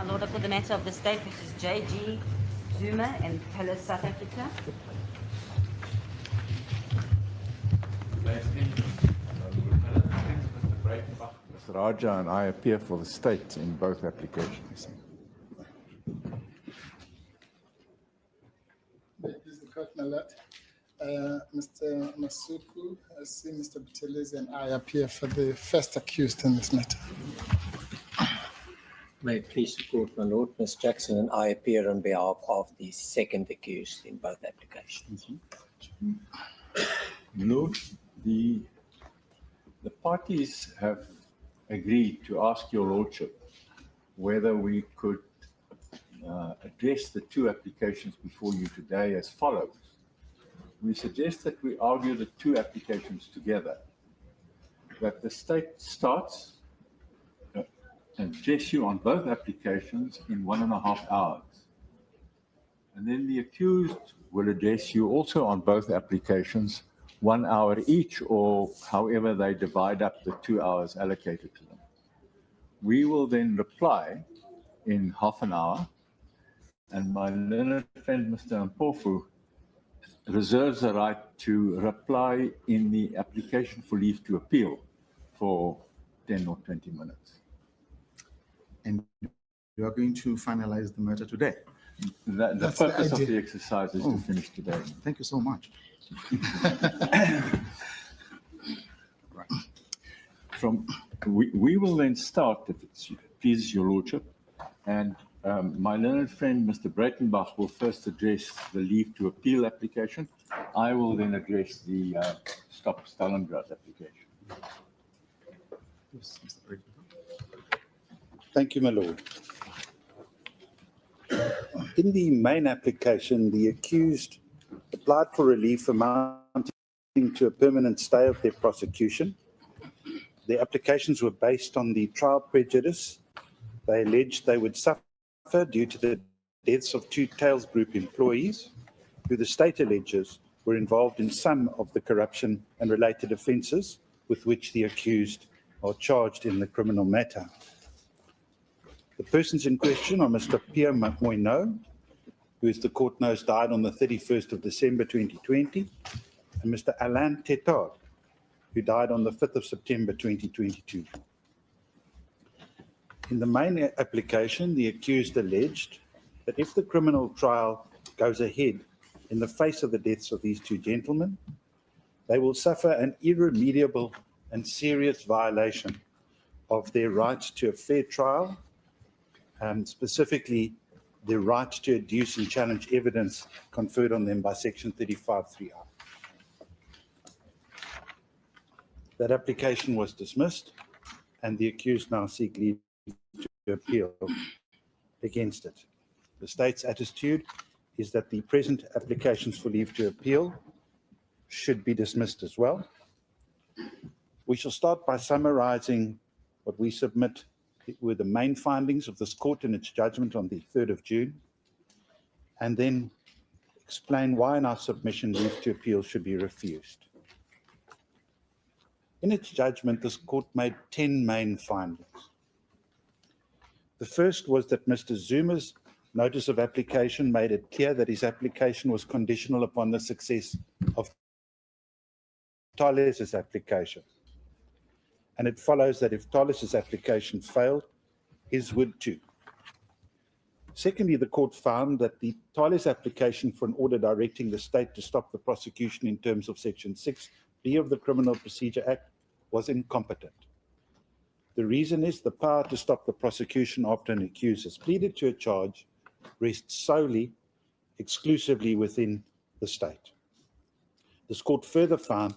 My Lord, I call the matter of the state, which is J.G. Zuma and Thales, South Africa. Mr. Raja and I appear for the state in both applications. Is the court, my lord. Mr. Masuku, I see Mr. Buthelezi and I appear for the first accused in this matter. May it please the court, my lord. Ms. Jackson and I appear on behalf of the second accused in both applications. My Lord, the parties have agreed to ask your lordship whether we could address the two applications before you today as follows. We suggest that we argue the two applications together, that the state starts and address you on both applications in 1.5 hours. And then the accused will address you also on both applications 1 hour each, or however they divide up the 2 hours allocated to them. We will then reply in half an hour, and my learned friend, Mr. Mpofu, reserves the right to reply in the application for leave to appeal for 10 or 20 minutes. And you are going to finalize the matter today? The purpose of the exercise is to finish today. Thank you so much. We will then start, if it pleases your lordship, and my learned friend, Mr. Breitenbach, will first address the leave to appeal application. I will then address the stop Stalingrad application. Yes, Mr. President. Thank you, my lord. In the main application, the accused applied for relief amounting to a permanent stay of their prosecution. Their applications were based on the trial prejudice. They alleged they would suffer due to the deaths of two Thales Group employees, who the state alleges were involved in some of the corruption and related offences with which the accused are charged in the criminal matter. The persons in question are Mr. Pierre Moineau, who, as the court knows, died on the 31st of December 2020, and Mr. Alain Tetard, who died on the 5th of September 2022. In the main application, the accused alleged that if the criminal trial goes ahead in the face of the deaths of these two gentlemen, they will suffer an irremediable and serious violation of their right to a fair trial, specifically the right to adduce and challenge evidence conferred on them by Section 35(3)(I). That application was dismissed, and the accused now seek leave to appeal against it. The state's attitude is that the present applications for leave to appeal should be dismissed as well. We shall start by summarizing what we submit were the main findings of this court in its judgment on the 3rd of June, and then explain why in our submission leave to appeal should be refused. In its judgment, this court made 10 main findings. The first was that Mr. Zuma's notice of application made it clear that his application was conditional upon the success of Thales' application. And it follows that if Thales' application failed, his would too. Secondly, the court found that the Thales application for an order directing the state to stop the prosecution in terms of Section 6(b) of the Criminal Procedure Act was incompetent. The reason is the power to stop the prosecution after an accused has pleaded to a charge rests solely, exclusively within the state. This court further found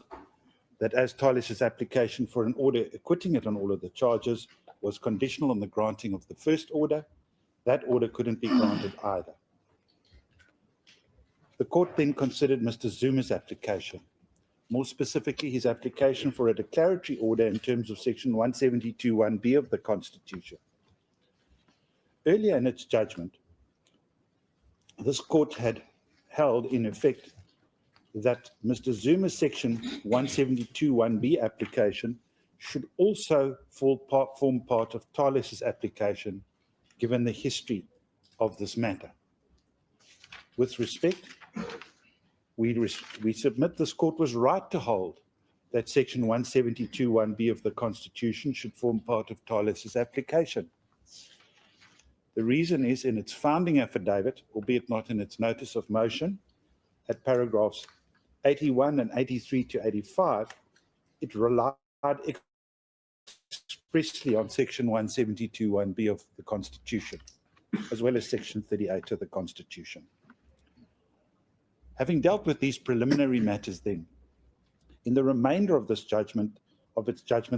that as Thales' application for an order acquitting it on all of the charges was conditional on the granting of the first order, that order couldn't be granted either. The court then considered Mr. Zuma's application, more specifically his application for a declaratory order in terms of Section 172(1)(b) of the Constitution. Earlier in its judgment, this court had held in effect that Mr. Zuma's Section 172(1)(b) application should also form part of Thales' application given the history of this matter. With respect, we submit this court was right to hold that section 172(1)(b) of the Constitution should form part of Thales's application. The reason is in its founding affidavit, albeit not in its notice of motion, at paragraphs 81 and 83 to 85, it relied expressly on section 172(1)(b) of the Constitution, as well as section 38 of the Constitution. Having dealt with these preliminary matters then, in the remainder of its judgment,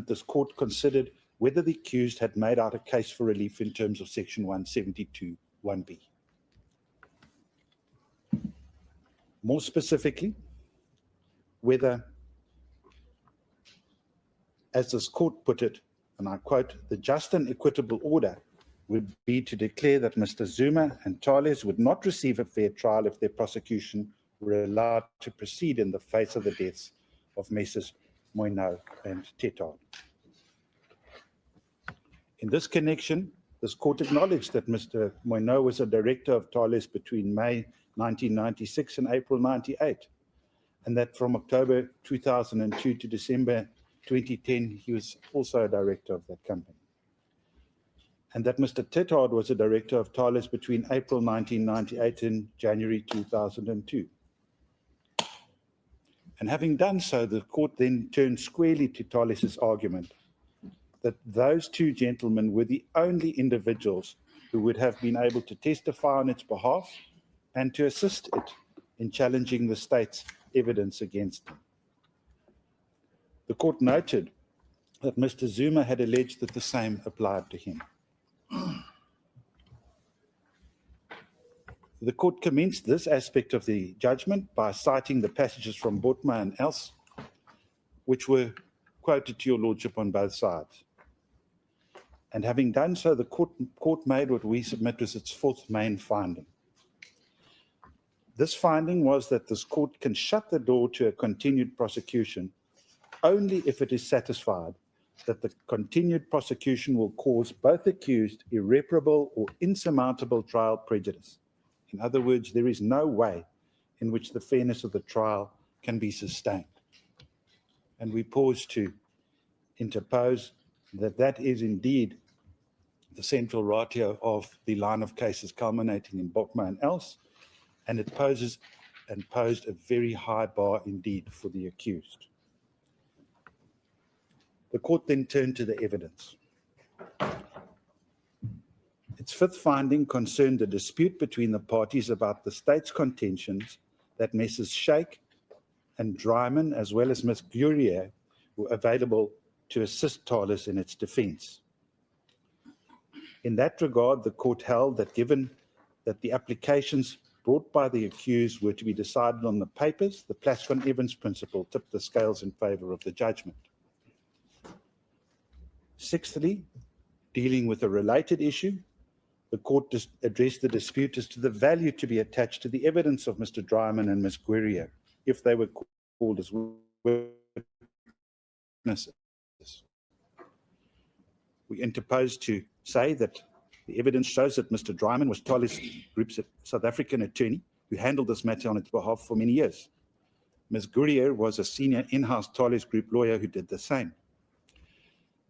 this court considered whether the accused had made out a case for relief in terms of section 172(1)(b). More specifically, whether, as this court put it, and I quote, the just and equitable order would be to declare that Mr. Zuma and Thales would not receive a fair trial if their prosecution were allowed to proceed in the face of the deaths of Messrs. Moino and Tetard. In this connection, this court acknowledged that Mr. Moino was a director of Thales between May 1996 and April 98, and that from October 2002 to December 2010, he was also a director of that company. And that Mr. Tetard was a director of Thales between April 1998 and January 2002. And having done so, the court then turned squarely to Thales's argument that those two gentlemen were the only individuals who would have been able to testify on its behalf and to assist it in challenging the state's evidence against them. The court noted that Mr. Zuma had alleged that the same applied to him. The court commenced this aspect of the judgment by citing the passages from Zuma and Thales, which were quoted to your lordship on both sides. And having done so, the court made what we submit as its fourth main finding. This finding was that this court can shut the door to a continued prosecution only if it is satisfied that the continued prosecution will cause both accused irreparable or insurmountable trial prejudice. In other words, there is no way in which the fairness of the trial can be sustained. And we pause to interpose that that is indeed the central ratio of the line of cases culminating in Zuma and Thales, and it posed a very high bar indeed for the accused. The court then turned to the evidence. Its fifth finding concerned a dispute between the parties about the state's contentions that Messrs. Sheikh and Dryman, as well as Ms. Gurrier, were available to assist Thales in its defense. In that regard, the court held that given that the applications brought by the accused were to be decided on the papers, the Plascon-Evans principle tipped the scales in favor of the judgment. Sixthly, dealing with a related issue, the court addressed the dispute as to the value to be attached to the evidence of Mr. Dryman and Ms. Gurrier, if they were called as witnesses. We interposed to say that the evidence shows that Mr. Dryman was Thales Group's South African attorney who handled this matter on its behalf for many years. Ms. Gurrier was a senior in-house Thales Group lawyer who did the same.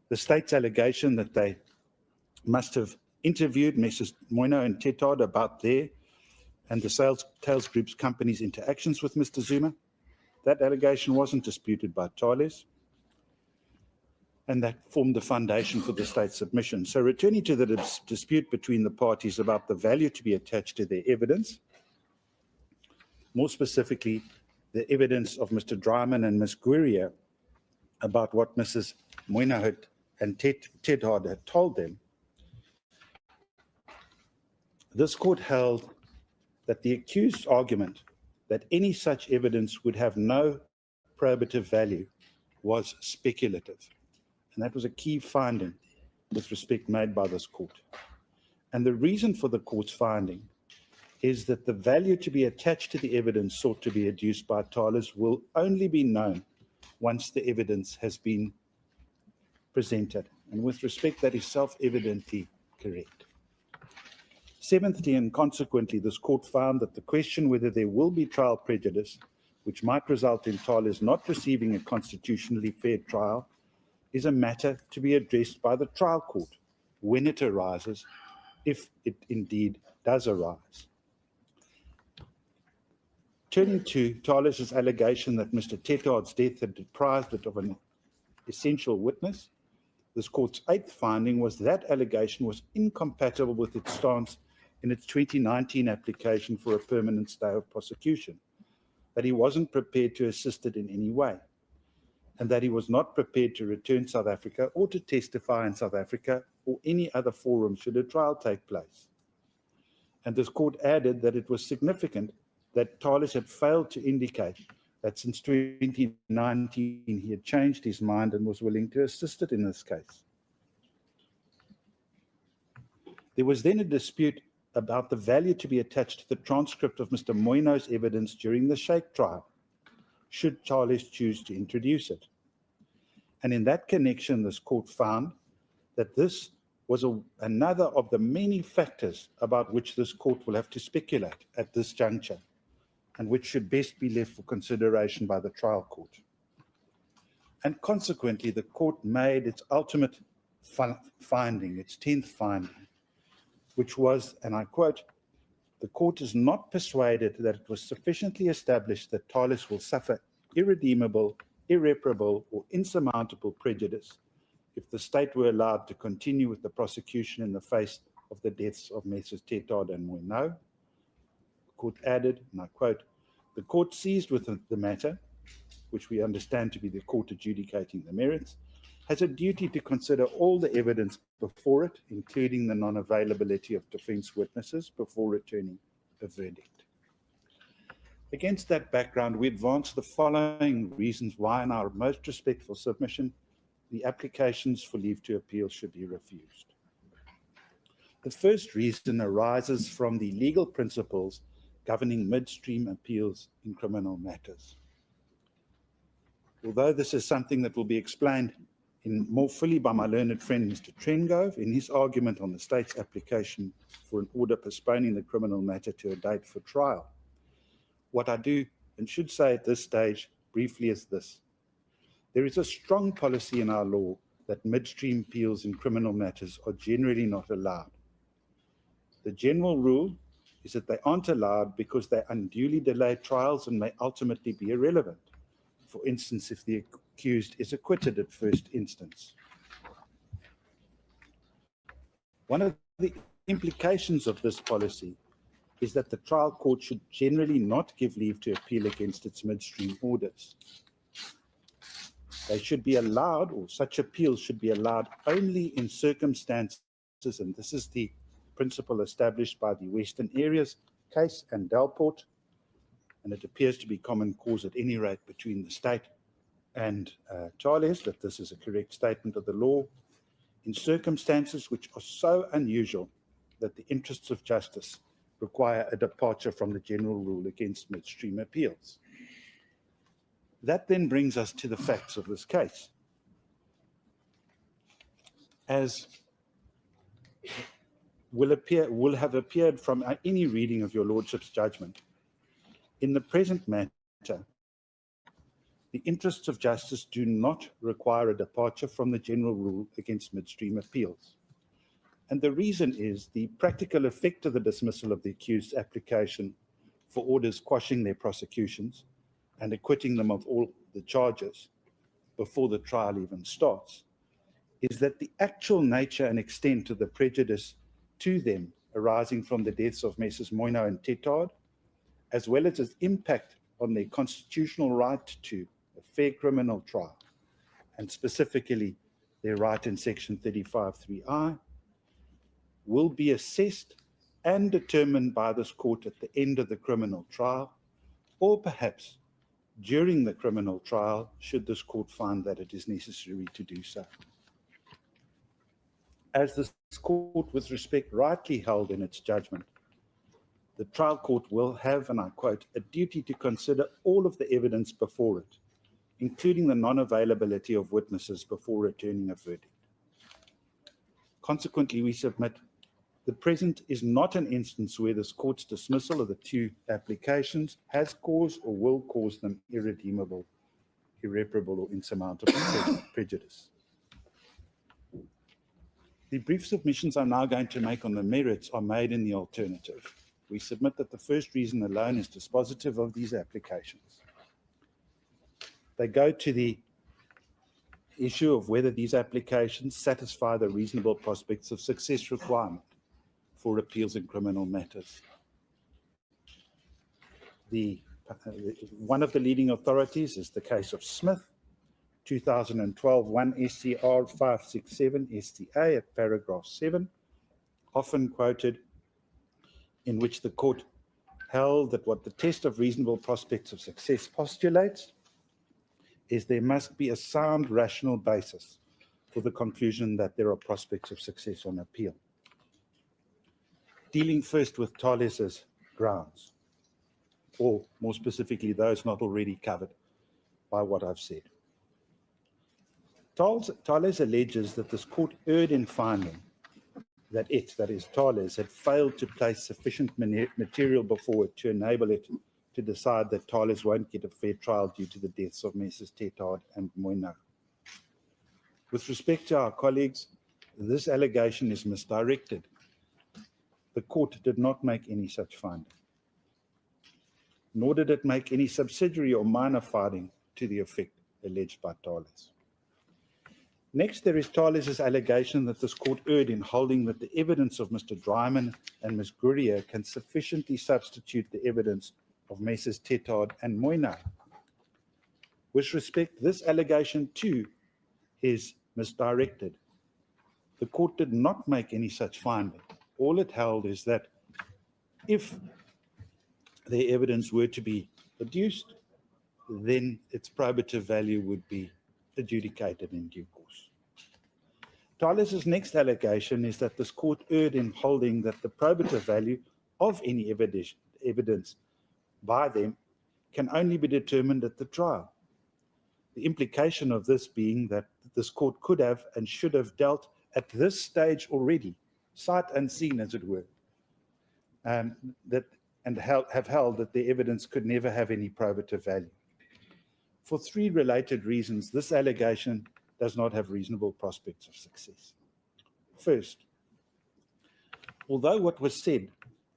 The state's allegation that they must have interviewed Messrs. Moino and Tetard about their and the Thales Group's company's interactions with Mr. Zuma, that allegation wasn't disputed by Thales, and that formed the foundation for the state's submission. So returning to the dispute between the parties about the value to be attached to their evidence, more specifically, the evidence of Mr. Dryman and Ms. Gurrier about what Mrs. Moino and Tetard had told them, this court held that the accused's argument that any such evidence would have no probative value was speculative. And that was a key finding with respect made by this court. And the reason for the court's finding is that the value to be attached to the evidence sought to be adduced by Thales will only be known once the evidence has been presented. And with respect, that is self-evidently correct. Seventhly, and consequently, this court found that the question whether there will be trial prejudice, which might result in Thales not receiving a constitutionally fair trial, is a matter to be addressed by the trial court when it arises, if it indeed does arise. Turning to Thales' allegation that Mr. Tetard's death had deprived it of an essential witness, this court's eighth finding was that allegation was incompatible with its stance in its 2019 application for a permanent stay of prosecution, that he wasn't prepared to assist it in any way, and that he was not prepared to return to South Africa or to testify in South Africa or any other forum should a trial take place. And this court added that it was significant that Thales had failed to indicate that since 2019 he had changed his mind and was willing to assist it in this case. There was then a dispute about the value to be attached to the transcript of Mr. Moino's evidence during the Sheikh trial, should Thales choose to introduce it. And in that connection, this court found that this was another of the many factors about which this court will have to speculate at this juncture, and which should best be left for consideration by the trial court. And consequently, the court made its ultimate finding, its 10th finding, which was, and I quote, "The court is not persuaded that it was sufficiently established that Thales will suffer irredeemable, irreparable, or insurmountable prejudice if the state were allowed to continue with the prosecution in the face of the deaths of Messrs. Tetard and Moino." The court added, and I quote, "The court seized with the matter, which we understand to be the court adjudicating the merits, has a duty to consider all the evidence before it, including the non-availability of defense witnesses, before returning a verdict." Against that background, we advance the following reasons why, in our most respectful submission, the applications for leave to appeal should be refused. The first reason arises from the legal principles governing midstream appeals in criminal matters. Although this is something that will be explained more fully by my learned friend, Mr. Trengove, in his argument on the state's application for an order postponing the criminal matter to a date for trial, what I do and should say at this stage briefly is this. There is a strong policy in our law that midstream appeals in criminal matters are generally not allowed. The general rule is that they aren't allowed because they unduly delay trials and may ultimately be irrelevant. For instance, if the accused is acquitted at first instance. One of the implications of this policy is that the trial court should generally not give leave to appeal against its midstream orders. They should be allowed, or such appeals should be allowed only in circumstances, and this is the principle established by the Western Areas case and Delport, and it appears to be common cause at any rate between the state and Thales, that this is a correct statement of the law, in circumstances which are so unusual that the interests of justice require a departure from the general rule against midstream appeals. That then brings us to the facts of this case. As will have appeared from any reading of your Lordship's judgment, in the present matter, the interests of justice do not require a departure from the general rule against midstream appeals. And the reason is the practical effect of the dismissal of the accused's application for orders quashing their prosecutions and acquitting them of all the charges before the trial even starts, is that the actual nature and extent of the prejudice to them arising from the deaths of Messrs. Moino and Tetard, as well as its impact on their constitutional right to a fair criminal trial, and specifically their right in Section 35(3)(I), will be assessed and determined by this court at the end of the criminal trial, or perhaps during the criminal trial, should this court find that it is necessary to do so. As this court, with respect, rightly held in its judgment, the trial court will have, and I quote, a duty to consider all of the evidence before it, including the non-availability of witnesses before returning a verdict. Consequently, we submit the present is not an instance where this court's dismissal of the two applications has caused or will cause them irredeemable, irreparable, or insurmountable prejudice. The brief submissions I'm now going to make on the merits are made in the alternative. We submit that the first reason alone is dispositive of these applications. They go to the issue of whether these applications satisfy the reasonable prospects of success requirement for appeals in criminal matters. One of the leading authorities is the case of Smith, 2012 1 SCR 567 STA at paragraph 7, often quoted, in which the court held that what the test of reasonable prospects of success postulates is there must be a sound rational basis for the conclusion that there are prospects of success on appeal. Dealing first with Thales's grounds, or more specifically those not already covered by what I've said. Thales alleges that this court erred in finding that it, that is Thales, had failed to place sufficient material before it to enable it to decide that Thales won't get a fair trial due to the deaths of Messrs. Tetard and Moina. With respect to our colleagues, this allegation is misdirected. The court did not make any such finding, nor did it make any subsidiary or minor finding to the effect alleged by Thales. Next, there is Thales's allegation that this court erred in holding that the evidence of Mr. Dryman and Ms. Gurria can sufficiently substitute the evidence of Messrs. Tetard and Moina. With respect, this allegation too is misdirected. The court did not make any such finding. All it held is that if the evidence were to be adduced, then its probative value would be adjudicated in due course. Thales's next allegation is that this court erred in holding that the probative value of any evidence by them can only be determined at the trial. The implication of this being that this court could have and should have dealt at this stage already, sight unseen as it were, have held that the evidence could never have any probative value. For three related reasons, this allegation does not have reasonable prospects of success. First, although what was said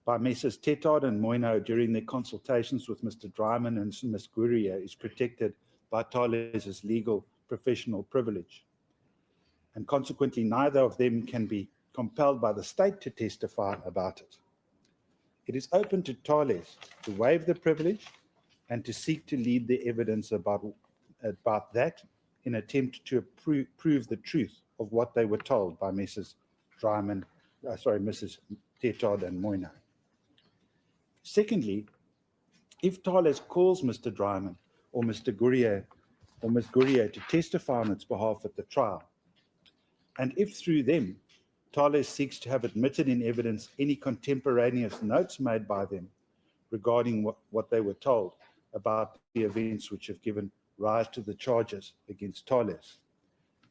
by Messrs. Tetard and Moino during their consultations with Mr. Dryman and Ms. Gurria is protected by Thales's legal professional privilege, and consequently neither of them can be compelled by the state to testify about it. It is open to Thales to waive the privilege and to seek to lead the evidence about that in attempt to prove the truth of what they were told by Mrs. Tetard and Moina. Secondly, if Thales calls Mr. Dryman or Mr. Gurria or Ms. Gurria to testify on its behalf at the trial, and if through them Thales seeks to have admitted in evidence any contemporaneous notes made by them regarding what they were told about the events which have given rise to the charges against Thales,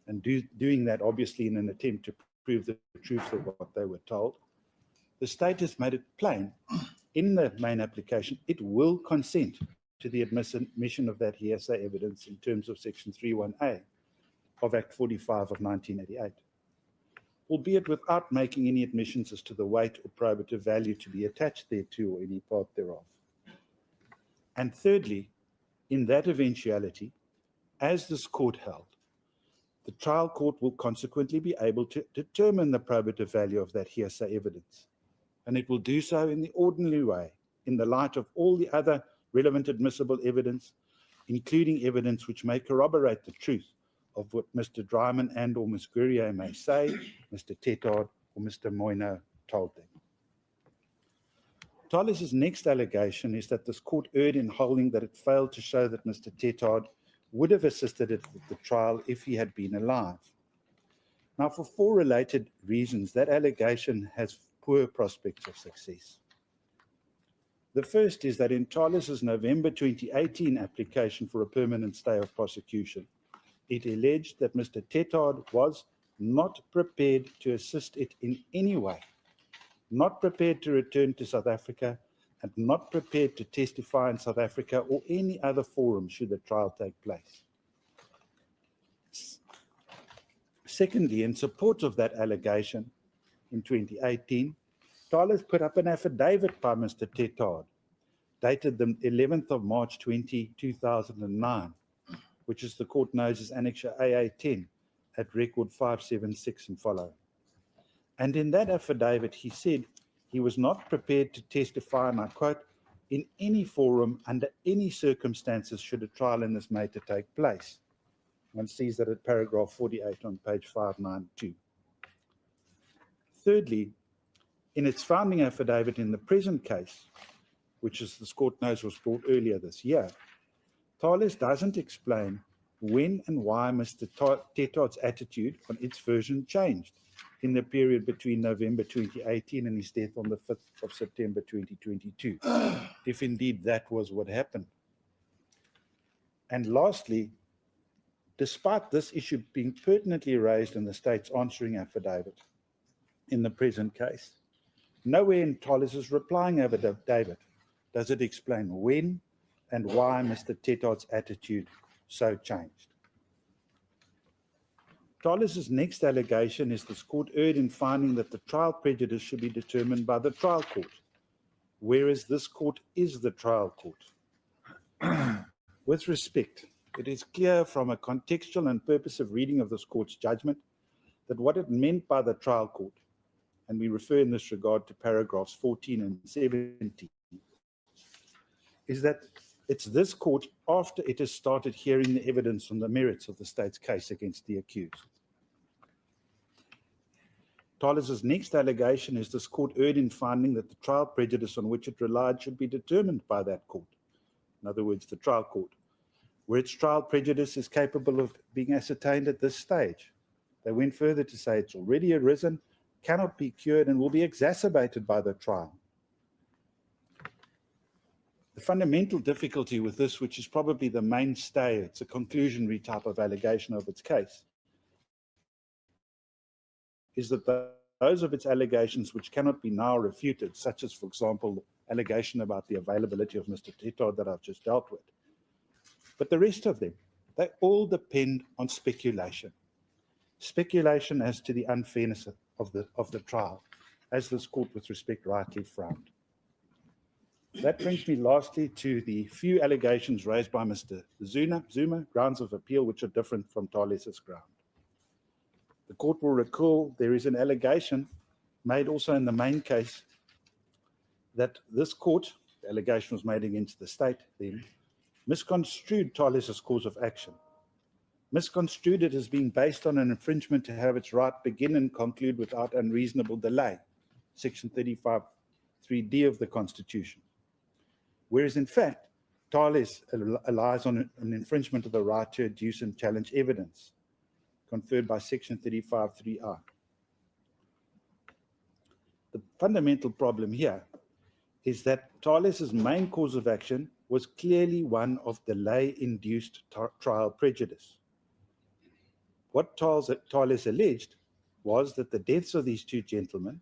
and doing that obviously in an attempt to prove the truth of what they were told, the state has made it plain in the main application it will consent to the admission of that hearsay evidence in terms of Section 31A of Act 45 of 1988, albeit without making any admissions as to the weight or probative value to be attached thereto or any part thereof. And thirdly, in that eventuality, as this court held, the trial court will consequently be able to determine the probative value of that hearsay evidence, and it will do so in the ordinary way, in the light of all the other relevant admissible evidence, including evidence which may corroborate the truth of what Mr. Dryman and or Ms. Gurria may say, Mr. Tetard or Mr. Moino told them. Thales's next allegation is that this court erred in holding that it failed to show that Mr. Tetard would have assisted it with the trial if he had been alive. Now, for four related reasons, that allegation has poor prospects of success. The first is that in Thales's November 2018 application for a permanent stay of prosecution, it alleged that Mr. Tetard was not prepared to assist it in any way not prepared to return to South Africa, and not prepared to testify in South Africa or any other forum should the trial take place. Secondly, in support of that allegation, in 2018, Thales put up an affidavit by Mr. Tetard, dated the 11th of March 2009, which is the court knows as Annexure AA10 at record 576 and following. And in that affidavit, he said he was not prepared to testify, and I quote, in any forum under any circumstances should a trial in this matter take place. One sees that at paragraph 48 on page 592. Thirdly, in its founding affidavit in the present case, which as this court knows was brought earlier this year, Thales doesn't explain when and why Mr. Tetard's attitude on its version changed in the period between November 2018 and his death on the 5th of September 2022, if indeed that was what happened. And lastly, despite this issue being pertinently raised in the state's answering affidavit in the present case, nowhere in Thales's replying affidavit does it explain when and why Mr. Tetard's attitude so changed. Thales's next allegation is this court erred in finding that the trial prejudice should be determined by the trial court, whereas this court is the trial court. With respect, it is clear from a contextual and purposive reading of this court's judgment that what it meant by the trial court, and we refer in this regard to paragraphs 14 and 17, is that it's this court after it has started hearing the evidence on the merits of the state's case against the accused. Thales's next allegation is this court erred in finding that the trial prejudice on which it relied should be determined by that court. In other words, the trial court, where its trial prejudice is capable of being ascertained at this stage. They went further to say it's already arisen, cannot be cured, and will be exacerbated by the trial. The fundamental difficulty with this, which is probably the mainstay, it's a conclusionary type of allegation of its case, is that those of its allegations which cannot be now refuted, such as, for example, the allegation about the availability of Mr. Tetard that I've just dealt with, but the rest of them, they all depend on speculation. Speculation as to the unfairness of the trial, as this court with respect rightly frowned. That brings me lastly to the few allegations raised by Mr. Zuma, grounds of appeal which are different from Thales's ground. The court will recall there is an allegation made also in the main case that this court, the allegation was made against the state then, misconstrued Thales's cause of action. Misconstrued it as being based on an infringement to have its right begin and conclude without unreasonable delay, section 35(3)(d) of the Constitution. Whereas in fact, Thales relies on an infringement of the right to adduce and challenge evidence, conferred by section 35(3)(r). The fundamental problem here is that Thales's main cause of action was clearly one of delay-induced trial prejudice. What Thales alleged was that the deaths of these two gentlemen,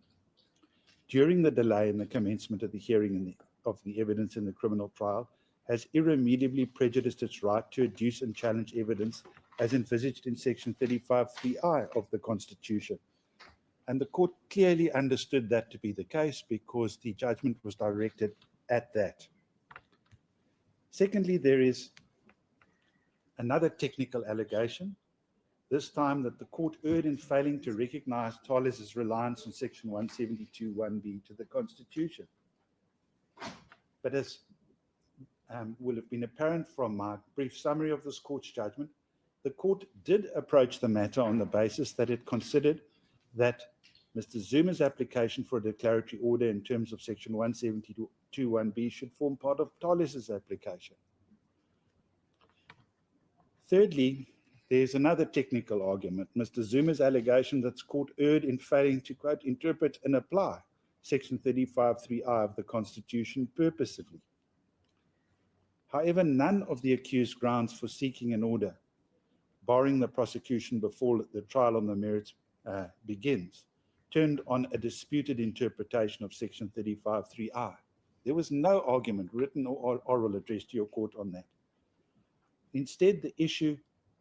during the delay in the commencement of the hearing of the evidence in the criminal trial, has irremediably prejudiced its right to adduce and challenge evidence as envisaged in section 35(3)(i) of the Constitution. And the court clearly understood that to be the case because the judgment was directed at that. Secondly, there is another technical allegation, this time that the court erred in failing to recognize Thales's reliance on section 172(1)(b) to the Constitution. But as will have been apparent from my brief summary of this court's judgment, the court did approach the matter on the basis that it considered that Mr. Zuma's application for a declaratory order in terms of section 172(1)(b) should form part of Thales's application. Thirdly, there's another technical argument, Mr. Zuma's allegation that the court erred in failing to, quote, interpret and apply section 35(3)(i) of the Constitution purposively. However, none of the accused grounds for seeking an order, barring the prosecution before the trial on the merits begins, turned on a disputed interpretation of Section 35(3)(I). There was no argument, written or oral, addressed to your court on that. Instead, the issue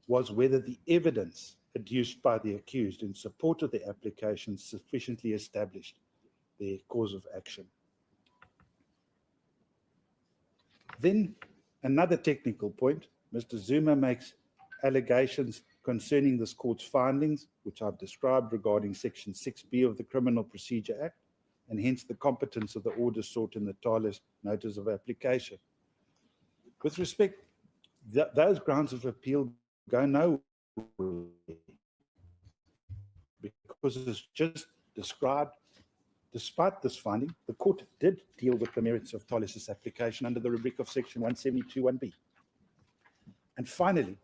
was whether the evidence adduced by the accused in support of the application sufficiently established their cause of action. Then, another technical point, Mr. Zuma makes allegations concerning this court's findings, which I've described regarding Section 6B of the Criminal Procedure Act, and hence the competence of the order sought in the Thales Notice of Application. With respect, those grounds of appeal go nowhere, because it's just described. Despite this finding, the court did deal with the merits of Thales' application under the rubric of Section 172(1)(b). And finally,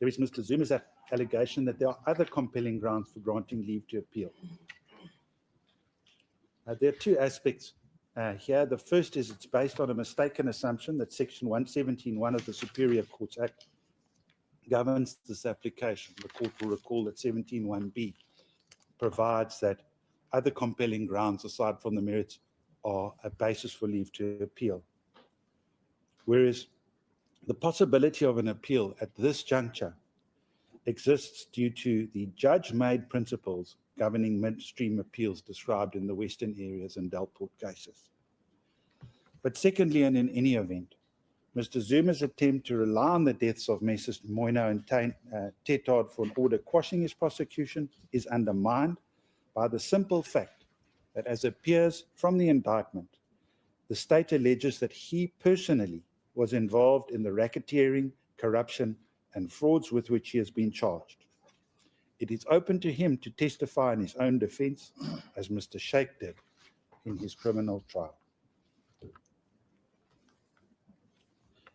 there is Mr. Zuma's allegation that there are other compelling grounds for granting leave to appeal. There are two aspects here. The first is it's based on a mistaken assumption that Section 117(1) of the Superior Courts Act governs this application. The court will recall that 17(1)(b) provides that other compelling grounds aside from the merits are a basis for leave to appeal. Whereas the possibility of an appeal at this juncture exists due to the judge-made principles governing midstream appeals described in the Western Areas and Delport cases. But secondly, and in any event, Mr. Zuma's attempt to rely on the deaths of Messrs. Moino and Tetard for an order quashing his prosecution is undermined by the simple fact that, as appears from the indictment, the state alleges that he personally was involved in the racketeering, corruption, and frauds with which he has been charged. It is open to him to testify in his own defense, as Mr. Sheikh did in his criminal trial.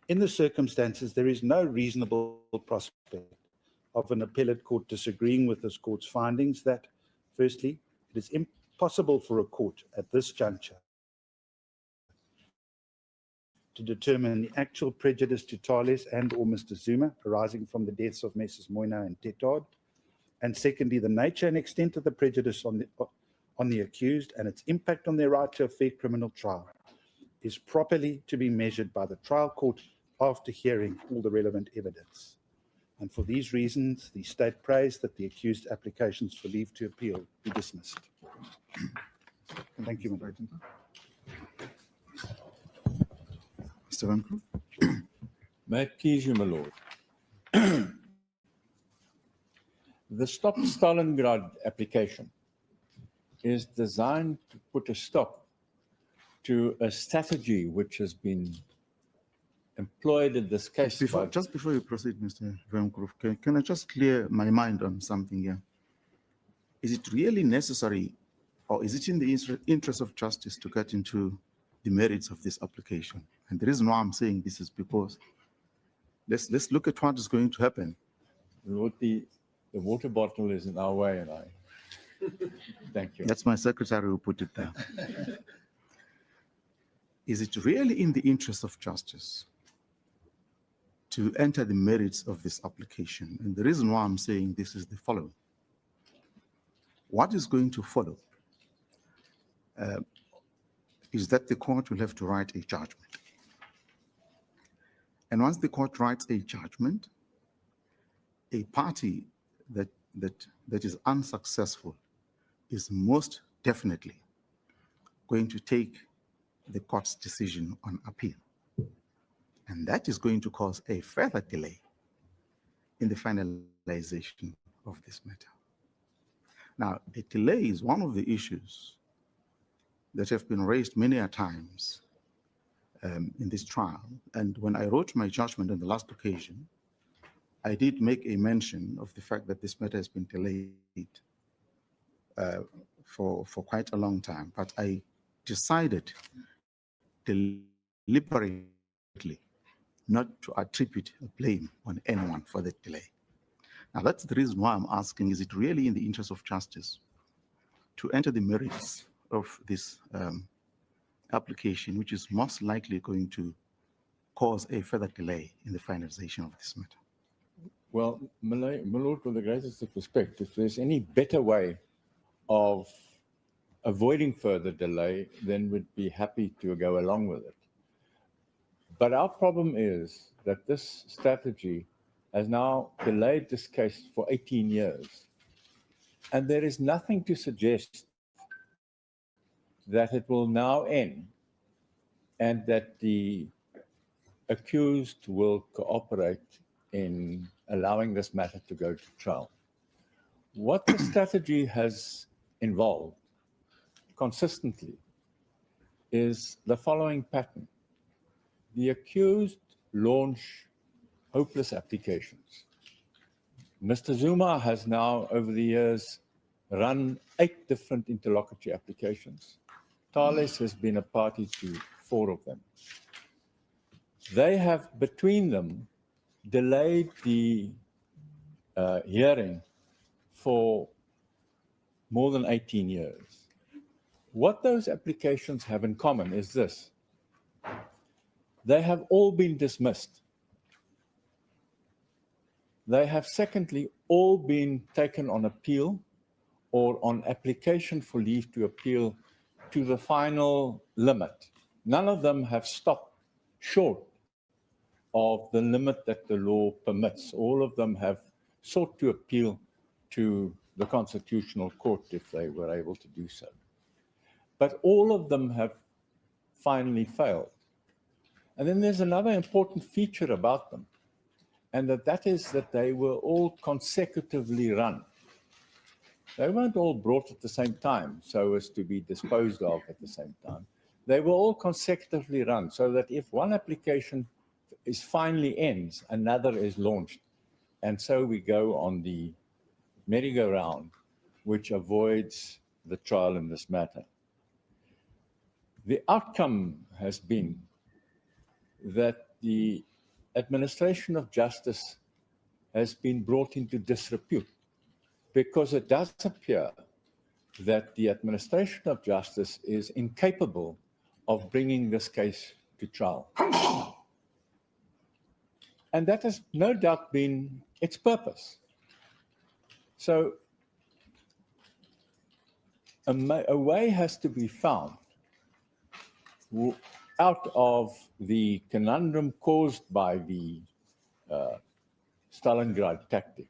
In the circumstances, there is no reasonable prospect of an appellate court disagreeing with this court's findings that, firstly, it is impossible for a court at this juncture to determine the actual prejudice to Thales and or Mr. Zuma arising from the deaths of Messrs. Moino and Tetard, and secondly, the nature and extent of the prejudice on the accused and its impact on their right to a fair criminal trial is properly to be measured by the trial court after hearing all the relevant evidence. And for these reasons, the state prays that the accused applications for leave to appeal be dismissed. Thank you, Madam. Mr. Van Kroof? May it please you, my lord. The Stop Stalingrad application is designed to put a stop to a strategy which has been employed in this case. Just before you proceed, Mr. Van Kroof, can I just clear my mind on something here? Is it really necessary, or is it in the interest of justice to get into the merits of this application? And the reason why I'm saying this is because let's look at what is going to happen. Lord, the water bottle is in our way, and I thank you. That's my secretary who put it there. Is it really in the interest of justice to enter the merits of this application? And the reason why I'm saying this is the following. What is going to follow is that the court will have to write a judgment. And once the court writes a judgment, a party that is unsuccessful is most definitely going to take the court's decision on appeal. And that is going to cause a further delay in the finalization of this matter. Now, a delay is one of the issues that have been raised many a times in this trial. And when I wrote my judgment on the last occasion, I did make a mention of the fact that this matter has been delayed for quite a long time. But I decided deliberately not to attribute blame on anyone for the delay. Now, that's the reason why I'm asking, is it really in the interest of justice to enter the merits of this application, which is most likely going to cause a further delay in the finalization of this matter? Well, my lord, with the greatest of respect, if there's any better way of avoiding further delay, then we'd be happy to go along with it. But our problem is that this strategy has now delayed this case for 18 years. And there is nothing to suggest that it will now end and that the accused will cooperate in allowing this matter to go to trial. What the strategy has involved consistently is the following pattern. The accused launch hopeless applications. Mr. Zuma has now, over the years, run 8 different interlocutory applications. Thales has been a party to 4 of them. They have, between them, delayed the hearing for more than 18 years. What those applications have in common is this. They have all been dismissed. They have, secondly, all been taken on appeal or on application for leave to appeal to the final limit. None of them have stopped short of the limit that the law permits. All of them have sought to appeal to the Constitutional Court if they were able to do so. But all of them have finally failed. And then there's another important feature about them, and that is that they were all consecutively run. They weren't all brought at the same time so as to be disposed of at the same time. They were all consecutively run so that if one application is finally ends, another is launched. And so we go on the merry-go-round, which avoids the trial in this matter. The outcome has been that the administration of justice has been brought into disrepute because it does appear that the administration of justice is incapable of bringing this case to trial. And that has no doubt been its purpose. So a way has to be found out of the conundrum caused by the Stalingrad tactic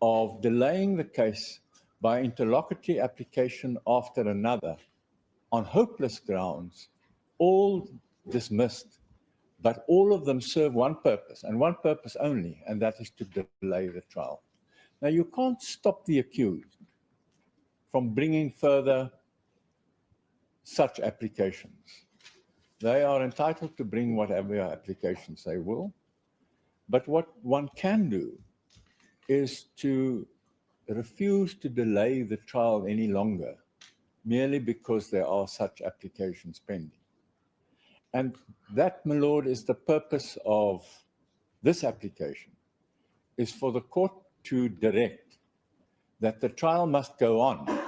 of delaying the case by interlocutory application after another on hopeless grounds, all dismissed, but all of them serve one purpose and one purpose only, and that is to delay the trial. Now, you can't stop the accused from bringing further such applications. They are entitled to bring whatever applications they will, but what one can do is to refuse to delay the trial any longer, merely because there are such applications pending. And that, my lord, is the purpose of this application, is for the court to direct that the trial must go on,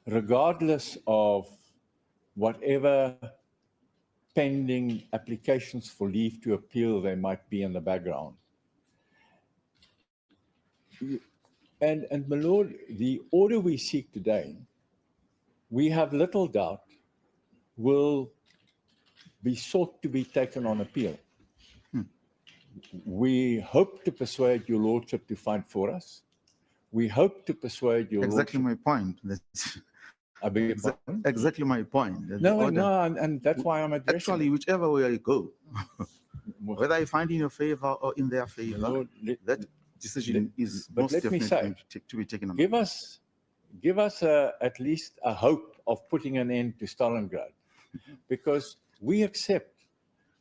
regardless of whatever pending applications for leave to appeal there might be in the background. And my lord, the order we seek today, we have little doubt will be sought to be taken on appeal. We hope to persuade your lordship to find for us. We hope to persuade your Exactly lordship. my point. That's I beg your pardon? exactly my point. that the No, order- no, and that's why I'm addressing Actually, it. whichever way I go, Well, whether I find in your favor or in their my favor, lord, that decision is but most let me definitely say, going to be taken on. give us at least a hope of putting an end to Stalingrad, because we accept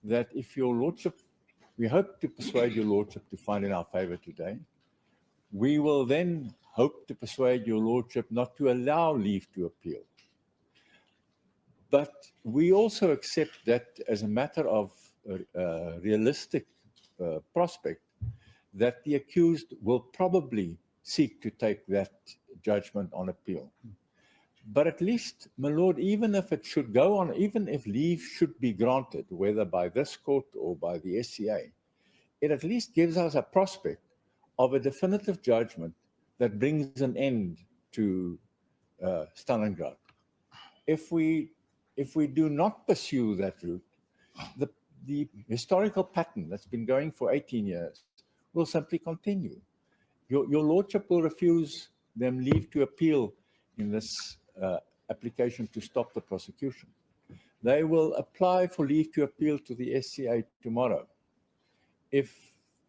that if your lordship, we hope to persuade your lordship to find in our favor today. We will then hope to persuade your lordship not to allow leave to appeal. But we also accept that as a matter of realistic prospect, that the accused will probably seek to take that judgment on appeal. But at least, my lord, even if it should go on, even if leave should be granted, whether by this court or by the SCA, it at least gives us a prospect of a definitive judgment that brings an end to Stalingrad. If we do not pursue that route, the historical pattern that's been going for 18 years will simply continue. Your lordship will refuse them leave to appeal in this application to stop the prosecution. They will apply for leave to appeal to the SCA tomorrow. If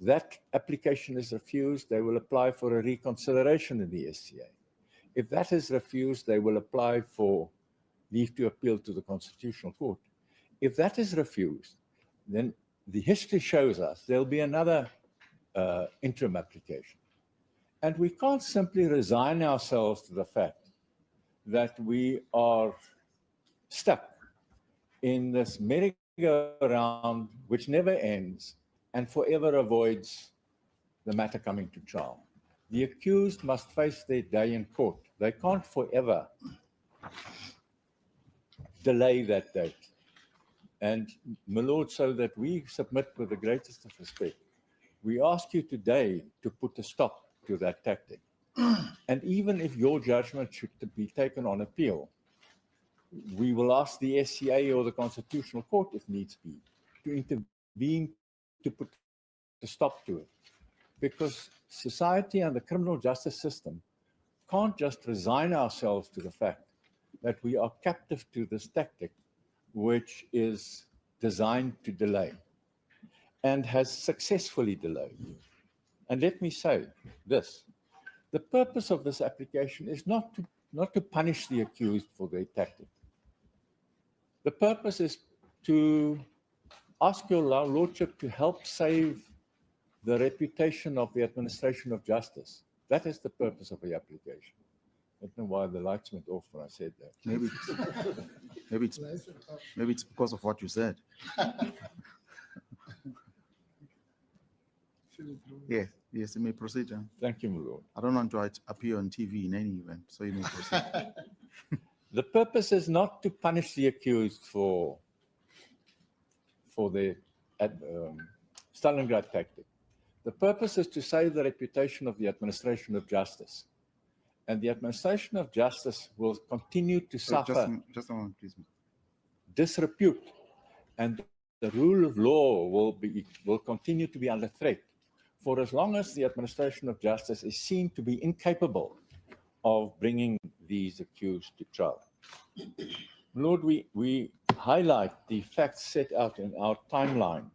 that application is refused, they will apply for a reconsideration in the SCA. If that is refused, they will apply for leave to appeal to the Constitutional Court. If that is refused, then the history shows us there'll be another interim application. And we can't simply resign ourselves to the fact that we are stuck in this merry-go-round which never ends and forever avoids the matter coming to trial. The accused must face their day in court. They can't forever delay that date. And, my lord, so that we submit with the greatest of respect, we ask you today to put a stop to that tactic. And even if your judgment should be taken on appeal, we will ask the SCA or the Constitutional Court, if needs be, to intervene to put a stop to it. Because society and the criminal justice system can't just resign ourselves to the fact that we are captive to this tactic, which is designed to delay and has successfully delayed. And let me say this, the purpose of this application is not to punish the accused for their tactic. The purpose is to ask your lordship to help save the reputation of the administration of justice. That is the purpose of the application. I don't know why the lights went off when I said that. Maybe it's because of what you said. Yes, you may proceed, John. Thank you, my lord. I don't want to appear on TV in any event, so you may proceed. The purpose is not to punish the accused for the Stalingrad tactic. The purpose is to save the reputation of the administration of justice. And the administration of justice will continue to suffer Just a moment, please. disrepute, and the rule of law will continue to be under threat for as long as the administration of justice is seen to be incapable of bringing these accused to trial. Lord, we highlight the facts set out in our timeline.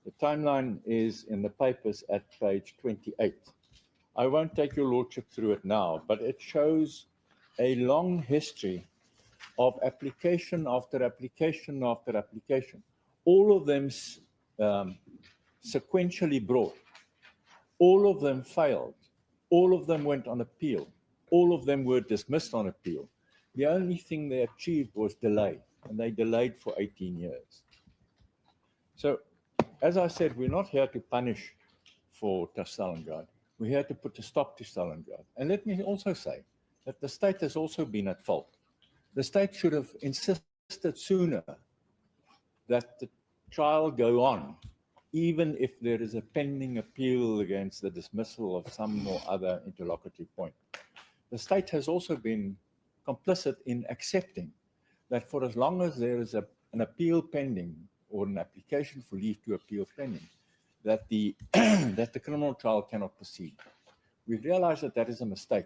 The timeline is in the papers at page 28. I won't take your lordship through it now, but it shows a long history of application after application after application, all of them sequentially brought. All of them failed. All of them went on appeal. All of them were dismissed on appeal. The only thing they achieved was delay, and they delayed for 18 years. So, as I said, we're not here to punish for Stalingrad. We're here to put a stop to Stalingrad. And let me also say that the state has also been at fault. The state should have insisted sooner that the trial go on, even if there is a pending appeal against the dismissal of some or other interlocutory point. The state has also been complicit in accepting that for as long as there is an appeal pending or an application for leave to appeal pending, that the that the criminal trial cannot proceed. We realize that that is a mistake.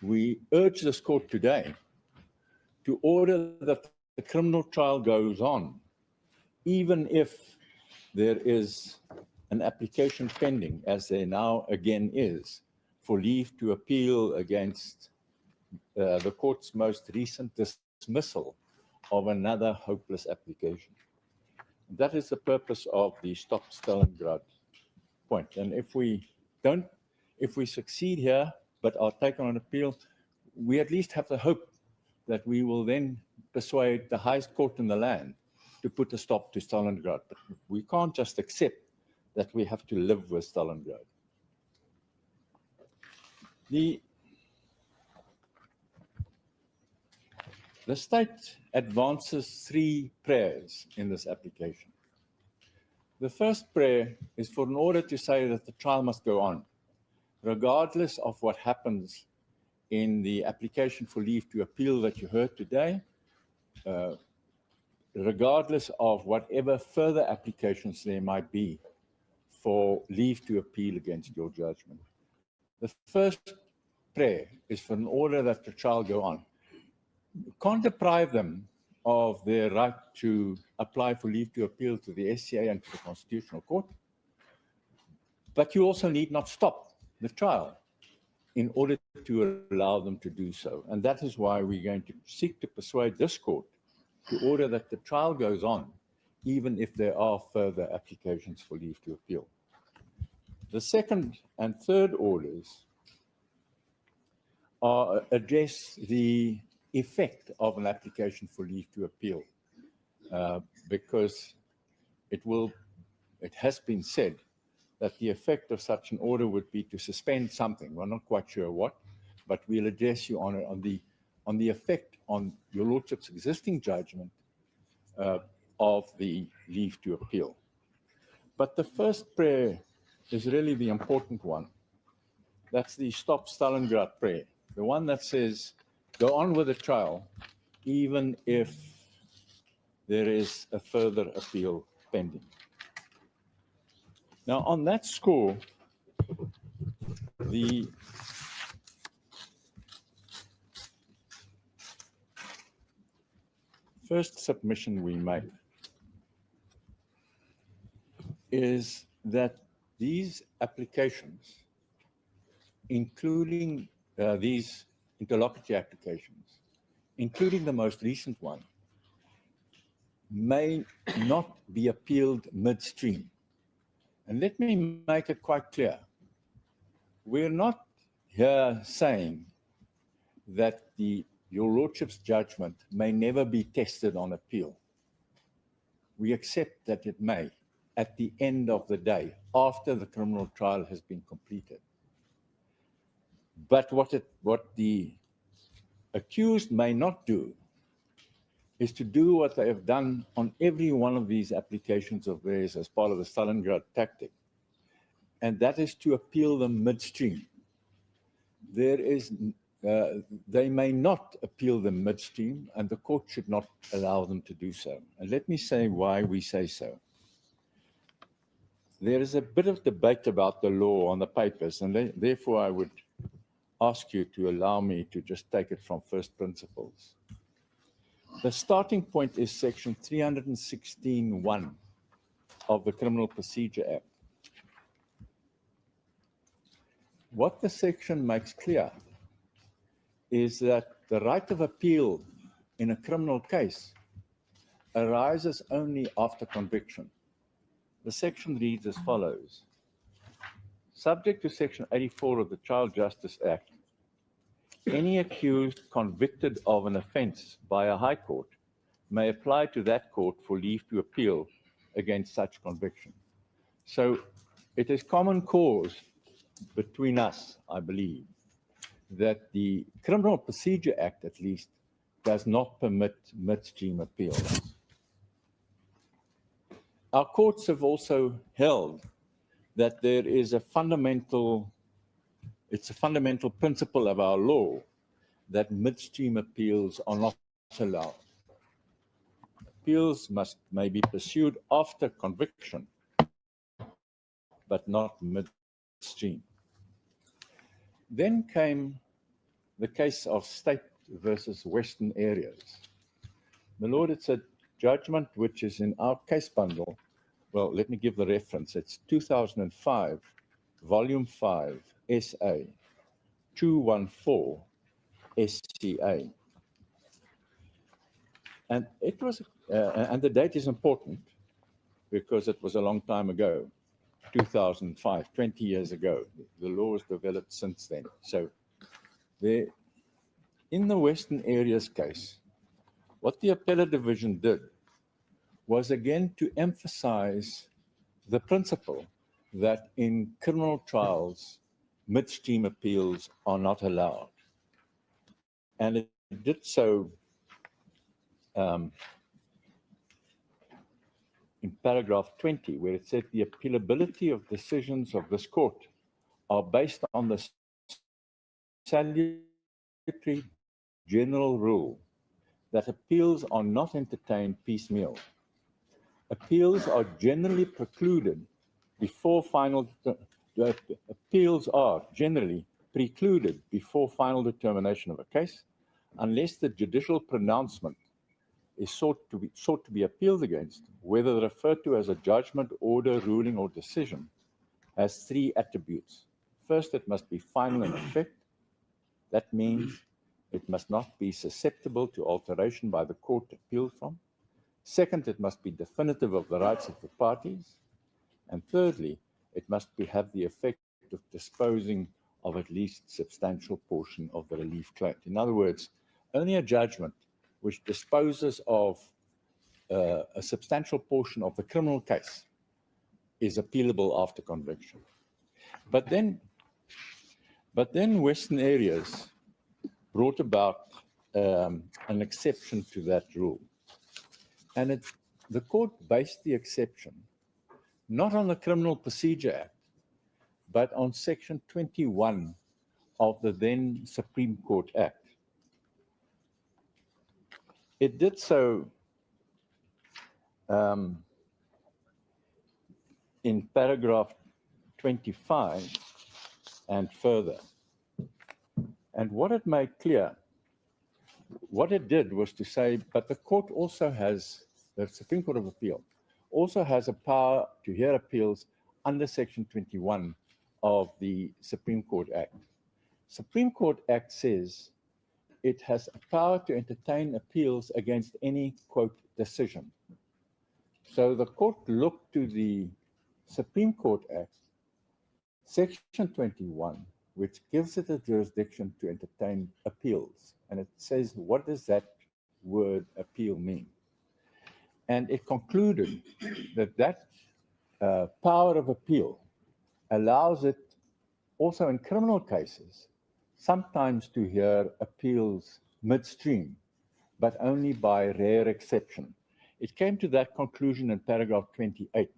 We urge this court today to order that the criminal trial goes on, even if there is an application pending, as there now again is, for leave to appeal against the court's most recent dismissal of another hopeless application. That is the purpose of the Stop Stalingrad point. And if we succeed here, but are taken on appeal, we at least have the hope that we will then persuade the highest court in the land to put a stop to Stalingrad. But we can't just accept that we have to live with Stalingrad. The state advances 3 prayers in this application. The first prayer is for an order to say that the trial must go on, regardless of what happens in the application for leave to appeal that you heard today, regardless of whatever further applications there might be for leave to appeal against your judgment. The first prayer is for an order that the trial go on. You can't deprive them of their right to apply for leave to appeal to the SCA and to the Constitutional Court, but you also need not stop the trial in order to allow them to do so. And that is why we're going to seek to persuade this court to order that the trial goes on, even if there are further applications for leave to appeal. The second and third orders address the effect of an application for leave to appeal, because it has been said that the effect of such an order would be to suspend something. We're not quite sure what, but we'll address you on the effect on your lordship's existing judgment of the leave to appeal. But the first prayer is really the important one. That's the Stop Stalingrad prayer, the one that says, go on with the trial, even if there is a further appeal pending. Now, on that score, the first submission we make is that these applications, including these interlocutory applications, including the most recent one, may not be appealed midstream. And let me make it quite clear. We're not here saying that your lordship's judgment may never be tested on appeal. We accept that it may at the end of the day, after the criminal trial has been completed. But what the accused may not do is to do what they have done on every one of these applications of theirs as part of the Stalingrad tactic, and that is to appeal them midstream. They may not appeal them midstream, and the court should not allow them to do so. And let me say why we say so. There is a bit of debate about the law on the papers, and therefore I would ask you to allow me to just take it from first principles. The starting point is section 316(1) of the Criminal Procedure Act. What the section makes clear is that the right of appeal in a criminal case arises only after conviction. The section reads as follows. Subject to section 84 of the Child Justice Act, any accused convicted of an offense by a high court may apply to that court for leave to appeal against such conviction. So it is common cause between us, I believe, that the Criminal Procedure Act, at least, does not permit midstream appeals. Our courts have also held that there is a fundamental principle of our law that midstream appeals are not allowed. Appeals may be pursued after conviction, but not midstream. Then came the case of State versus Western Areas. My Lord, it's a judgment which is in our case bundle. Well, let me give the reference. It's 2005, Volume 5, SA, 214, SCA. And it was, and the date is important because it was a long time ago, 2005, 20 years ago. The law was developed since then. So there, in the Western Areas case, what the appellate division did was again to emphasize the principle that in criminal trials, midstream appeals are not allowed. And it did so in paragraph 20, where it said the appealability of decisions of this court are based on the salutary statutory general rule that appeals are not entertained piecemeal. Appeals are generally precluded before final determination of a case, unless the judicial pronouncement is sought to be appealed against, whether referred to as a judgment, order, ruling, or decision, has three attributes. First, it must be final in effect. That means it must not be susceptible to alteration by the court appealed from. Second, it must be definitive of the rights of the parties. And thirdly, it must have the effect of disposing of at least substantial portion of the relief claimed. In other words, only a judgment which disposes of a substantial portion of the criminal case is appealable after conviction. But then Western areas brought about an exception to that rule. And the court based the exception not on the Criminal Procedure Act, but on Section 21 of the then Supreme Court Act. It did so in paragraph 25 and further. And what it made clear, what it did was to say, but the court also has, the Supreme Court of Appeal, also has a power to hear appeals under Section 21 of the Supreme Court Act. Supreme Court Act says it has a power to entertain appeals against any, quote, decision. So the court looked to the Supreme Court Act, Section 21, which gives it a jurisdiction to entertain appeals. And it says, what does that word appeal mean? And it concluded that power of appeal allows it also in criminal cases sometimes to hear appeals midstream, but only by rare exception. It came to that conclusion in paragraph 28,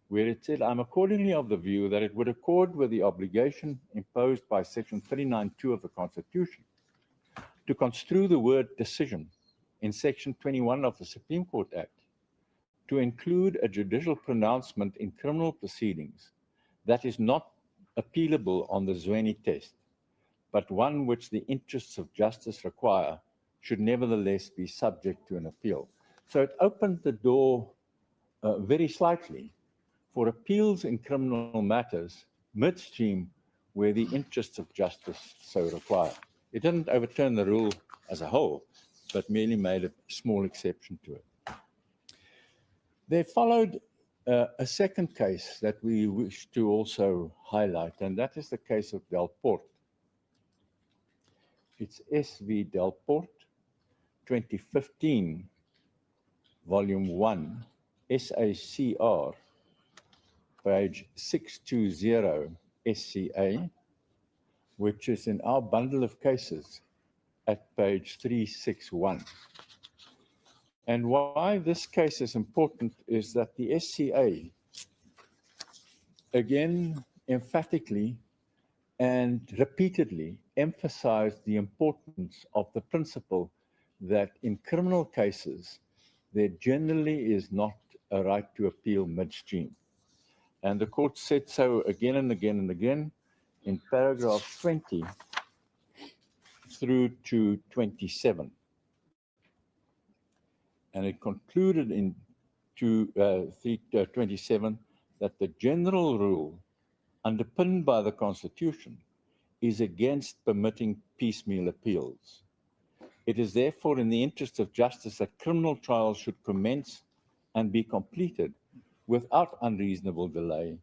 where it said, I'm accordingly of the view that it would accord with the obligation imposed by Section 39(2) of the Constitution to construe the word decision in Section 21 of the Supreme Court Act to include a judicial pronouncement in criminal proceedings that is not appealable on the Zweni test, but one which the interests of justice require should nevertheless be subject to an appeal. So it opened the door very slightly for appeals in criminal matters midstream where the interests of justice so require. It didn't overturn the rule as a whole, but merely made a small exception to it. There followed a second case that we wish to also highlight, and that is the case of Delport. It's SV Delport, 2015, Volume 1, SACR, page 620 SCA, which is in our bundle of cases at page 361. And why this case is important is that the SCA, again, emphatically and repeatedly emphasized the importance of the principle that in criminal cases, there generally is not a right to appeal midstream. And the court said so again and again and again in paragraph 20 through to 27. And it concluded in 27 that the general rule underpinned by the Constitution is against permitting piecemeal appeals. It is therefore in the interest of justice that criminal trials should commence and be completed without unreasonable delay,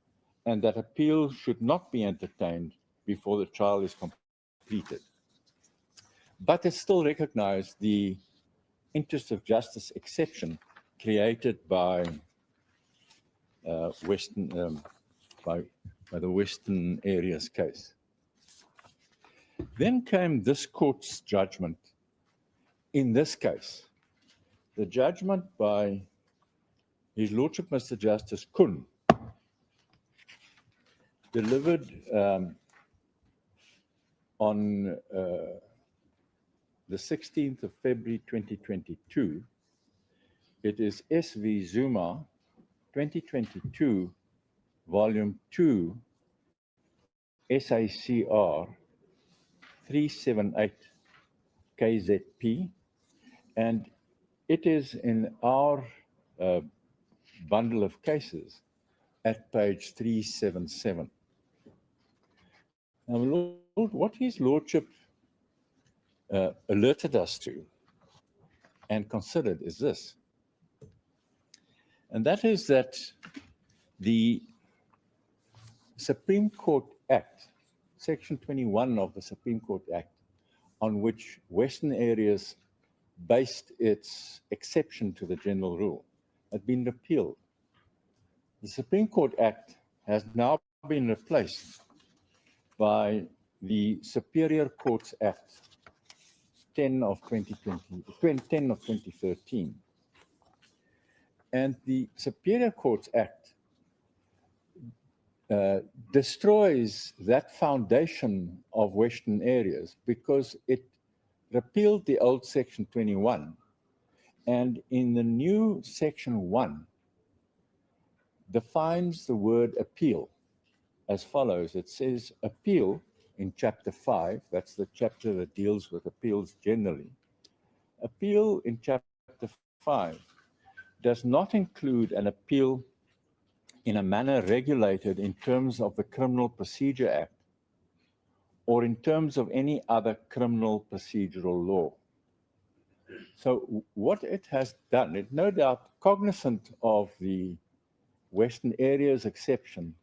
and that appeals should not be entertained before the trial is completed. But it still recognized the interest of justice exception created by the Western Areas case. Then came this court's judgment in this case, the judgment by His Lordship Mr. Justice Kun, delivered on the 16th of February 2022. It is SV Zuma 2022, Volume 2, SACR 378 KZP, and it is in our bundle of cases at page 377. Now, Lord, what His Lordship alerted us to and considered is this, and that is that the Supreme Court Act, Section 21 of the Supreme Court Act, on which Western Areas based its exception to the general rule, had been repealed. The Supreme Court Act has now been replaced by the Superior Courts Act 10 of 2013. And the Superior Courts Act destroys that foundation of Western Areas because it repealed the old Section 21, and in the new Section 1 defines the word appeal as follows. It says appeal in Chapter 5, that's the chapter that deals with appeals generally. Appeal in Chapter 5 does not include an appeal in a manner regulated in terms of the Criminal Procedure Act or in terms of any other criminal procedural law. So what it has done, it no doubt cognizant of the Western Areas exception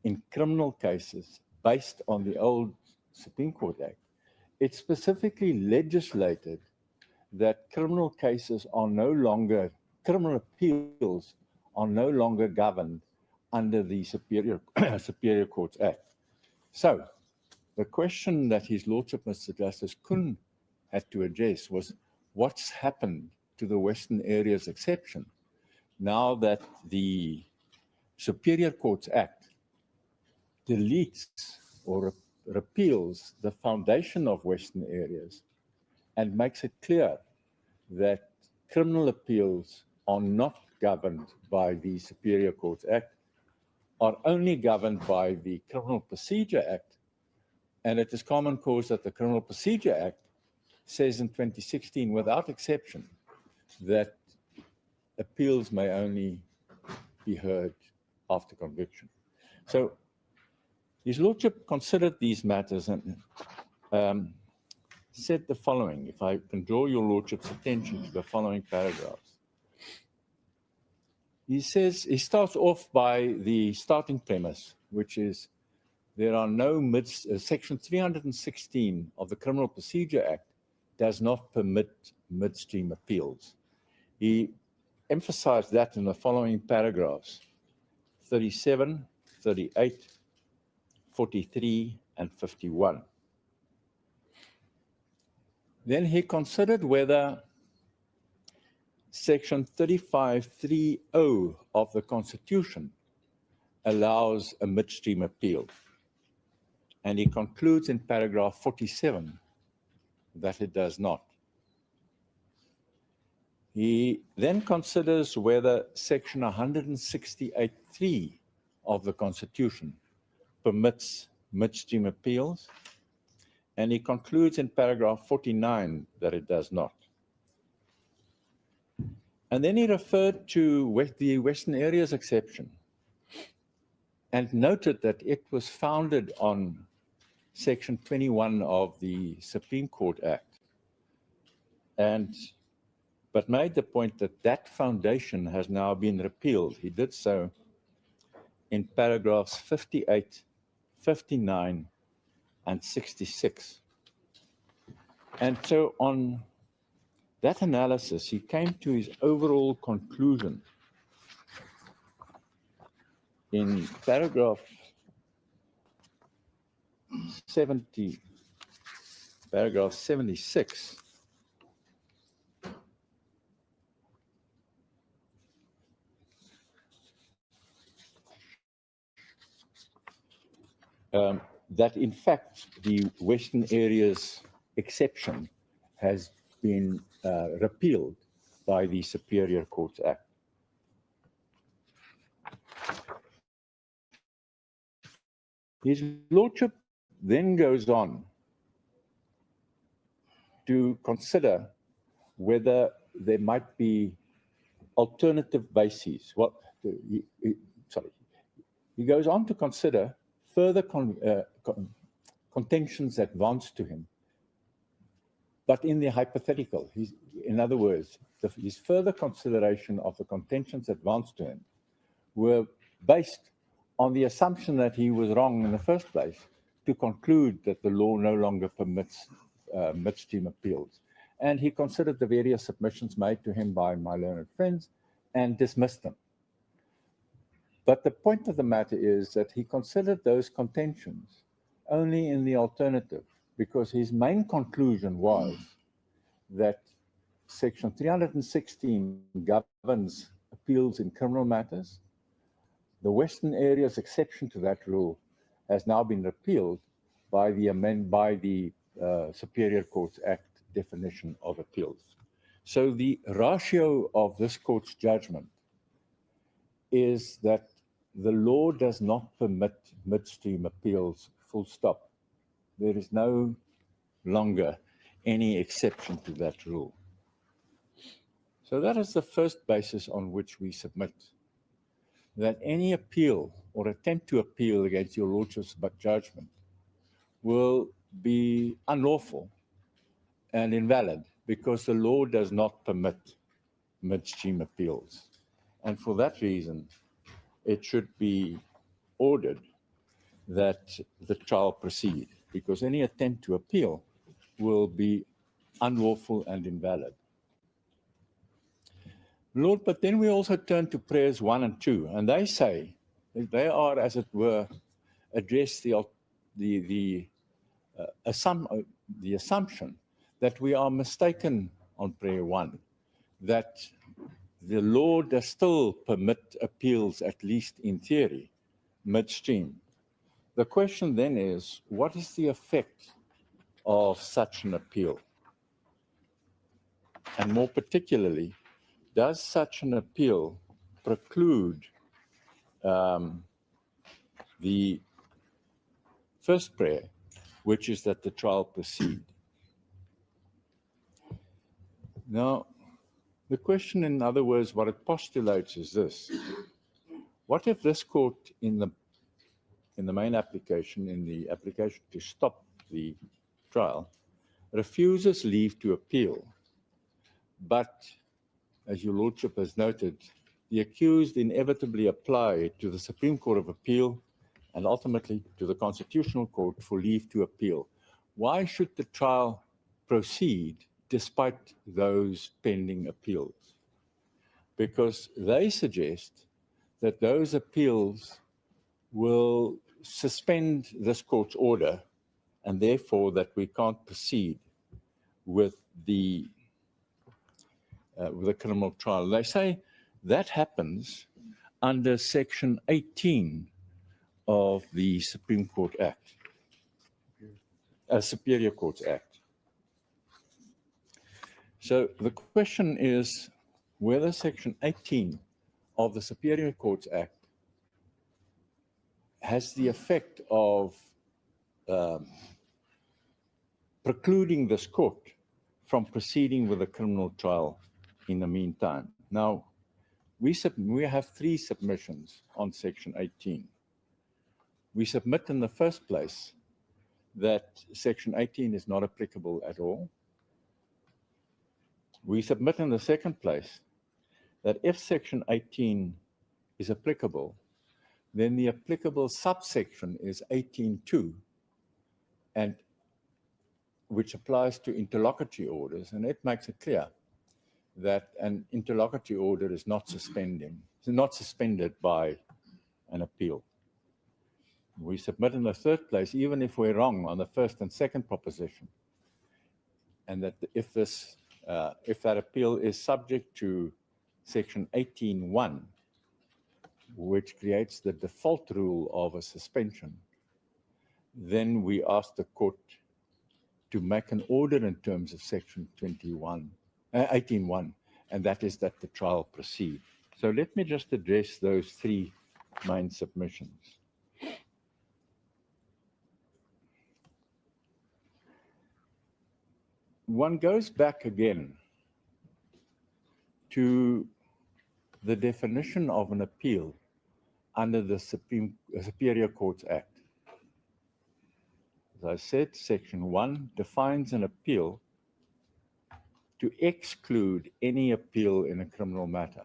in criminal cases based on the old Supreme Court Act, it specifically legislated that criminal cases are no longer, criminal appeals are no longer governed under the Superior Courts Act. So the question that His Lordship, Mr. Justice Kuhn, had to address was what's happened to the Western Areas exception now that the Superior Courts Act deletes or repeals the foundation of Western Areas and makes it clear that criminal appeals are not governed by the Superior Courts Act, are only governed by the Criminal Procedure Act, and it is common cause that the Criminal Procedure Act says in 2016, without exception, that appeals may only be heard after conviction. So His Lordship considered these matters and said the following, if I can draw your Lordship's attention to the following paragraphs. He says, he starts off by the starting premise, which is there are no Section 316 of the Criminal Procedure Act does not permit midstream appeals. He emphasized that in the following paragraphs, 37, 38, 43, and 51. Then he considered whether Section 35.3.0 of the Constitution allows a midstream appeal. And he concludes in paragraph 47 that it does not. He then considers whether Section 168.3 of the Constitution permits midstream appeals, and he concludes in paragraph 49 that it does not. And then he referred to the Western Areas exception and noted that it was founded on Section 21 of the Supreme Court Act, but made the point that that foundation has now been repealed. He did so in paragraphs 58, 59, and 66. And so on that analysis, he came to his overall conclusion in paragraph 76. that in fact the Western Areas exception has been repealed by the Superior Courts Act. His Lordship then goes on to consider whether there might be alternative bases. He goes on to consider further contentions advanced to him, but in the hypothetical. In other words, his further consideration of the contentions advanced to him were based on the assumption that he was wrong in the first place to conclude that the law no longer permits midstream appeals. And he considered the various submissions made to him by my learned friends and dismissed them. But the point of the matter is that he considered those contentions only in the alternative, because his main conclusion was that Section 316 governs appeals in criminal matters. The Western Areas exception to that rule has now been repealed by the Superior Courts Act definition of appeals. So the ratio of this court's judgment is that the law does not permit midstream appeals, full stop. There is no longer any exception to that rule. So that is the first basis on which we submit, that any appeal or attempt to appeal against your Lordship's judgment will be unlawful and invalid because the law does not permit midstream appeals. And for that reason, it should be ordered that the trial proceed, because any attempt to appeal will be unlawful and invalid. Lord, but then we also turn to prayers 1 and 2, and they say, they are, as it were, address the assumption that we are mistaken on prayer 1, that the law does still permit appeals, at least in theory, midstream. The question then is, what is the effect of such an appeal? And more particularly, does such an appeal preclude the first prayer, which is that the trial proceed? Now, the question, in other words, what it postulates is this: what if this court, in the main application, in the application to stop the trial, refuses leave to appeal, but, as your Lordship has noted, the accused inevitably apply to the Supreme Court of Appeal and ultimately to the Constitutional Court for leave to appeal? Why should the trial proceed despite those pending appeals? Because they suggest that those appeals will suspend this court's order, and therefore that we can't proceed with the criminal trial. They say that happens under Section 18 of the Supreme Court Act, Superior Courts Act. So the question is whether Section 18 of the Superior Courts Act has the effect of precluding this court from proceeding with a criminal trial in the meantime. Now, we have 3 submissions on Section 18. We submit in the first place that Section 18 is not applicable at all. We submit in the second place that if Section 18 is applicable, then the applicable subsection is 18.2, and which applies to interlocutory orders, and it makes it clear that an interlocutory order is not suspended by an appeal. We submit in the third place, even if we're wrong on the first and second proposition, and that if that appeal is subject to Section 18.1, which creates the default rule of a suspension, then we ask the court to make an order in terms of section 18.1, and that is that the trial proceed. So let me just address those three main submissions. One goes back again to the definition of an appeal under the Superior Courts Act. As I said, Section 1 defines an appeal to exclude any appeal in a criminal matter,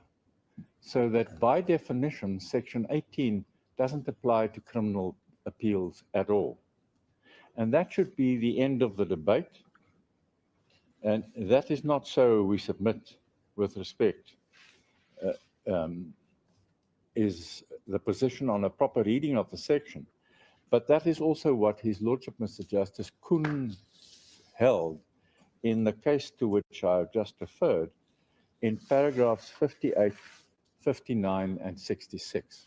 so that by definition, Section 18 doesn't apply to criminal appeals at all. And that should be the end of the debate. And that is not so, we submit with respect, is the position on a proper reading of the section. But that is also what His Lordship, Mr. Justice Kuhn, held in the case to which I have just referred in paragraphs 58, 59, and 66.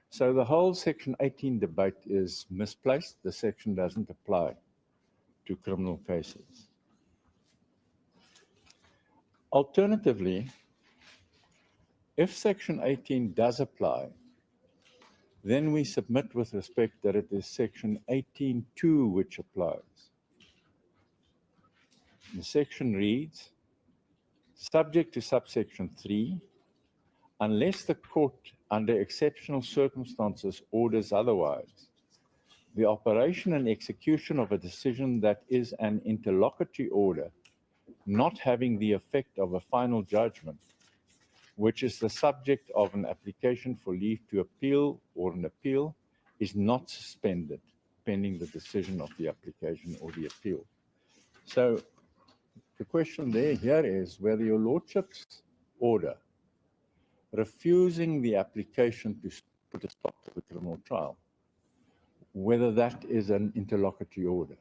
So the whole Section 18 debate is misplaced. The section doesn't apply to criminal cases. Alternatively, if Section 18 does apply, then we submit with respect that it is Section 18.2 which applies. The section reads, subject to subsection 3, unless the court under exceptional circumstances orders otherwise, the operation and execution of a decision that is an interlocutory order, not having the effect of a final judgment, which is the subject of an application for leave to appeal or an appeal, is not suspended pending the decision of the application or the appeal. So the question here is whether your Lordship's order refusing the application to put a stop to the criminal trial, whether that is an interlocutory order.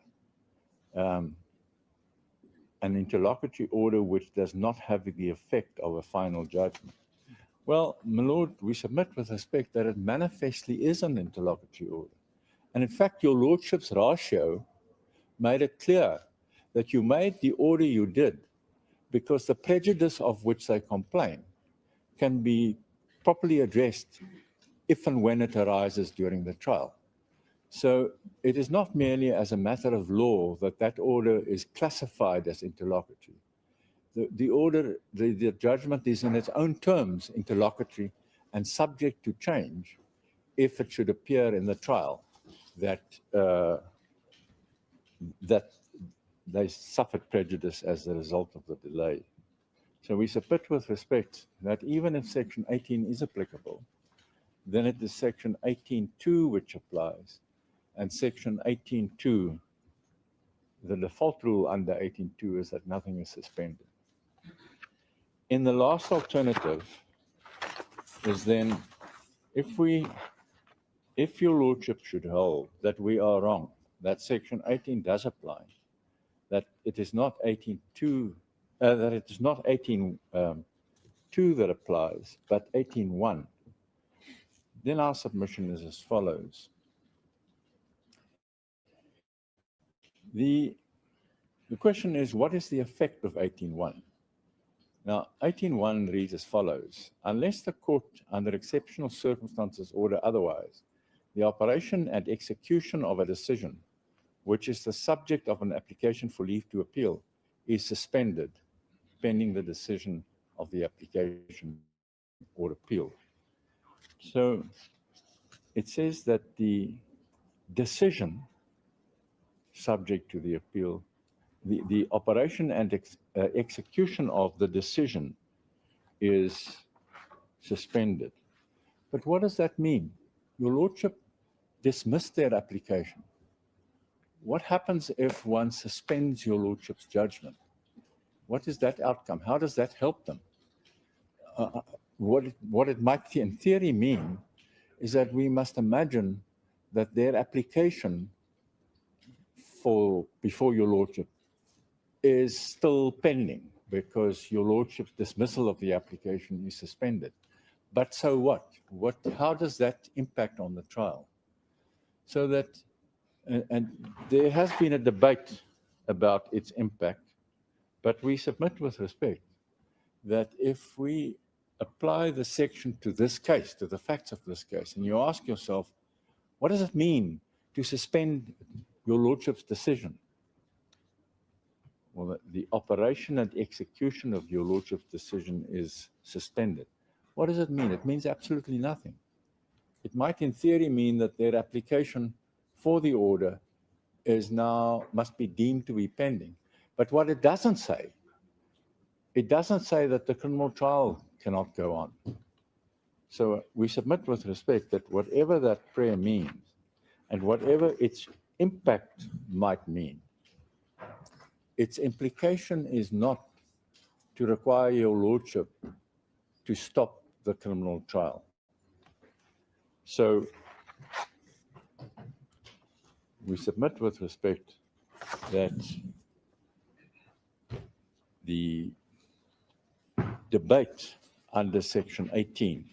An interlocutory order which does not have the effect of a final judgment. Well, my Lord, we submit with respect that it manifestly is an interlocutory order. And in fact, your Lordship's ratio made it clear that you made the order you did because the prejudice of which they complain can be properly addressed if and when it arises during the trial. So it is not merely as a matter of law that that order is classified as interlocutory. The judgment is in its own terms interlocutory and subject to change if it should appear in the trial that they suffered prejudice as a result of the delay. So we submit with respect that even if Section 18 is applicable, then it is Section 18.2 which applies. And Section 18.2, the default rule under 18.2 is that nothing is suspended. In the last alternative is then, if your Lordship should hold that we are wrong, that Section 18 does apply, that it is not 18.2, that it is not 18.2 that applies, but 18.1, then our submission is as follows. The question is, what is the effect of 18.1? Now, 18.1 reads as follows. Unless the court, under exceptional circumstances, order otherwise, the operation and execution of a decision, which is the subject of an application for leave to appeal, is suspended pending the decision of the application or appeal. So it says that the decision subject to the appeal, the operation and execution of the decision is suspended. But what does that mean? Your Lordship dismissed their application. What happens if one suspends your Lordship's judgment? What is that outcome? How does that help them? What it might in theory mean is that we must imagine that their application before your Lordship is still pending because your Lordship's dismissal of the application is suspended. But so what? How does that impact on the trial? So that And there has been a debate about its impact, but we submit with respect that if we apply the section to this case, to the facts of this case, and you ask yourself, what does it mean to suspend your lordship's decision? Well, the operation and execution of your lordship's decision is suspended. What does it mean? It means absolutely nothing. It might in theory mean that their application for the order is now, must be deemed to be pending. But what it doesn't say that the criminal trial cannot go on. So we submit with respect that whatever that prayer means and whatever its impact might mean, its implication is not to require your lordship to stop the criminal trial. So we submit with respect that the debate under Section 18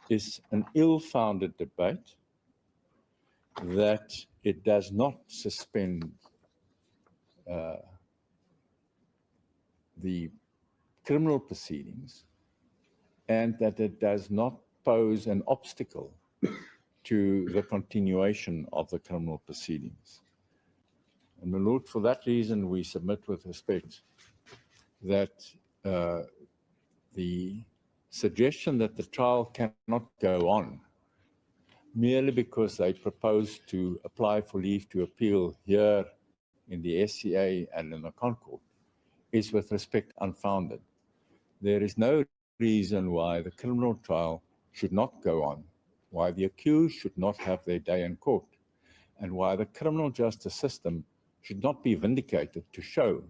is an ill-founded debate, that it does not suspend the criminal proceedings, and that it does not pose an obstacle to the continuation of the criminal proceedings. And my lord, for that reason, we submit with respect that the suggestion that the trial cannot go on merely because they propose to apply for leave to appeal here in the SCA and in the Concord is with respect unfounded. There is no reason why the criminal trial should not go on, why the accused should not have their day in court, and why the criminal justice system should not be vindicated to show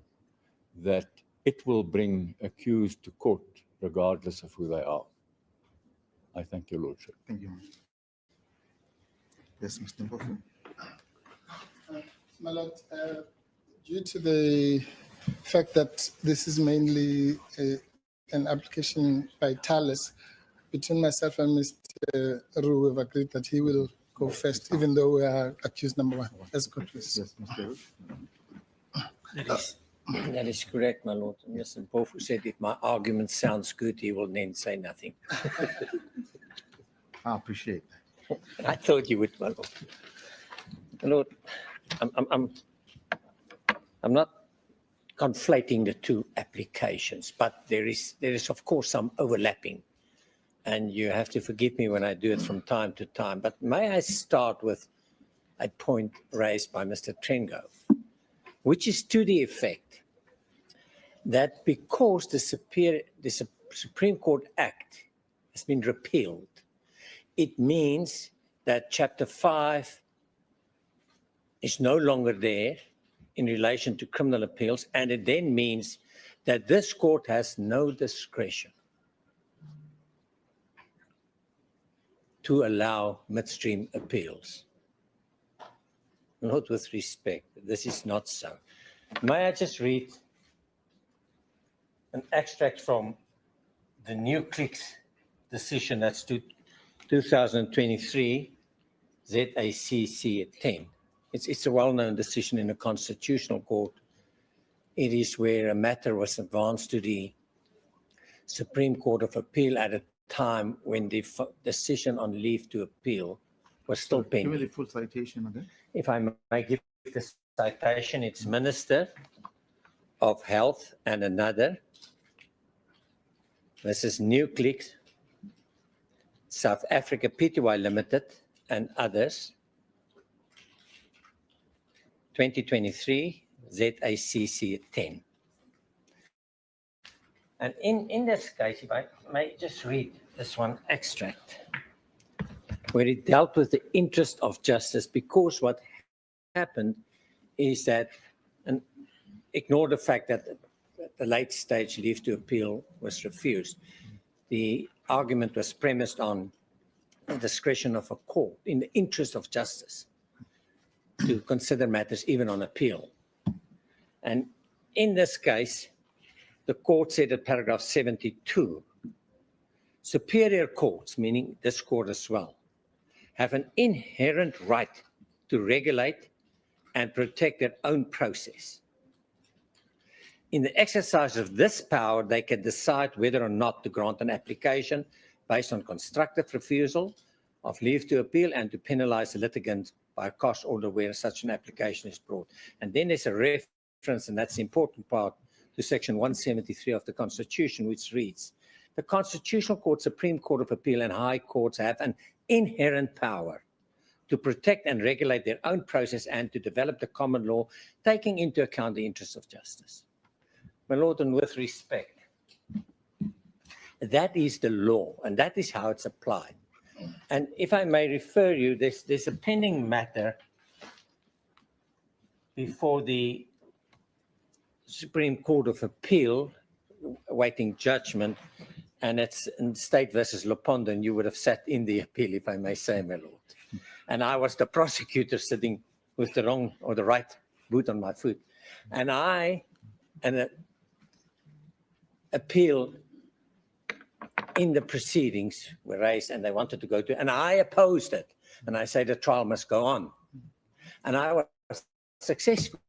that it will bring accused to court regardless of who they are. I thank your lordship. Thank you. Yes, Mr. Mpofu. My Lord, due to the fact that this is mainly an application by Thales, between myself and Mr. Roux, we've agreed that he will go first, even though we are accused number one. Let's go, please. Yes, Mr. Roux. That is correct, my lord. Mr. Mpofu said if my argument sounds good, he will then say nothing. I appreciate that. I thought you would, my lord. My lord, I'm not conflating the two applications, but there is of course some overlapping, and you have to forgive me when I do it from time to time. But may I start with a point raised by Mr. Trengo, which is to the effect that because the Supreme Court Act has been repealed, it means that Chapter 5 is no longer there in relation to criminal appeals, and it then means that this court has no discretion to allow midstream appeals. Not with respect, this is not so. May I just read an extract from the New Clicks decision, that's 2023 ZACC at 10. It's a well-known decision in the Constitutional Court. It is where a matter was advanced to the Supreme Court of Appeal at a time when the decision on leave to appeal was still pending. Give me the full citation again. If I may give the citation, it's Minister of Health and another. This is New Clicks, South Africa Pty Limited and others, 2023 ZACC 10. And in this case, if I may just read this one extract, where it dealt with the interest of justice, because what happened is that, and ignore the fact that the late stage leave to appeal was refused. The argument was premised on the discretion of a court in the interest of justice to consider matters even on appeal. And in this case, the court said at paragraph 72, superior courts, meaning this court as well, have an inherent right to regulate and protect their own process. In the exercise of this power, they can decide whether or not to grant an application based on constructive refusal of leave to appeal and to penalize the litigant by a cost order where such an application is brought. And then there's a reference, and that's the important part, to Section 173 of the Constitution, which reads, the Constitutional Court, Supreme Court of Appeal, and High Courts have an inherent power to protect and regulate their own process and to develop the common law, taking into account the interests of justice. My Lord, and with respect, that is the law, and that is how it's applied. And if I may refer you, there's a pending matter before the Supreme Court of Appeal, awaiting judgment, and it's in State versus Lepondo, and you would have sat in the appeal, if I may say, my Lord. And I was the prosecutor sitting with the wrong or the right boot on my foot. And an appeal in the proceedings were raised, and they wanted to go to, and I opposed it. And I said the trial must go on. And I was successful.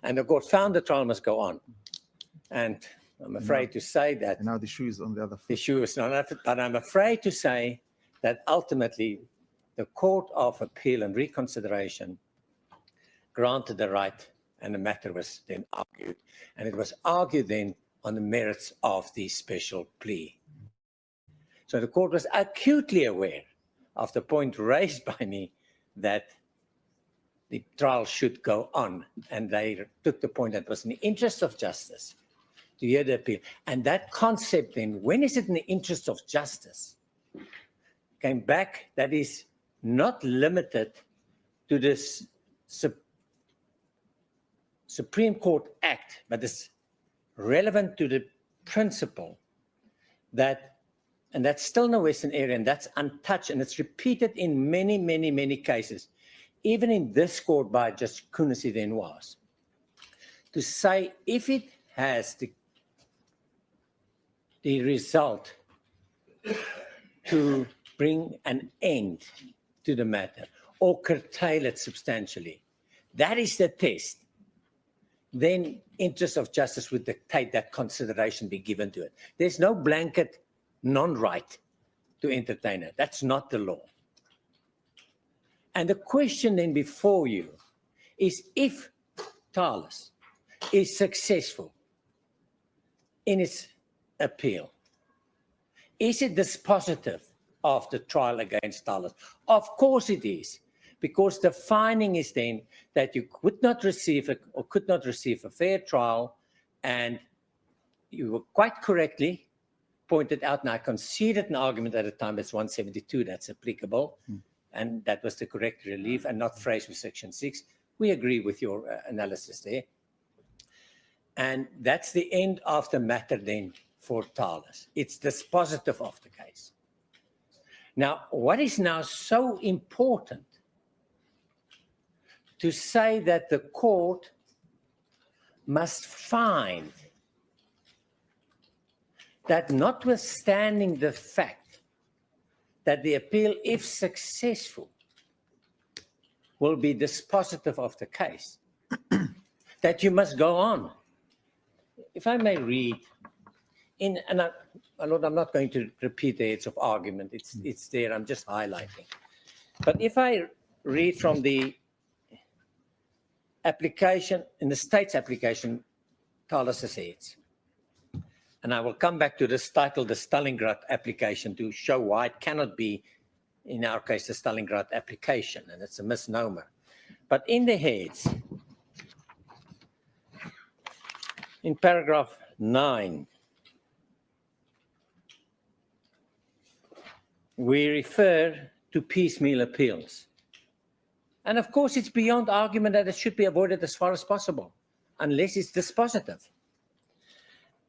And the court found the trial must go on. And I'm afraid to say that. And now the shoe is on the other foot. The shoe is not on the other foot, but I'm afraid to say that ultimately the Court of Appeal and Reconsideration granted the right, and the matter was then argued. And it was argued then on the merits of the special plea. So the court was acutely aware of the point raised by me that the trial should go on, and they took the point that it was in the interest of justice to hear the appeal. And that concept then, when is it in the interest of justice, came back, that is not limited to this Supreme Court Act, but is relevant to the principle that, and that's still in the Western area, and that's untouched, and it's repeated in many, many, many cases, even in this court by Justice Kunisi then was, to say if it has the result to bring an end to the matter or curtail it substantially, that is the test. Then interest of justice would dictate that consideration be given to it. There's no blanket non-right to entertain it. That's not the law. And the question then before you is, if Thales is successful in its appeal, is it dispositive of the trial against Thales? Of course it is, because the finding is then that you could not receive a fair trial, and you were quite correctly pointed out, and I conceded an argument at the time, it's 172 that's applicable, and that was the correct relief and not phrased with Section 6. We agree with your analysis there. And that's the end of the matter then for Thales. It's dispositive of the case. Now, what is now so important to say that the court must find that, notwithstanding the fact that the appeal, if successful, will be dispositive of the case, that you must go on. If I may read, Lord, I'm not going to repeat the heads of argument, it's there, I'm just highlighting. But if I read from the application, in the state's application, Thales' heads, and I will come back to this title, the Stalingrad application, to show why it cannot be, in our case, the Stalingrad application, and it's a misnomer. But in the heads, in paragraph 9, we refer to piecemeal appeals. And of course, it's beyond argument that it should be avoided as far as possible, unless it's dispositive.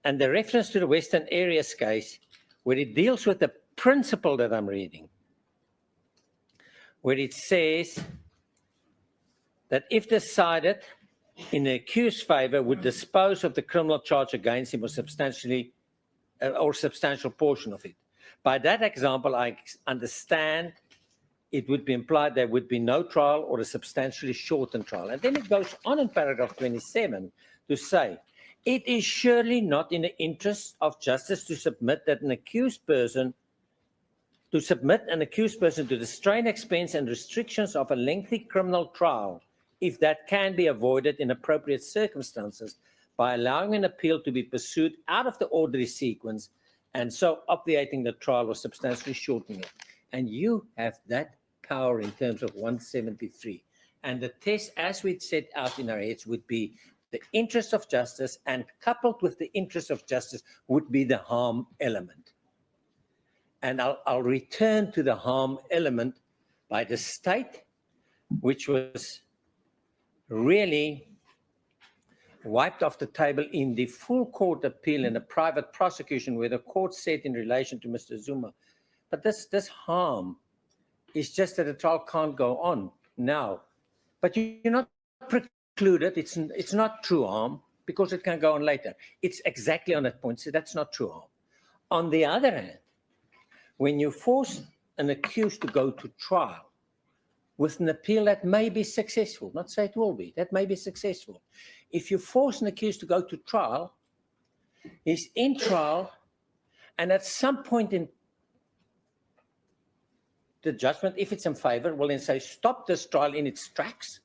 And the reference to the Western Areas case, where it deals with the principle that I'm reading, where it says that if decided in the accused's favor, would dispose of the criminal charge against him or substantial portion of it. By that example, I understand it would be implied there would be no trial or a substantially shortened trial. And then it goes on in paragraph 27 to say, it is surely not in the interest of justice to submit an accused person to the strain, expense, and restrictions of a lengthy criminal trial, if that can be avoided in appropriate circumstances, by allowing an appeal to be pursued out of the orderly sequence, and so obviating the trial or substantially shortening it. And you have that power in terms of 173. And the test, as we'd set out in our heads, would be the interest of justice, and coupled with the interest of justice would be the harm element. And I'll return to the harm element by the state, which was really wiped off the table in the full court appeal in a private prosecution, where the court said in relation to Mr. Zuma, but this harm is just that the trial can't go on now. But you're not precluded. It's not true harm because it can go on later. It's exactly on that point. So that's not true harm. On the other hand, when you force an accused to go to trial with an appeal that may be successful, not say it will be, that may be successful. If you force an accused to go to trial, he's in trial, and at some point in the judgment, if it's in favor, will then say, stop this trial in its tracks.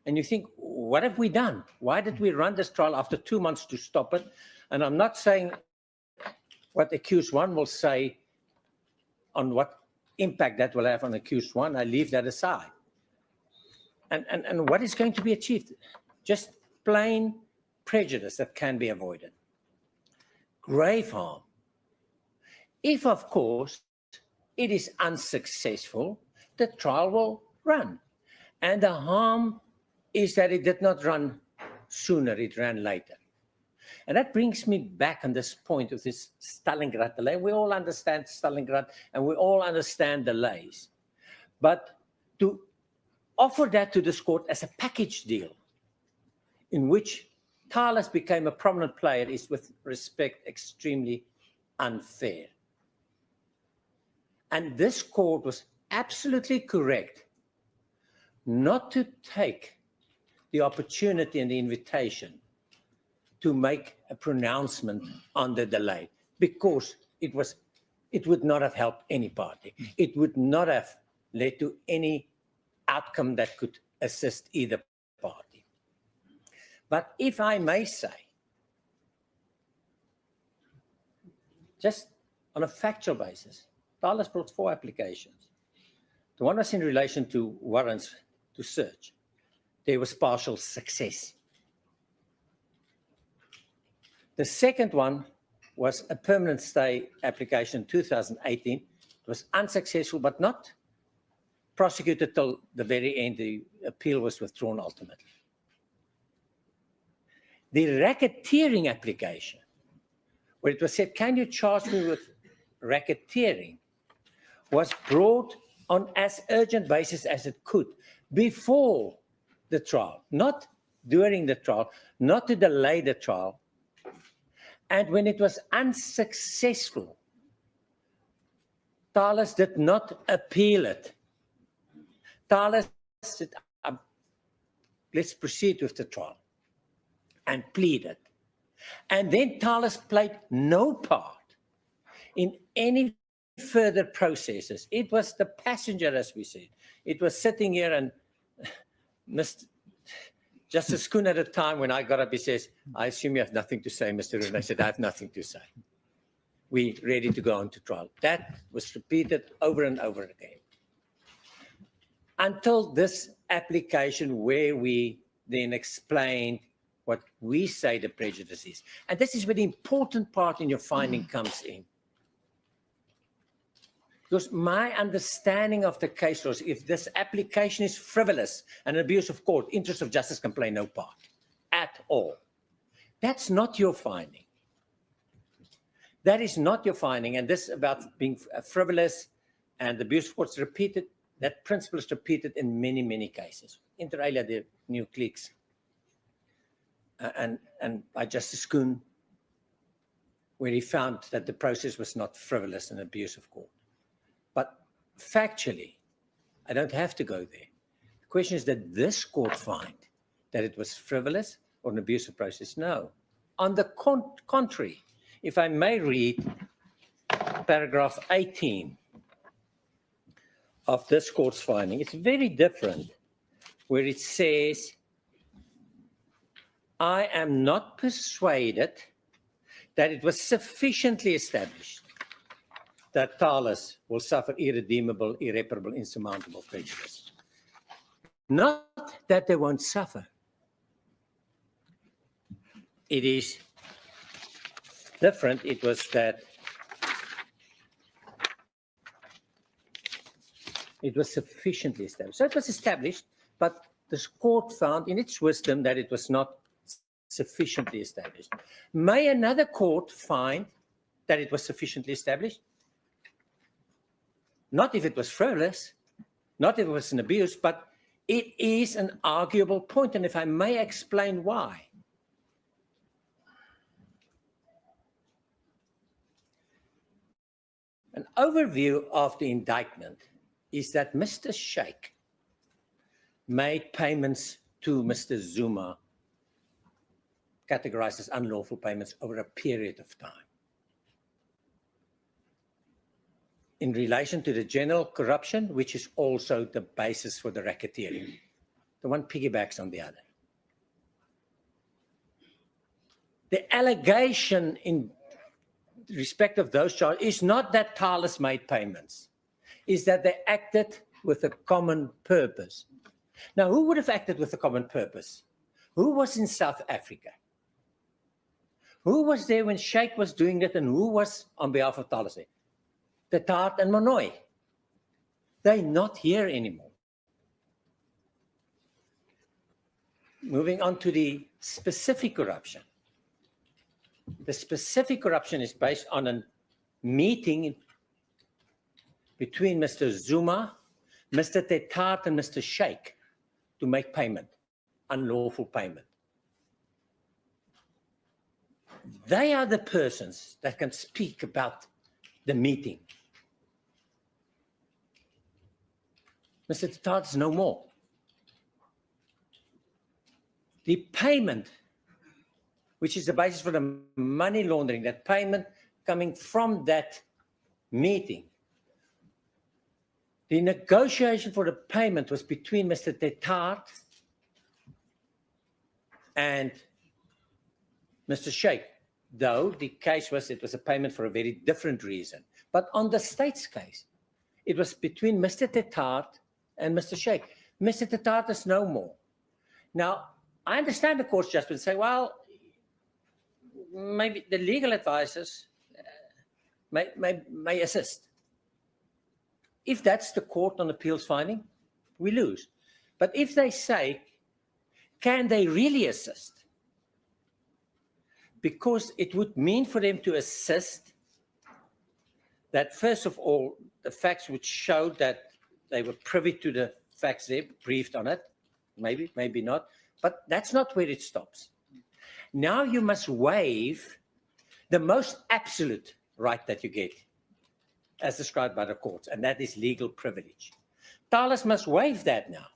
And you think, what have we done? Why did we run this trial after 2 months to stop it? And I'm not saying what accused one will say on what impact that will have on accused one. I leave that aside. And what is going to be achieved? Just plain prejudice that can be avoided. Grave harm. If, of course, it is unsuccessful, the trial will run. And the harm is that it did not run sooner, it ran later. And that brings me back on this point of this Stalingrad delay. We all understand Stalingrad and we all understand delays. But to offer that to this court as a package deal in which Thales became a prominent player is, with respect, extremely unfair. And this court was absolutely correct not to take the opportunity and the invitation to make a pronouncement on the delay, because it would not have helped any party. It would not have led to any outcome that could assist either party. But if I may say, just on a factual basis, Thales brought 4 applications. The one was in relation to warrants to search. There was partial success. The second one was a permanent stay application in 2018. It was unsuccessful, but not prosecuted till the very end. The appeal was withdrawn ultimately. The racketeering application, where it was said, can you charge me with racketeering, was brought on as urgent basis as it could before the trial, not during the trial, not to delay the trial. And when it was unsuccessful, Thales did not appeal it. Thales said, let's proceed with the trial, and pleaded. And then Thales played no part in any further processes. It was the passenger, as we said. It was sitting here, and Mr. Justice Kuhn at a time when I got up, he says, I assume you have nothing to say, Mr. Roon. I said, I have nothing to say. We're ready to go on to trial. That was repeated over and over again. Until this application where we then explained what we say the prejudice is. And this is where the important part in your finding comes in. Because my understanding of the case was, if this application is frivolous and an abuse of court, interest of justice can play no part at all. That's not your finding. That is not your finding. And this about being frivolous and abuse of court is repeated, that principle is repeated in many, many cases. Inter alia, the new cliques. And by Justice Kuhn, where he found that the process was not frivolous and abuse of court. But factually, I don't have to go there. The question is, did this court find that it was frivolous or an abuse of process? No. On the contrary, if I may read paragraph 18 of this court's finding, it's very different, where it says, I am not persuaded that it was sufficiently established that Thales will suffer irredeemable, irreparable, insurmountable prejudice. Not that they won't suffer. It is different. It was that it was sufficiently established. So it was established, but this court found in its wisdom that it was not sufficiently established. May another court find that it was sufficiently established? Not if it was frivolous, not if it was an abuse, but it is an arguable point, and if I may explain why. An overview of the indictment is that Mr. Sheikh made payments to Mr. Zuma, categorized as unlawful payments, over a period of time. In relation to the general corruption, which is also the basis for the racketeering. The one piggybacks on the other. The allegation in respect of those charges is not that Thales made payments, is that they acted with a common purpose. Now, who would have acted with a common purpose? Who was in South Africa? Who was there when Sheikh was doing it, and who was on behalf of Thales? The Tart and Monoy. They're not here anymore. Moving on to the specific corruption. The specific corruption is based on a meeting between Mr. Zuma, Mr. Tetart, and Mr. Sheikh to make payment, unlawful payment. They are the persons that can speak about the meeting. Mr. Tetart is no more. The payment, which is the basis for the money laundering, that payment coming from that meeting. The negotiation for the payment was between Mr. Tetart and Mr. Sheikh, though the case was, it was a payment for a very different reason. But on the state's case, it was between Mr. Tetart and Mr. Sheikh. Mr. Tetart is no more. Now, I understand the court's judgment say, well, maybe the legal advisors may assist. If that's the court on appeals finding, we lose. But if they say, can they really assist? Because it would mean for them to assist that, first of all, the facts would show that they were privy to the facts there, briefed on it, maybe, maybe not, but that's not where it stops. Now you must waive the most absolute right that you get, as described by the courts, and that is legal privilege. Thales must waive that now.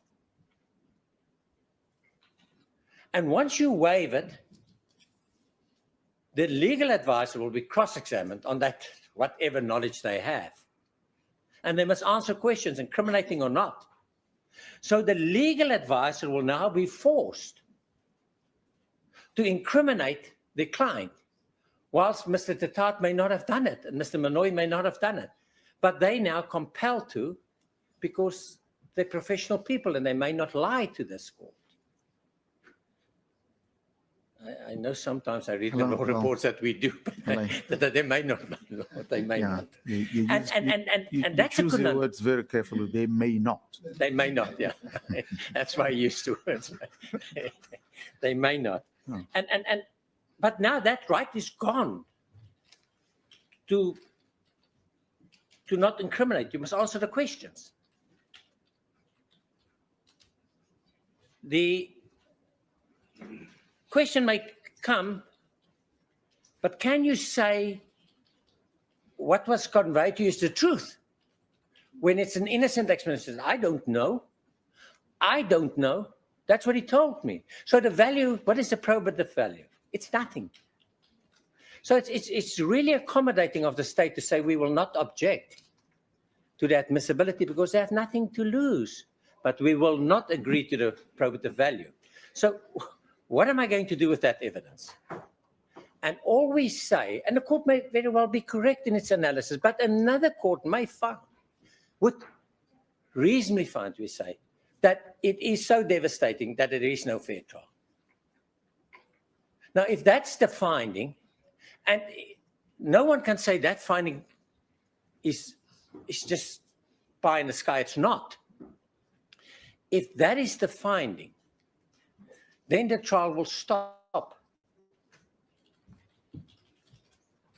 And once you waive it, the legal advisor will be cross-examined on that, whatever knowledge they have. And they must answer questions, incriminating or not. So the legal advisor will now be forced to incriminate the client, whilst Mr. Tetart may not have done it, and Mr. Monoy may not have done it. But they now compelled to, because they're professional people and they may not lie to this court. I know sometimes I read the law reports that we do, but that they may not. They may not. And that's choose your words very carefully. They may not. They may not. Yeah, that's why I used to words. They may not. Oh. But now that right is gone. To not incriminate, you must answer the questions. The question may come, but can you say what was conveyed to you is the truth when it's an innocent explanation, I don't know. I don't know. That's what he told me. So the value, what is the probative value? It's nothing. So it's really accommodating of the state to say we will not object to the admissibility because they have nothing to lose, but we will not agree to the probative value. So what am I going to do with that evidence? And all we say, and the court may very well be correct in its analysis, but another court may find, would reasonably find, we say, that it is so devastating that there is no fair trial. Now, if that's the finding, and no one can say that finding is just pie in the sky, it's not. If that is the finding, then the trial will stop.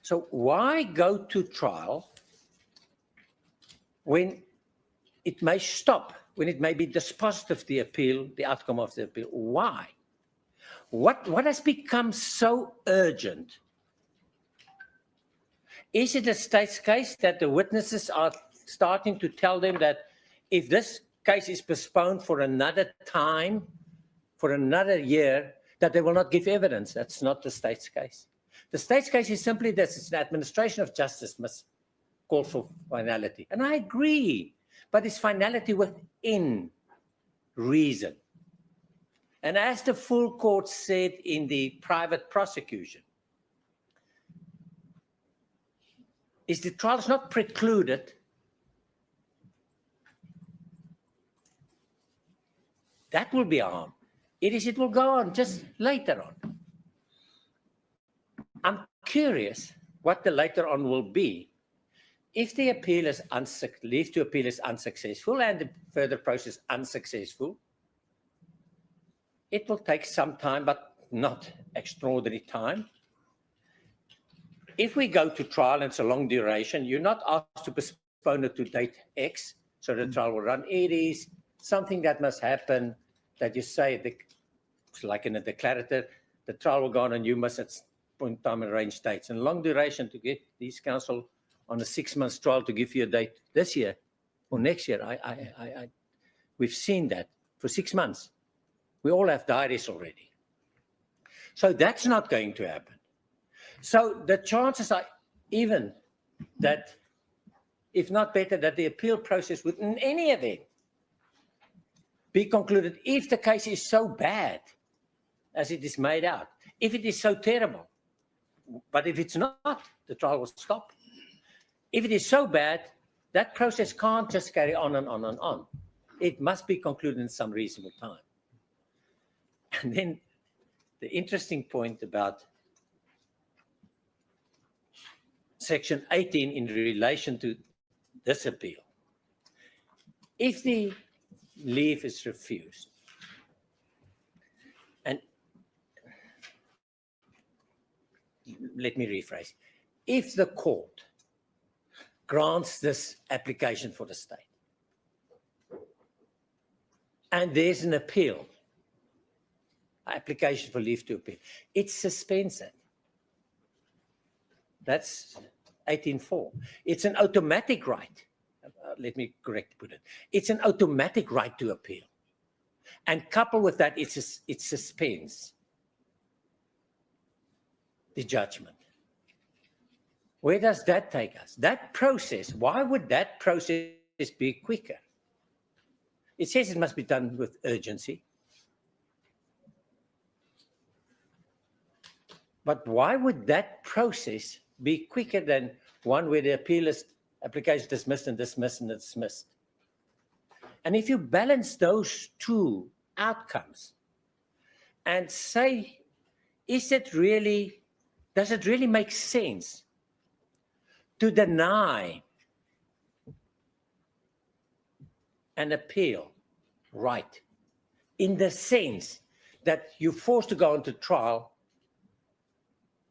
So why go to trial when it may stop, when it may be dispositive, the appeal, the outcome of the appeal? Why? What has become so urgent? Is it a state's case that the witnesses are starting to tell them that if this case is postponed for another time, for another year, that they will not give evidence? That's not the state's case. The state's case is simply this: it's the administration of justice must call for finality. And I agree, but it's finality within reason. And as the full court said in the private prosecution, is the trial is not precluded. That will be harm. It will go on just later on. I'm curious what the later on will be. If the appeal is leave to appeal is unsuccessful and the further process unsuccessful, it will take some time, but not extraordinary time. If we go to trial and it's a long duration, you're not asked to postpone it to date X, so the trial will run. It is something that must happen, that you say, like in a declarative, the trial will go on and you must at point in time arrange dates. And long duration to get these counsel on a 6-month trial to give you a date this year or next year. We've seen that for 6 months. We all have diaries already. So that's not going to happen. So the chances are even that, if not better, that the appeal process would in any event be concluded if the case is so bad as it is made out, if it is so terrible. But if it's not, the trial will stop. If it is so bad, that process can't just carry on and on and on. It must be concluded in some reasonable time. And then the interesting point about Section 18 in relation to this appeal. If the leave is refused, and let me rephrase, if the court grants this application for the state and there's an appeal, application for leave to appeal, it suspends it. That's 18.4. It's an automatic right. Let me put it. It's an automatic right to appeal. And coupled with that, it suspends the judgment. Where does that take us? That process, why would that process be quicker? It says it must be done with urgency. But why would that process be quicker than one where the application is dismissed and dismissed and dismissed? And if you balance those two outcomes and say, does it really make sense to deny an appeal right in the sense that you're forced to go into trial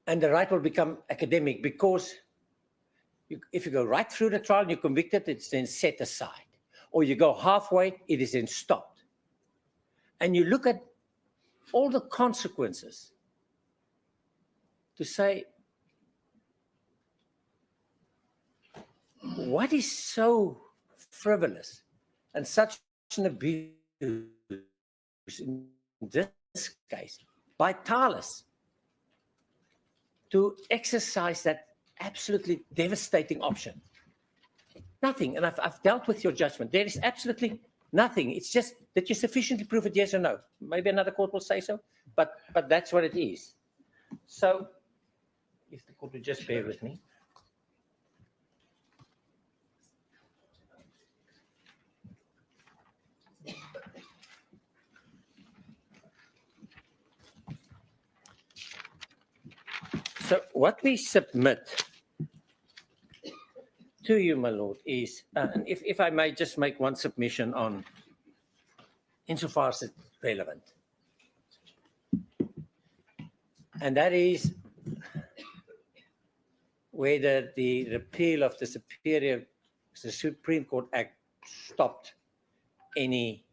and the right will become academic because if you go right through the trial and you're convicted, it's then set aside. Or you go halfway, it is then stopped. And you look at all the consequences to say, what is so frivolous and such an abuse in this case by Thales to exercise that absolutely devastating option. Nothing, and I've dealt with your judgment. There is absolutely nothing. It's just that you sufficiently prove it, yes or no. Maybe another court will say so, but that's what it is. So, if the court would just bear with me. So what we submit to you, my lord, is, and if I may just make one submission on, insofar as it's relevant, and that is whether the repeal of the Supreme Court Act stopped any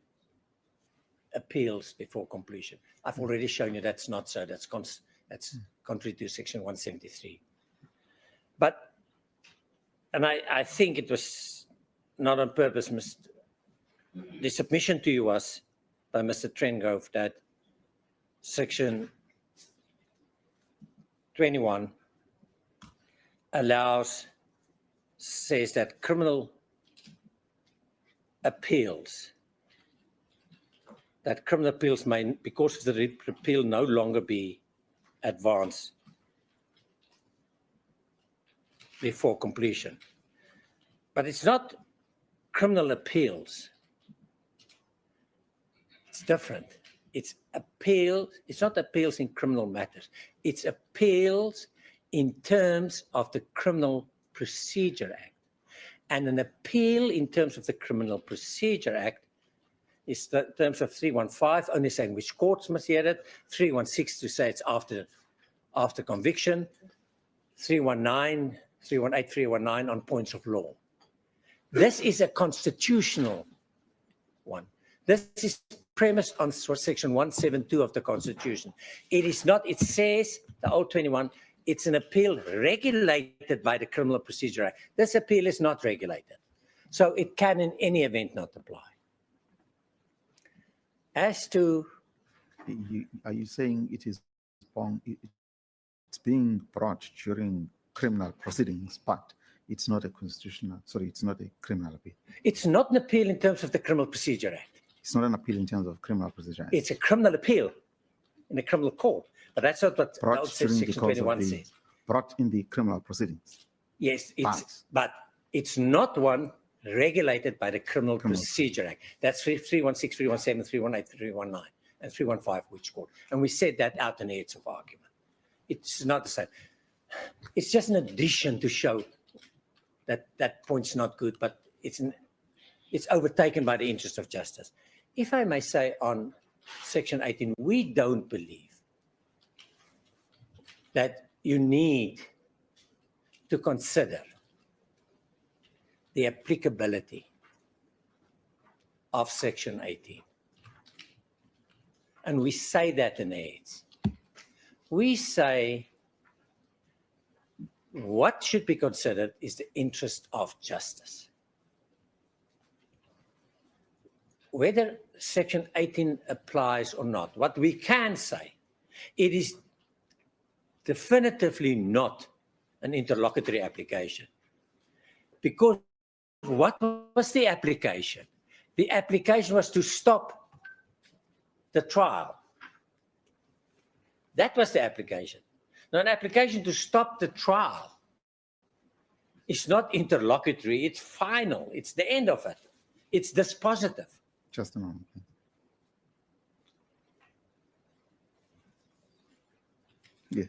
appeals before completion. I've already shown you that's not so. That's contrary to Section 173. But, and I think it was not on purpose, the submission to you was by Mr. Trengrove that Section 21 says that criminal appeals may, because of the repeal, no longer be advanced before completion. But it's not criminal appeals. It's different. It's appeals. It's not appeals in criminal matters. It's appeals in terms of the Criminal Procedure Act. And an appeal in terms of the Criminal Procedure Act is the terms of 315, only saying which courts must hear it, 316 to say it's after conviction, 319, 318, 319 on points of law. This is a constitutional one. This is premised on Section 172 of the Constitution. It is not, it says, the old 21, it's an appeal regulated by the Criminal Procedure Act. This appeal is not regulated. So it can in any event not apply. As to... Are you saying it is it's being brought during criminal proceedings, but it's not a constitutional, sorry, it's not a criminal appeal? It's not an appeal in terms of the Criminal Procedure Act. It's not an appeal in terms of criminal procedure act. It's a criminal appeal in a criminal court, but that's not what Brought during Section 21 says. Brought in the criminal proceedings. Yes, but it's not one regulated by the Criminal Procedure Act. That's 316, 317, 318, 319, and 315, which court. And we said that out in the heads of argument. It's not the same. It's just an addition to show that that point's not good, but it's overtaken by the interest of justice. If I may say on Section 18, we don't believe that you need to consider the applicability of Section 18. And we say that in the heads. We say what should be considered is the interest of justice. Whether Section 18 applies or not, what we can say, it is definitively not an interlocutory application. Because what was the application? The application was to stop the trial. That was the application. Now, an application to stop the trial is not interlocutory, it's final, it's the end of it. It's dispositive. Just a moment. Yes.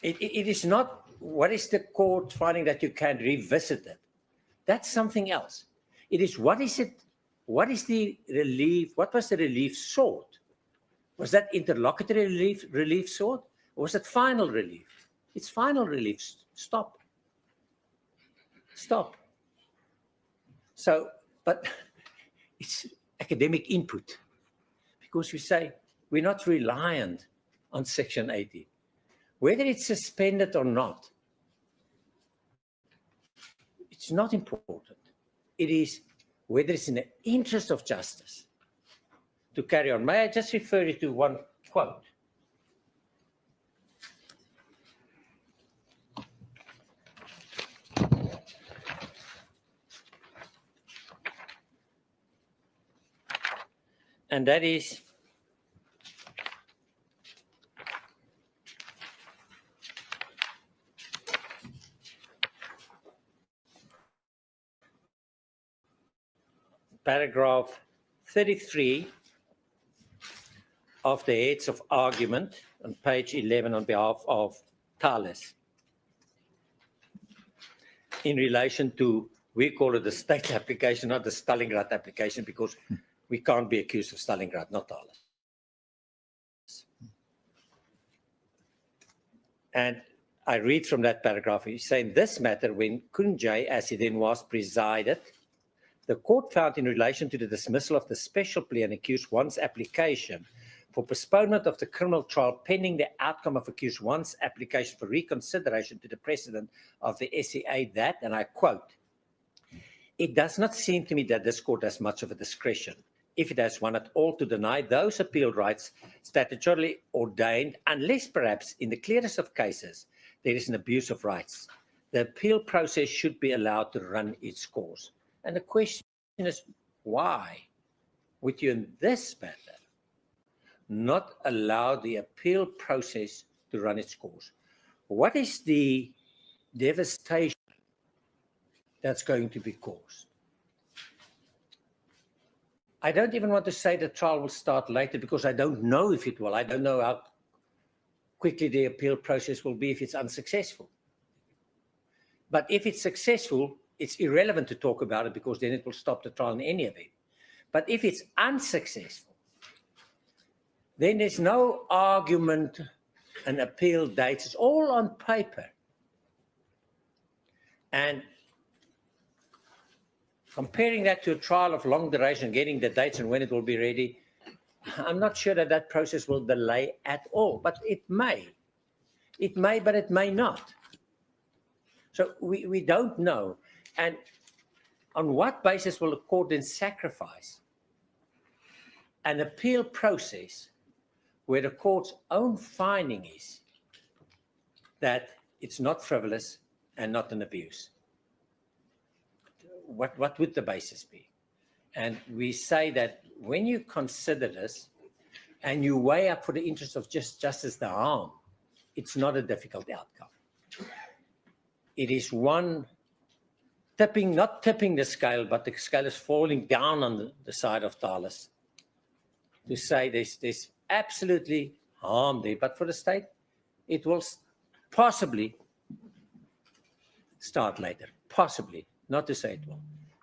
It is not, what is the court finding that you can revisit it? That's something else. It is, what is the relief, what was the relief sought? Was that interlocutory relief sought? Or was it final relief? It's final relief. Stop. Stop. So, but it's academic input, because we say we're not reliant on Section 18. Whether it's suspended or not, it's not important. it is whether it's in the interest of justice to carry on. May I just refer you to one quote? And that is paragraph 33 of the heads of argument on page 11 on behalf of Thales in relation to, we call it the state application, not the Stalingrad application, because we can't be accused of Stalingrad, not Thales. And I read from that paragraph, he's saying this matter, when Kunjay, as he then was, presided, the court found in relation to the dismissal of the special plea and accused one's application for postponement of the criminal trial pending the outcome of accused one's application for reconsideration to the President of the SCA that, and I quote, it does not seem to me that this court has much of a discretion, if it has one at all, to deny those appeal rights statutorily ordained, unless perhaps in the clearest of cases there is an abuse of rights. The appeal process should be allowed to run its course. And the question is, why would you in this matter not allow the appeal process to run its course? What is the devastation that's going to be caused? I don't even want to say the trial will start later because I don't know if it will. I don't know how quickly the appeal process will be if it's unsuccessful. But if it's successful, it's irrelevant to talk about it because then it will stop the trial in any event. But if it's unsuccessful, then there's no argument and appeal dates. It's all on paper. And comparing that to a trial of long duration, getting the dates and when it will be ready, I'm not sure that that process will delay at all, but it may. It may, but it may not. So we don't know. And on what basis will the court then sacrifice an appeal process where the court's own finding is that it's not frivolous and not an abuse? What would the basis be? And we say that when you consider this and you weigh up for the interest of justice the harm, it's not a difficult outcome. It is one tipping, not tipping the scale, but the scale is falling down on the side of Thales to say there's absolutely harm there. But for the state, it will possibly start later, possibly, not to say it will.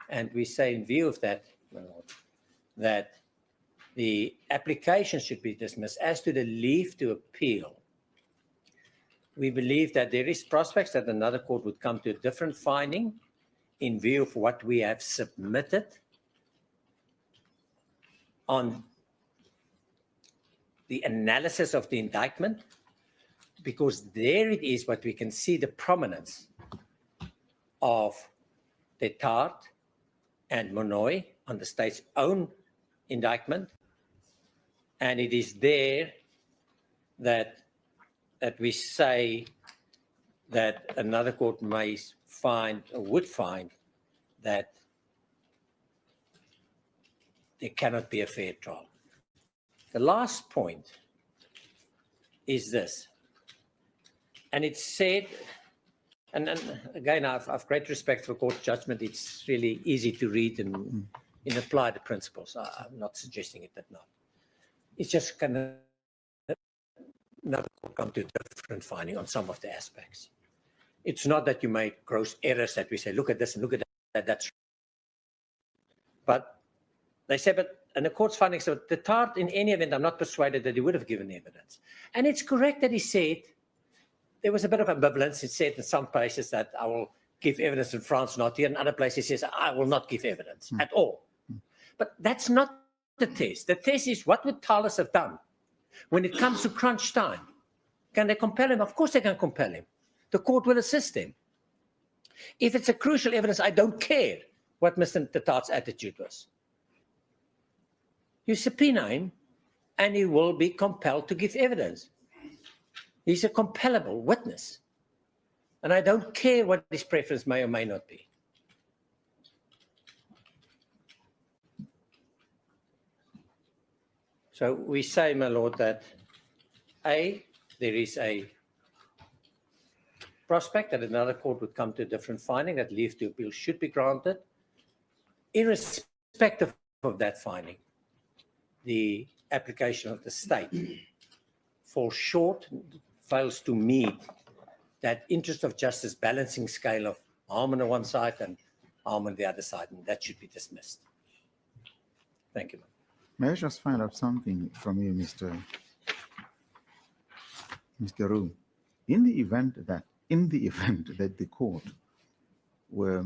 And we say in view of that, that the application should be dismissed. As to the leave to appeal, we believe that there is prospects that another court would come to a different finding in view of what we have submitted on the analysis of the indictment, because there it is what we can see the prominence of Detard and Monoy on the state's own indictment. And it is there that we say that another court may find or would find that there cannot be a fair trial. The last point is this, and it's said, and again, I've great respect for court judgment. It's really easy to read and apply the principles. I'm not suggesting it that not. It's just kind of another court come to a different finding on some of the aspects. It's not that you make gross errors that we say, look at this and look at that, that's. But they say, and the court's findings, so the Tart, in any event, I'm not persuaded that he would have given evidence. And it's correct that he said, there was a bit of ambivalence. It said in some places that I will give evidence in France, not here. In other places, he says, I will not give evidence at all. But that's not the test. The test is, what would Thales have done when it comes to crunch time? Can they compel him? Of course they can compel him. The court will assist him. If it's a crucial evidence, I don't care what Mr. Tatat's attitude was. You subpoena him, and he will be compelled to give evidence. He's a compellable witness. And I don't care what his preference may or may not be. So we say, my lord, that A, there is a prospect that another court would come to a different finding, that leave to appeal should be granted. Irrespective of that finding, the application of the state falls short, fails to meet that interest of justice balancing scale of harm on the one side and harm on the other side, and that should be dismissed. Thank you. May I just find out something from you, Mr. Roux? In the event that the court were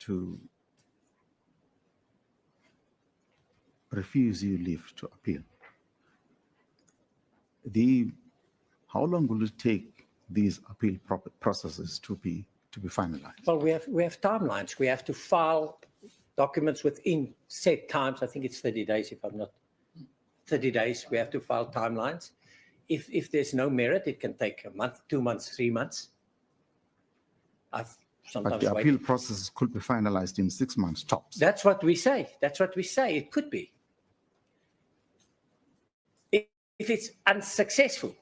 to refuse you leave to appeal, how long will it take these appeal processes to be finalized? Well, we have timelines. We have to file documents within set times. I think it's 30 days, if I'm not 30 days. We have to file timelines. If there's no merit, it can take a month, 2 months, 3 months. I've sometimes But the appeal process could be finalized in 6 months tops. That's what we say. That's what we say. It could be. If it's unsuccessful.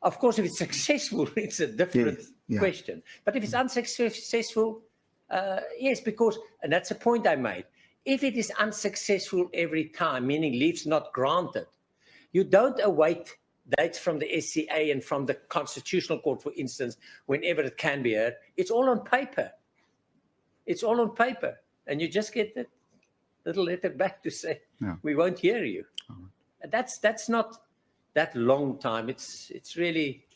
Of course, if it's successful, it's a different question. But if it's unsuccessful, yes, because, and that's a point I made, if it is unsuccessful every time, meaning leave's not granted, you don't await dates from the SCA and from the Constitutional Court, for instance, whenever it can be heard. It's all on paper. It's all on paper. And you just get that little letter back to say, we won't hear you. That's not that long time. It's really,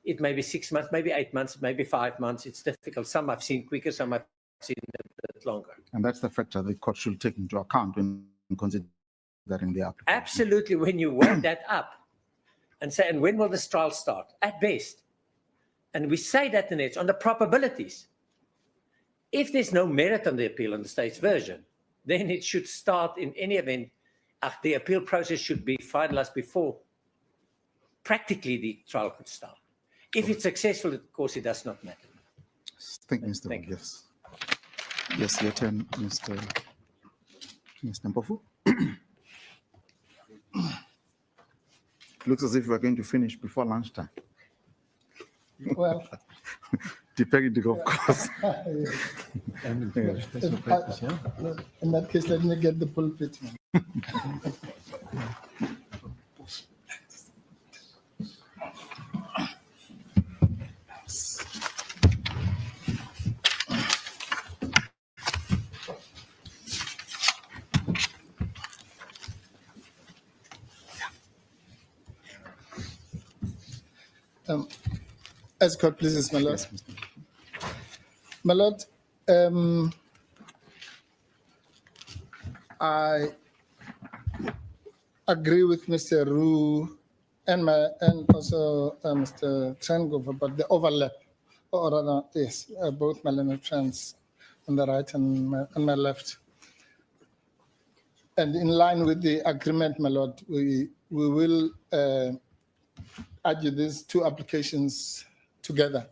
it may be 6 months, maybe 8 months, maybe 5 months. It's difficult. Some I've seen quicker, some I've seen a bit longer. And that's the factor the court should take into account when considering the application. Absolutely. When you weigh that up and say, and when will this trial start? At best. And we say that in it on the probabilities. If there's no merit on the appeal on the state's version, then it should start in any event. The appeal process should be finalized before practically the trial could start. If it's successful, of course, it does not matter. Thank you, Mr. Thank you. Yes. Yes, your turn, Mr. Mpofu. Looks as if we're going to finish before lunchtime. Well, Depending, of course. in that case, let me get the pulpit. As court pleases, my lord. My lord, I agree with Mr. Roux and also Mr. Trengov about the overlap, or rather, yes, both my learned friends on the right and on my left. And in line with the agreement, my lord, we will argue these two applications together.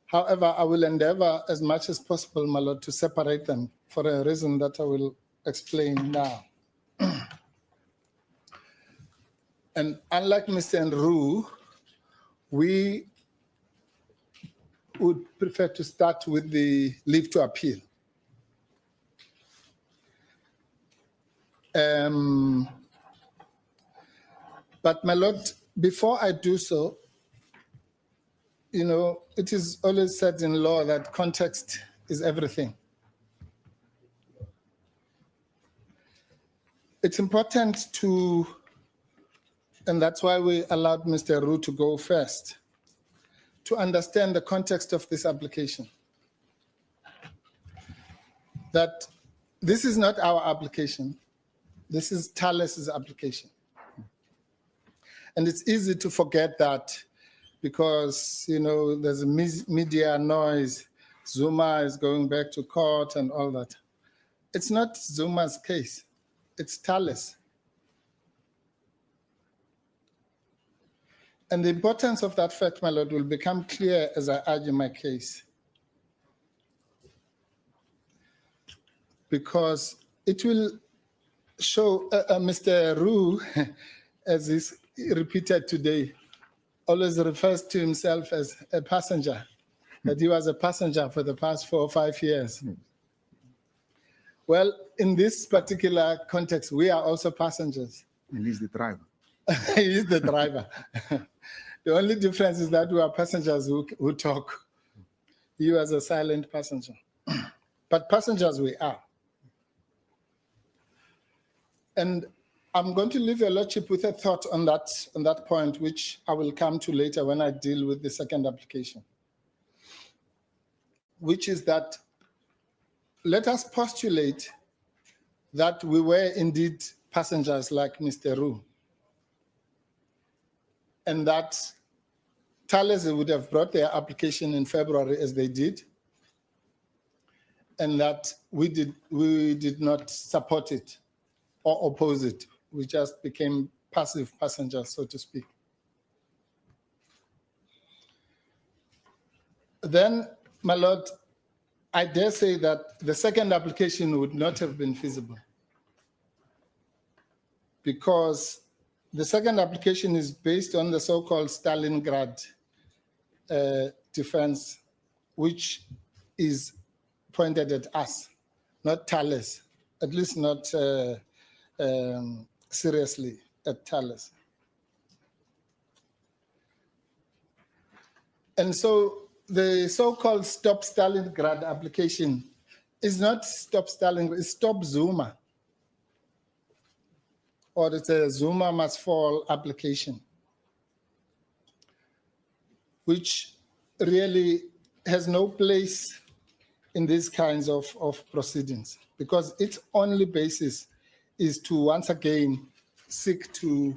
However, I will endeavor as much as possible, my lord, to separate them for a reason that I will explain now. And unlike Mr. Roux, we would prefer to start with the leave to appeal. But my lord, before I do so, you know, it is always said in law that context is everything. It's important to, and that's why we allowed Mr. Roux to go first, to understand the context of this application. That this is not our application. This is Thales' application. And it's easy to forget that because, you know, there's a media noise Zuma is going back to court and all that. It's not Zuma's case, it's Thales. And the importance of that fact, my lord, will become clear as I argue my case. Because it will show Mr. Roux, as is repeated today, always refers to himself as a passenger, that he was a passenger for the past 4 or 5 years. Well, in this particular context, we are also passengers. And he's the driver. He is the driver. The only difference is that we are passengers who talk. He was a silent passenger. But passengers we are. And I'm going to leave your lordship with a thought on that point, which I will come to later when I deal with the second application, which is that let us postulate that we were indeed passengers like Mr. Roux, and that Thales would have brought their application in February as they did, and that we did not support it or oppose it. We just became passive passengers, so to speak. Then, my lord, I dare say that the second application would not have been feasible, because the second application is based on the so-called Stalingrad defense, which is pointed at us, not Thales, at least not seriously at Thales. And so the so-called Stop Stalingrad application is not Stop Stalingrad, it's Stop Zuma. Or it's a Zuma must fall application, which really has no place in these kinds of proceedings, because its only basis is to once again seek to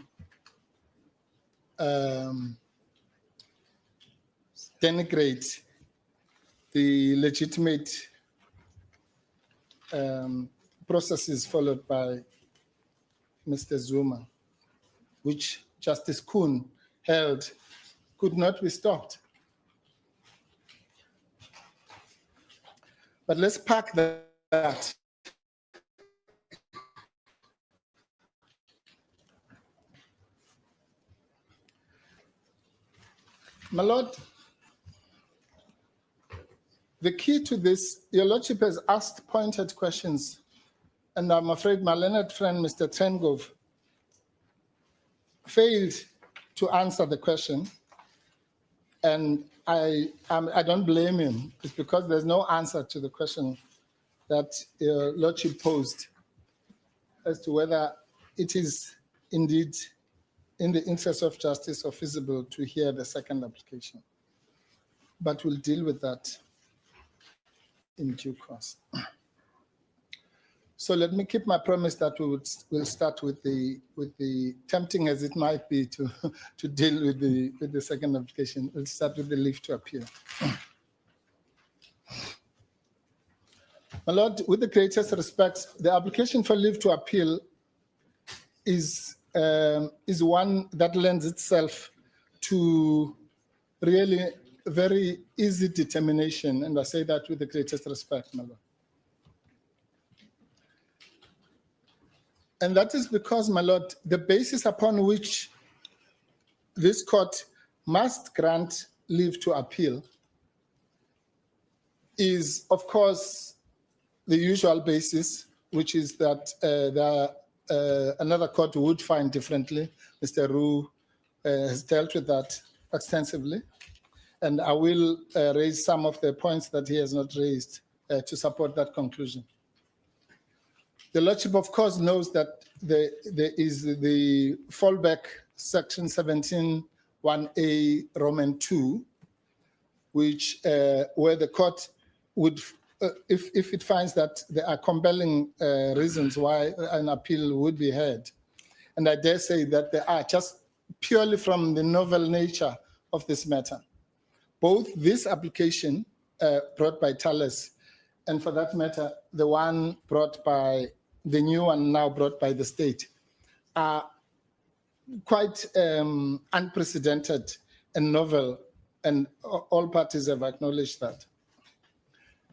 denigrate the legitimate processes followed by Mr. Zuma, which Justice Kuhn held could not be stopped. But let's park that. My lord, the key to this, your lordship has asked pointed questions, and I'm afraid my learned friend, Mr. Trengove, failed to answer the question. And I don't blame him. It's because there's no answer to the question that your lordship posed as to whether it is indeed in the interest of justice or feasible to hear the second application. But we'll deal with that in due course. So let me keep my promise that we'll start with the tempting as it might be to deal with the second application. We'll start with the leave to appeal. My lord, with the greatest respect, the application for leave to appeal is one that lends itself to really very easy determination, and I say that with the greatest respect, my lord. And that is because, my lord, the basis upon which this court must grant leave to appeal is, of course, the usual basis, which is that another court would find differently. Mr. Roux has dealt with that extensively. And I will raise some of the points that he has not raised to support that conclusion. The lordship, of course, knows that there is the fallback section 17(1)(a) Roman 2, which where the court would, if it finds that there are compelling reasons why an appeal would be heard, and I dare say that there are, just purely from the novel nature of this matter. Both this application brought by Thales, and for that matter, the one brought by the new one now brought by the state, are quite unprecedented and novel, and all parties have acknowledged that.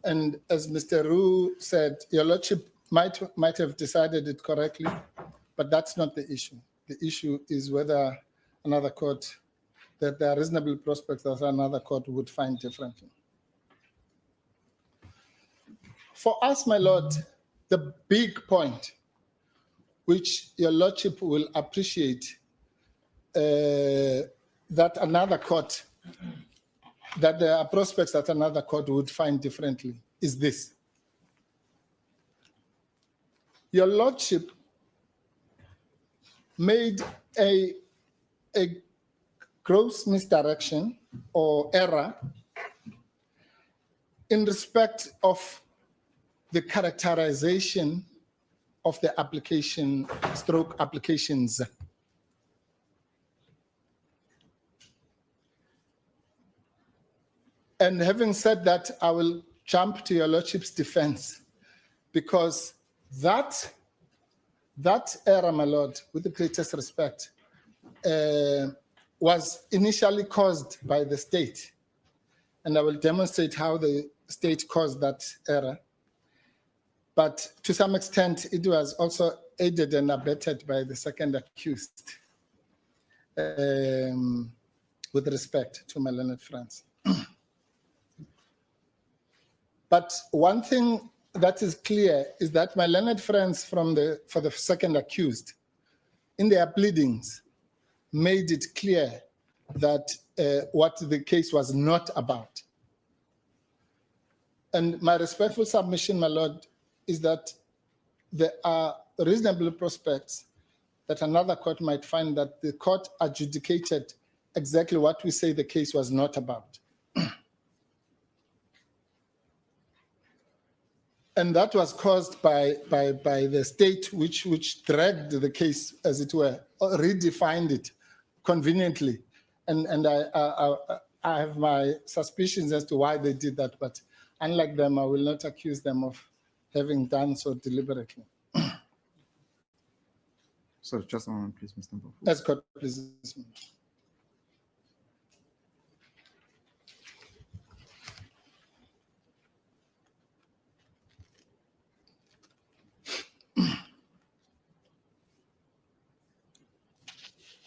And as Mr. Roux said, your lordship might have decided it correctly, but that's not the issue. The issue is whether another court, that there are reasonable prospects that another court would find differently. For us, my lord, the big point, which your lordship will appreciate, that another court, that there are prospects that another court would find differently, is this. Your lordship made a gross misdirection or error in respect of the characterization of the application stroke applications. And having said that, I will jump to your lordship's defense, because that error, my lord, with the greatest respect, was initially caused by the state. And I will demonstrate how the state caused that error. But to some extent, it was also aided and abetted by the second accused, with respect to my learned friends. But one thing that is clear is that my learned friends for the second accused, in their pleadings, made it clear that what the case was not about. And my respectful submission, my lord, is that there are reasonable prospects that another court might find that the court adjudicated exactly what we say the case was not about. And that was caused by the state, which dragged the case, as it were, or redefined it conveniently. And I have my suspicions as to why they did that, but unlike them, I will not accuse them of having done so deliberately. So just a moment, please, Mr. Mpofu. As court, please.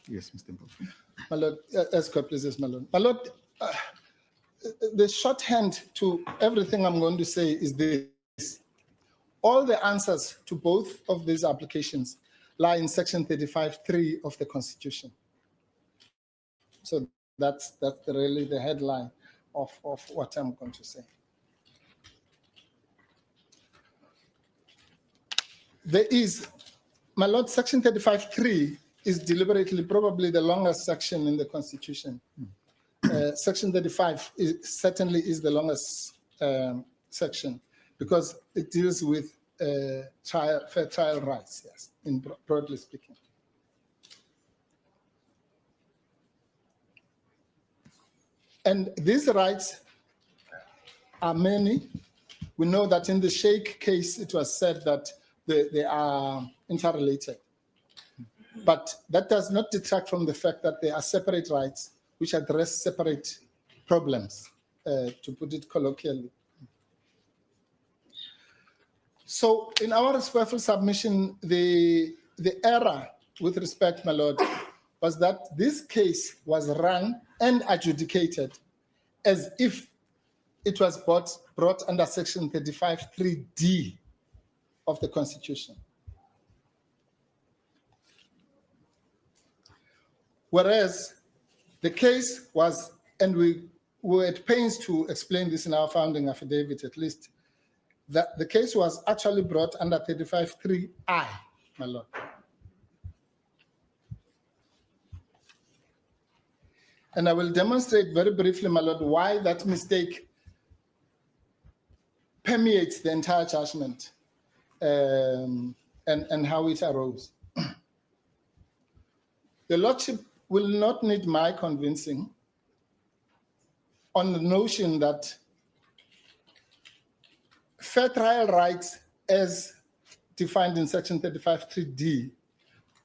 Yes, Mr. Mpofu. My lord, as court, please, yes, my lord. My lord, the shorthand to everything I'm going to say is this. All the answers to both of these applications lie in section 35(3) of the Constitution. So that's really the headline of what I'm going to say. There is, my lord, section 35(3) is deliberately probably the longest section in the Constitution. Section 35 certainly is the longest section, because it deals with fair trial rights, yes, broadly speaking. And these rights are many. We know that in the Sheikh case, it was said that they are interrelated. But that does not detract from the fact that they are separate rights which address separate problems, to put it colloquially. So in our respectful submission, the error with respect, my lord, was that this case was run and adjudicated as if it was brought under section 35(3)(d) of the Constitution. Whereas the case was, and we were at pains to explain this in our founding affidavit at least, that the case was actually brought under 35(3)(I), my lord. And I will demonstrate very briefly, my lord, why that mistake permeates the entire judgment, and how it arose. The lordship will not need my convincing on the notion that fair trial rights as defined in section 35(3)(d)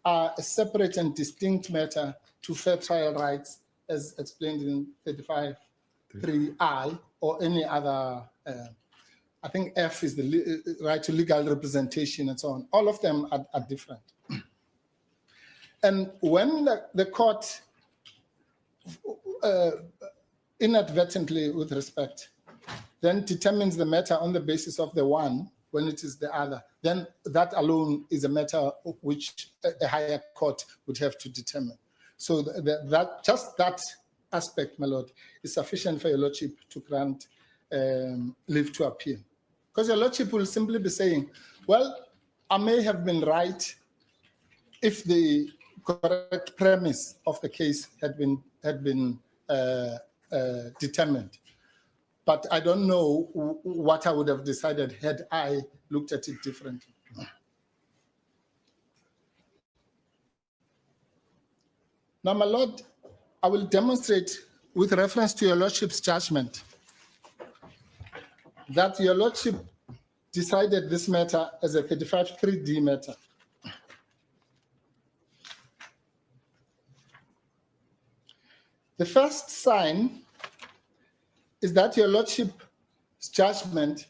are a separate and distinct matter to fair trial rights as explained in 35(3)(i) or any other, I think F is the right to legal representation and so on. All of them are different. And when the court inadvertently, with respect, then determines the matter on the basis of the one when it is the other, then that alone is a matter which a higher court would have to determine. So just that aspect, my lord, is sufficient for your lordship to grant leave to appeal. Because your lordship will simply be saying, well, I may have been right if the correct premise of the case had been determined. But I don't know what I would have decided had I looked at it differently. Now, my lord, I will demonstrate with reference to your lordship's judgment that your lordship decided this matter as a 35(3)(d) matter. The first sign is that your lordship's judgment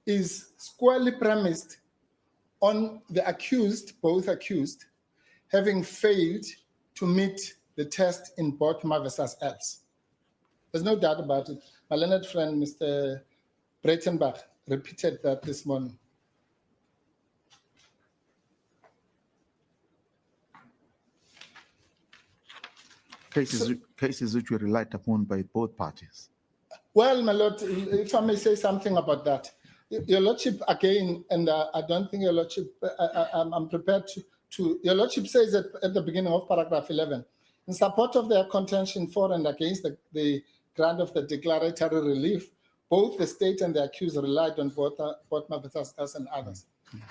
is squarely premised on the accused, both accused, having failed to meet the test in Bodmer versus else. There's no doubt about it. My learned friend, Mr. Breitenbach, repeated that this morning. Cases which were relied upon by both parties. Well, my lord, if I may say something about that. Your lordship, again, and I don't think your lordship, I'm prepared to, your lordship says at the beginning of paragraph 11, in support of their contention for and against the grant of the declaratory relief, both the state and the accused relied on Bodmer versus else and others.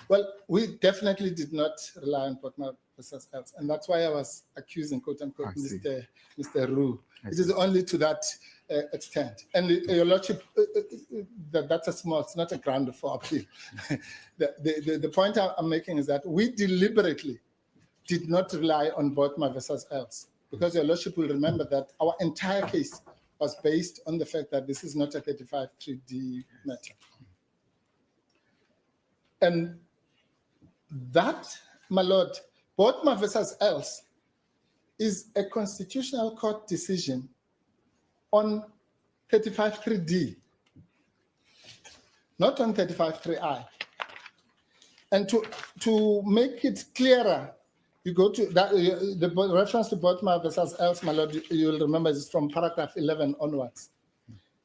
Well, we definitely did not rely on Bodmer versus else, and that's why I was accusing, quote unquote, Mr. Roux. It is only to that extent. And your lordship, that's a small, it's not a ground for appeal. The point I'm making is that we deliberately did not rely on Bodmer versus else, because your lordship will remember that our entire case was based on the fact that this is not a 35(3)(d) matter. And that, my lord, Bodmer versus else is a constitutional court decision on 35(3)(d), not on 35(3)(i). And to make it clearer, you go to that, the reference to Bodmer versus else, my lord, you'll remember is from paragraph 11 onwards.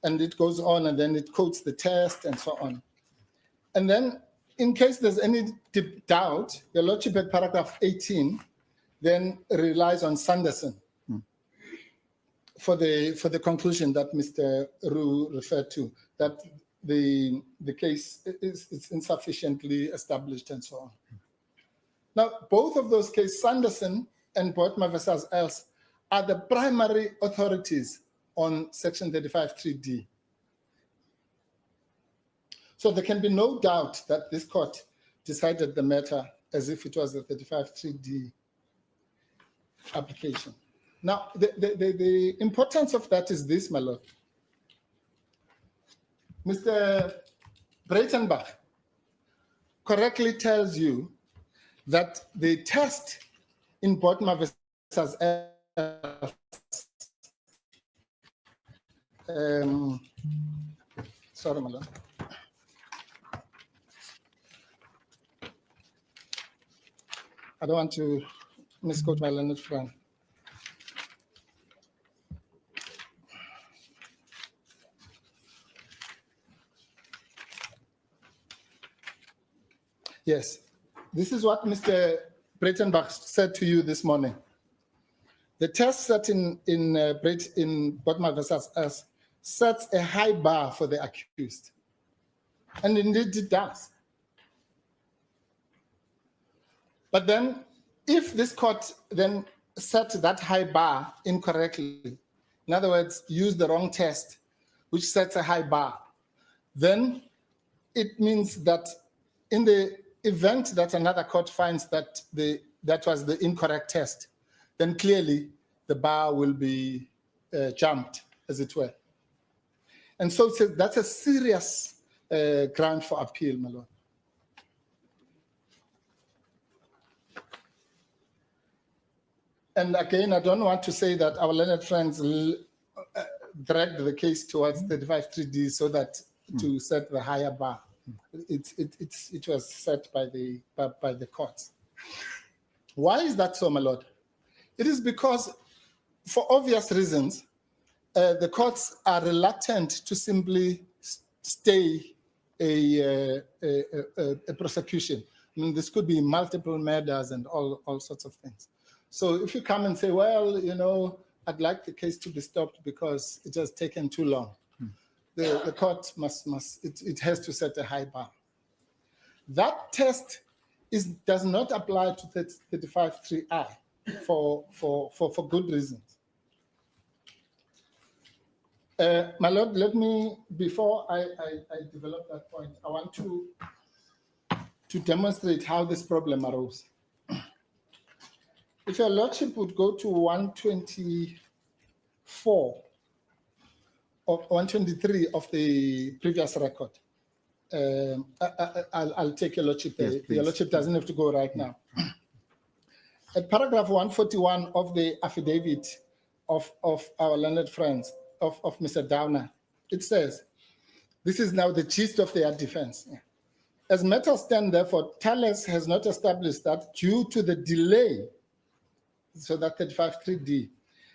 And it goes on and then it quotes the test and so on. And then in case there's any doubt, your lordship at paragraph 18 then relies on Sanderson for the conclusion that Mr. Roux referred to, that the case is insufficiently established and so on. Now, both of those cases, Sanderson and Bodmer versus else, are the primary authorities on section 35(3)(d). So there can be no doubt that this court decided the matter as if it was a 35(3)(d) application. Now, the importance of that is this, my lord. Mr. Breitenbach correctly tells you that the test in Bodmer versus sorry, my lord. I don't want to misquote my learned friend. Yes, this is what Mr. Breitenbach said to you this morning. The test set in Bodmer versus us sets a high bar for the accused. And indeed it does. But then if this court then set that high bar incorrectly, in other words, use the wrong test, which sets a high bar, then it means that in the event that another court finds that that was the incorrect test, then clearly the bar will be jumped, as it were. And so that's a serious ground for appeal, my lord. And again, I don't want to say that our learned friends dragged the case towards 35(3)(d) so that to set the higher bar. It was set by the courts. Why is that so, my lord? It is because, for obvious reasons, the courts are reluctant to simply stay a prosecution. I mean, this could be multiple murders and all sorts of things. So if you come and say, well, you know, I'd like the case to be stopped because it has taken too long, the court it has to set a high bar. That test does not apply to 35(3)(I) for good reasons. My lord, let me, before I develop that point, I want to demonstrate how this problem arose. If your lordship would go to 124 or 123 of the previous record, I'll take your lordship there. Yes, your lordship doesn't have to go right now. At paragraph 141 of the affidavit of our learned friends, of Mr. Downer, it says, this is now the gist of their defense. As matters stand, therefore, Thales has not established that due to the delay, so that 35(3)(d),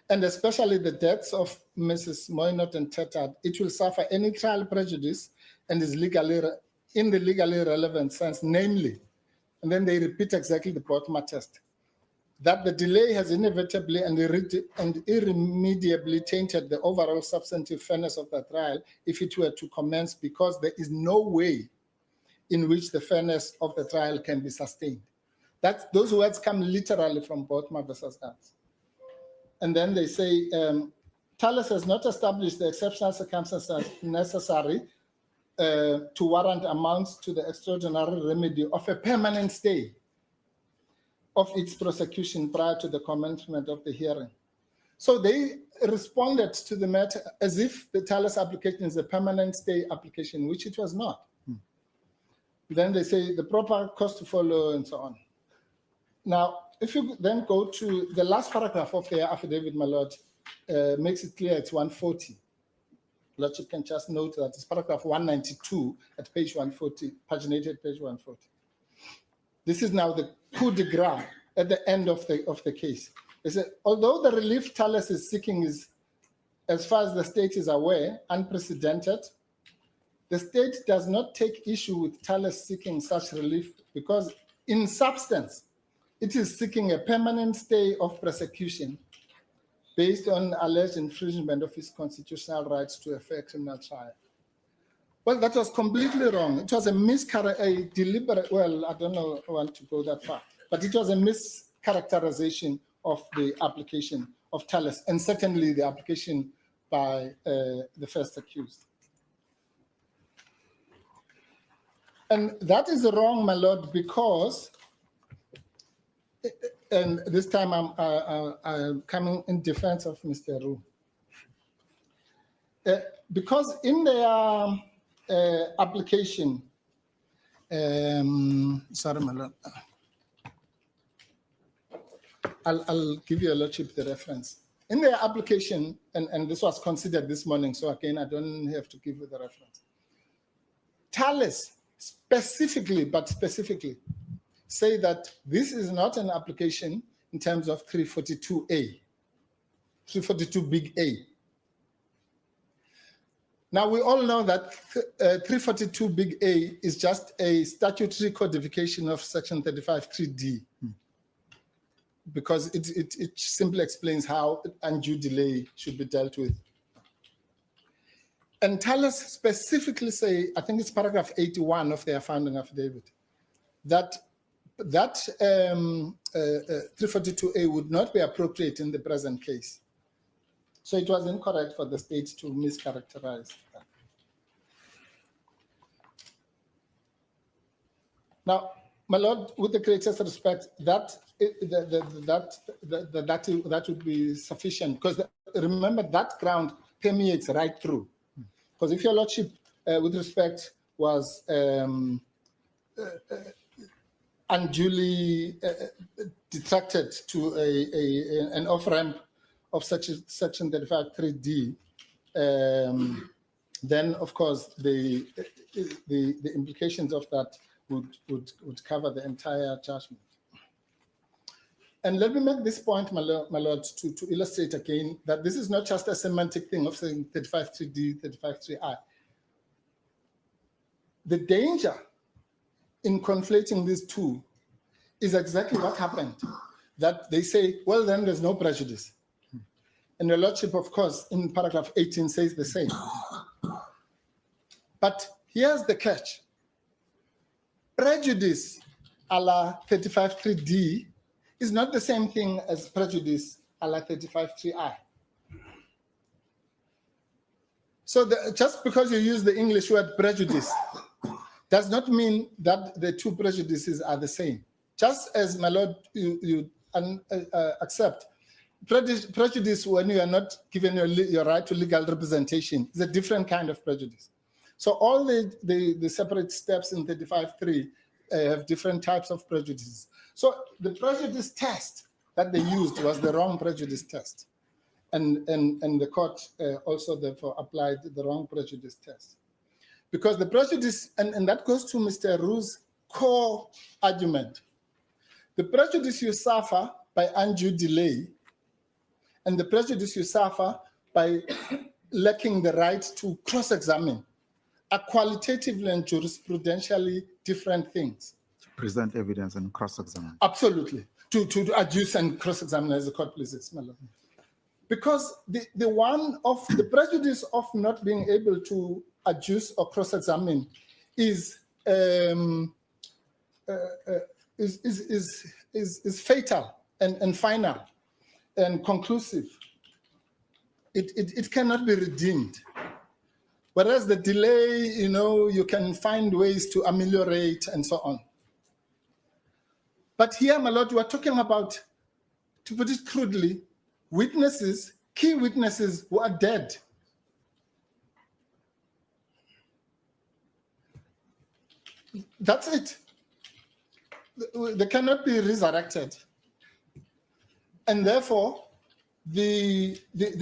and especially the deaths of Mrs. Moynot and Tettard, it will suffer any trial prejudice and is in the legally relevant sense, namely, and then they repeat exactly the Bodmer test, that the delay has inevitably and irremediably tainted the overall substantive fairness of the trial if it were to commence, because there is no way in which the fairness of the trial can be sustained. Those words come literally from Bodmer versus Ernst. And then they say, Thales has not established the exceptional circumstances necessary to warrant amounts to the extraordinary remedy of a permanent stay of its prosecution prior to the commencement of the hearing. So they responded to the matter as if the Thales application is a permanent stay application, which it was not. Then they say the proper course to follow and so on. Now, if you then go to the last paragraph of their affidavit, my lord, makes it clear it's 140. Lordship can just note that it's paragraph 192 at page 140, paginated page 140. This is now the coup de grace at the end of the case. They say, although the relief Thales is seeking is, as far as the state is aware, unprecedented, the state does not take issue with Thales seeking such relief because, in substance, it is seeking a permanent stay of prosecution based on alleged infringement of its constitutional rights to a fair criminal trial. Well, that was completely wrong. It was a deliberate, well, I don't know if I want to go that far, but it was a mischaracterization of the application of Thales, and certainly the application by the first accused. And that is wrong, my lord, because, and this time I'm coming in defense of Mr. Roux. Because in their application, sorry, my lord, I'll give your lordship the reference. In their application, and this was considered this morning, so again, I don't have to give you the reference. Thales specifically say that this is not an application in terms of 342A, 342 big A. Now, we all know that 342 big A is just a statutory codification of section 35(3)(d), because it simply explains how undue delay should be dealt with. And Thales specifically say, I think it's paragraph 81 of their founding affidavit, that 342A would not be appropriate in the present case. So it was incorrect for the state to mischaracterize that. Now, my lord, with the greatest respect, that would be sufficient, because remember that ground permeates right through. Because if your lordship, with respect, was unduly detracted to an off-ramp of section 35(3)(d), then of course the implications of that would cover the entire judgment. And let me make this point, my lord, to illustrate again that this is not just a semantic thing of saying 35(3)(d), 35(3)(i). The danger in conflating these two is exactly what happened, that they say, well, then there's no prejudice. And your lordship, of course, in paragraph 18 says the same. But here's the catch. Prejudice a la 35(3)(d) is not the same thing as prejudice a la 35(3)(i). So just because you use the English word prejudice does not mean that the two prejudices are the same. Just as, my lord, you accept prejudice when you are not given your right to legal representation is a different kind of prejudice. So all the separate steps in 35(3) have different types of prejudices. So the prejudice test that they used was the wrong prejudice test. And the court also therefore applied the wrong prejudice test. Because the prejudice, and that goes to Mr. Rue's core argument, the prejudice you suffer by undue delay and the prejudice you suffer by lacking the right to cross-examine are qualitatively and jurisprudentially different things. To present evidence and cross-examine. Absolutely. To adduce and cross-examine, as the court pleases, my lord. Because the prejudice of not being able to adduce or cross-examine is fatal and final and conclusive. It cannot be redeemed. Whereas the delay, you can find ways to ameliorate and so on. But here, my lord, you are talking about, to put it crudely, witnesses, key witnesses who are dead. That's it. They cannot be resurrected. And therefore, the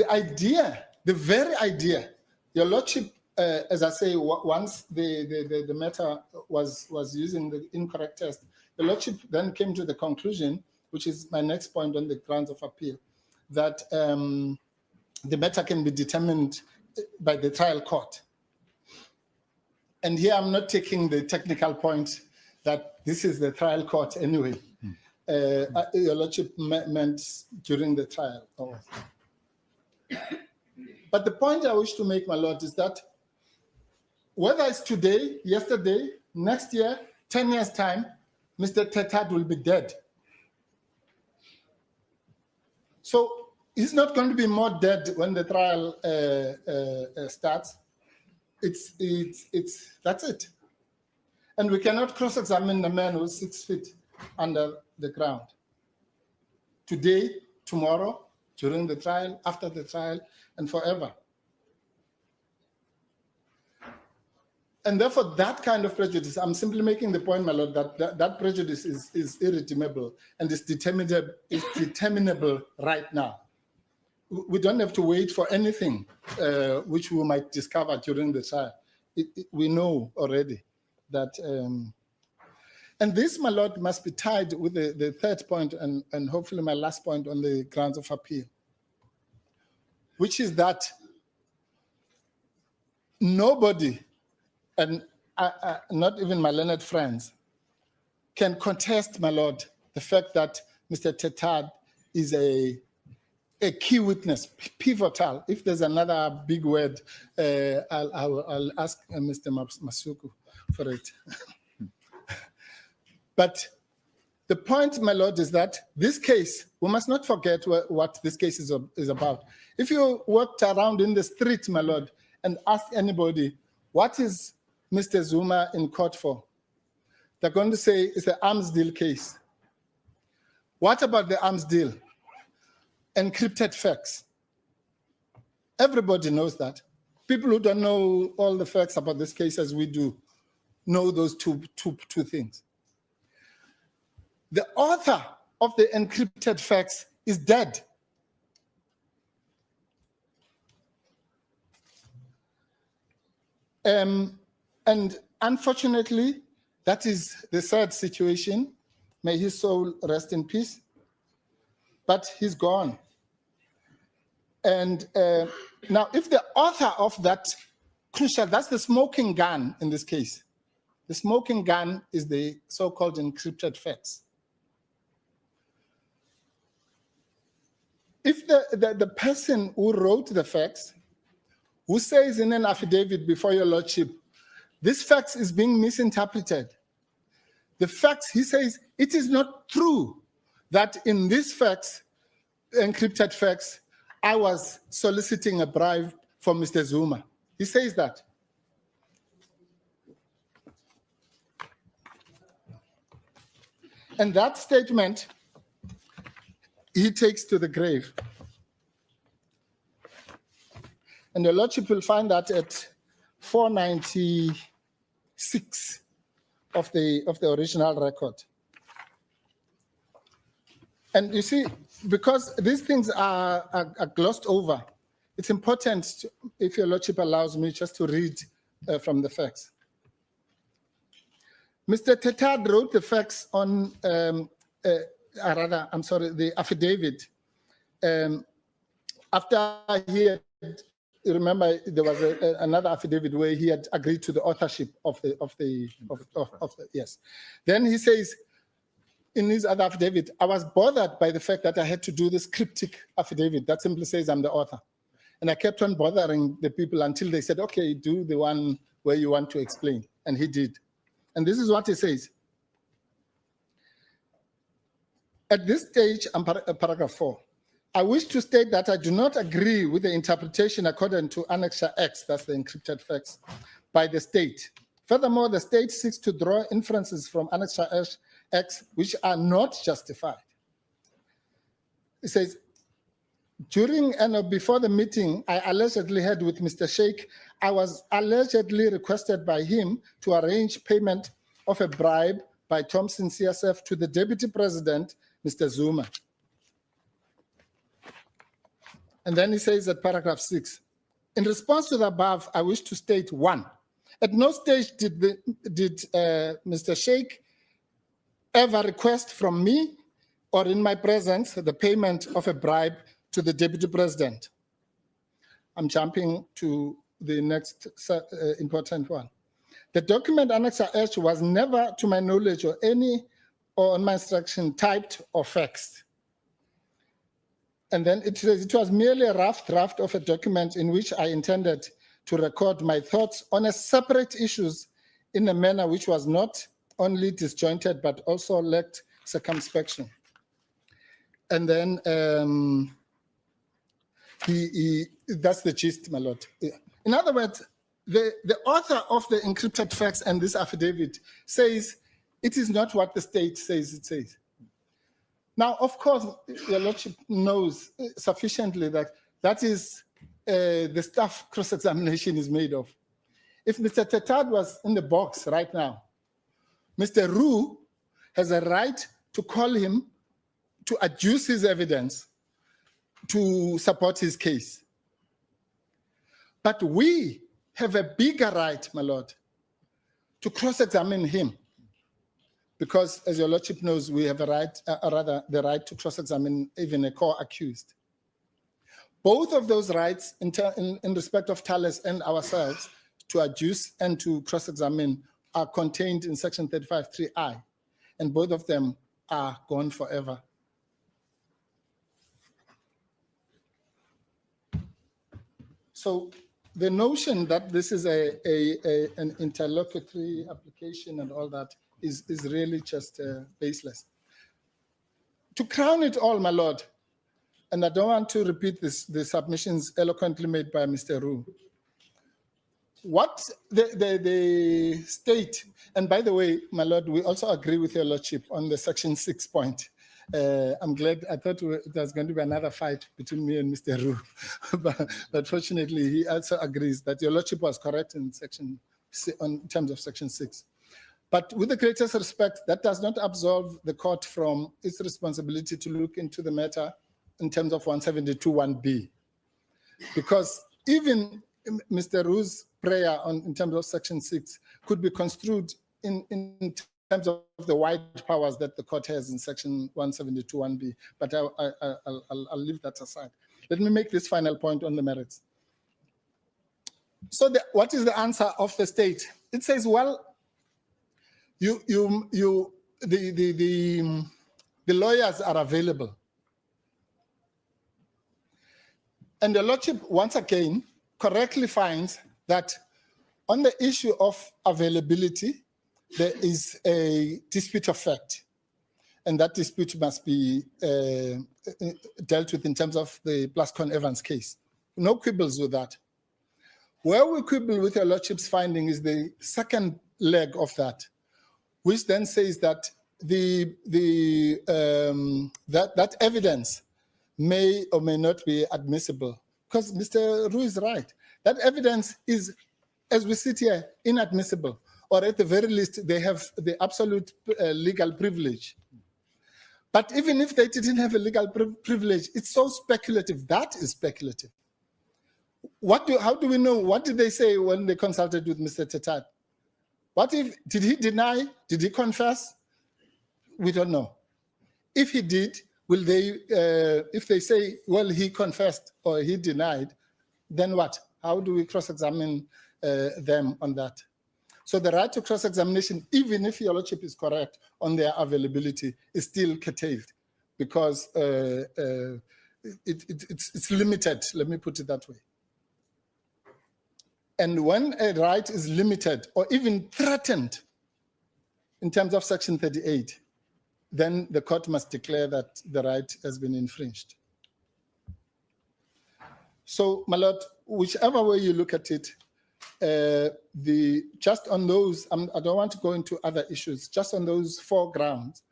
idea, the very idea, your lordship, as I say, once the matter was using the incorrect test, the lordship then came to the conclusion, which is my next point on the grounds of appeal, that the matter can be determined by the trial court. And here I'm not taking the technical point that this is the trial court anyway. Your lordship meant during the trial. But the point I wish to make, my lord, is that whether it's today, yesterday, next year, 10 years' time, Mr. Tetad will be dead. So he's not going to be more dead when the trial starts. That's it. And we cannot cross-examine the man who's 6 feet under the ground. Today, tomorrow, during the trial, after the trial, and forever. And therefore, that kind of prejudice, I'm simply making the point, my lord, that prejudice is irredeemable and is determinable right now. We don't have to wait for anything which we might discover during the trial. We know already that, and this, my lord, must be tied with the third point and hopefully my last point on the grounds of appeal, which is that nobody, and not even my learned friends, can contest, my lord, the fact that Mr. Tetad is a key witness, pivotal. If there's another big word, I'll ask Mr. Masuku for it. But the point, my lord, is that this case, we must not forget what this case is about. If you walked around in the street, my lord, and asked anybody, what is Mr. Zuma in court for? they're going to say it's an arms deal case. What about the arms deal? Encrypted facts. Everybody knows that. People who don't know all the facts about this case as we do know those two things. The author of the encrypted facts is dead. And unfortunately, that is the sad situation. May his soul rest in peace. But he's gone. And now, if the author of that crucial, that's the smoking gun in this case. The smoking gun is the so-called encrypted facts. If the person who wrote the facts, who says in an affidavit before your lordship, this fact is being misinterpreted. The facts, he says, it is not true that in these facts, encrypted facts, I was soliciting a bribe from Mr. Zuma. He says that. And that statement, he takes to the grave. And the lordship will find that at 496 of the original record. And you see, because these things are glossed over, it's important, if your lordship allows me, just to read from the facts. Mr. Tetad wrote the facts on, the affidavit. After he had, remember, there was another affidavit where he had agreed to the authorship of the yes. Then he says, in his other affidavit, I was bothered by the fact that I had to do this cryptic affidavit that simply says I'm the author. And I kept on bothering the people until they said, okay, do the one where you want to explain. And he did. And this is what he says. At this stage, paragraph 4, I wish to state that I do not agree with the interpretation according to Annexure X, that's the encrypted facts, by the state. Furthermore, the state seeks to draw inferences from Annexure X which are not justified. It says, during and before the meeting I allegedly had with Mr. Sheikh, I was allegedly requested by him to arrange payment of a bribe by Thompson CSF to the Deputy President, Mr. Zuma. And then he says at paragraph 6, in response to the above, I wish to state 1, at no stage did Mr. Sheikh ever request from me or in my presence the payment of a bribe to the Deputy President. I'm jumping to the next important one. The document Annexure H was never, to my knowledge or on my instruction, typed or faxed. And then it says it was merely a rough draft of a document in which I intended to record my thoughts on a separate issues in a manner which was not only disjointed, but also lacked circumspection. And then that's the gist, my lord. In other words, the author of the encrypted facts and this affidavit says it is not what the state says it says. Now, of course, your lordship knows sufficiently that that is the stuff cross-examination is made of. If Mr. Tetad was in the box right now, Mr. Roux has a right to call him to adduce his evidence to support his case. But we have a bigger right, my lord, to cross-examine him. Because, as your lordship knows, we have a right, the right to cross-examine even a co-accused. Both of those rights, in respect of Thales and ourselves, to adduce and to cross-examine, are contained in Section 35(3)(I), and both of them are gone forever. So the notion that this is an interlocutory application and all that is really just baseless. To crown it all, my lord, and I don't want to repeat the submissions eloquently made by Mr. Roux, What the state, and by the way, my lord, we also agree with your lordship on the section 6 point. I'm glad. I thought there's going to be another fight between me and Mr. Ru, but fortunately, he also agrees that your lordship was correct in terms of section 6. But with the greatest respect, that does not absolve the court from its responsibility to look into the matter in terms of 172(1)(b), because even Mr. Ru's prayer in terms of section 6 could be construed in terms of the wide powers that the court has in section 172(1)(b), but I'll leave that aside. Let me make this final point on the merits. So what is the answer of the state? It says, well, the lawyers are available. And the lordship, once again, correctly finds that on the issue of availability, there is a dispute of fact. And that dispute must be dealt with in terms of the Plascon-Evans case. No quibbles with that. Where we quibble with your lordship's finding is the second leg of that, which then says that that evidence may or may not be admissible. Because Mr. Ru is right. That evidence is, as we sit here, inadmissible. Or at the very least, they have the absolute legal privilege. But even if they didn't have a legal privilege, it's so speculative. That is speculative. How do we know? What did they say when they consulted with Mr. Tetat? What if, did he deny? Did he confess? We don't know. If he did, will they, if they say, well, he confessed or he denied, then what? How do we cross-examine them on that? So the right to cross-examination, even if your lordship is correct on their availability, is still curtailed because it's limited, let me put it that way. And when a right is limited or even threatened in terms of section 38, then the court must declare that the right has been infringed. So, my lord, whichever way you look at it, just on those, I don't want to go into other issues, just on those 4 grounds,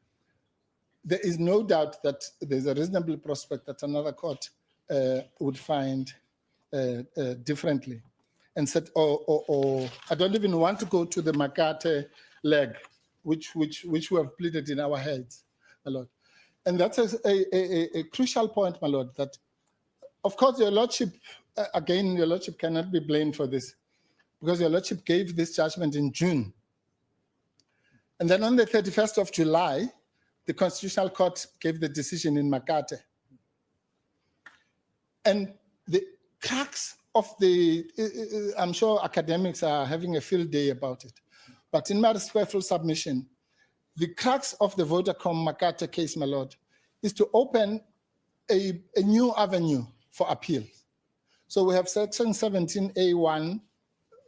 there is no doubt that there's a reasonable prospect that another court would find differently. And said, or I don't even want to go to the Makate leg, which we have pleaded in our heads, my lord. And that's a crucial point, my lord, that of course your lordship, again, your lordship cannot be blamed for this because your lordship gave this judgment in June. And then on the 31st of July, the Constitutional Court gave the decision in Makate. And the crux of I'm sure academics are having a field day about it, but in my respectful submission, the crux of the Vodacom Makate case, my lord, is to open a new avenue for appeal. So we have section 17A1,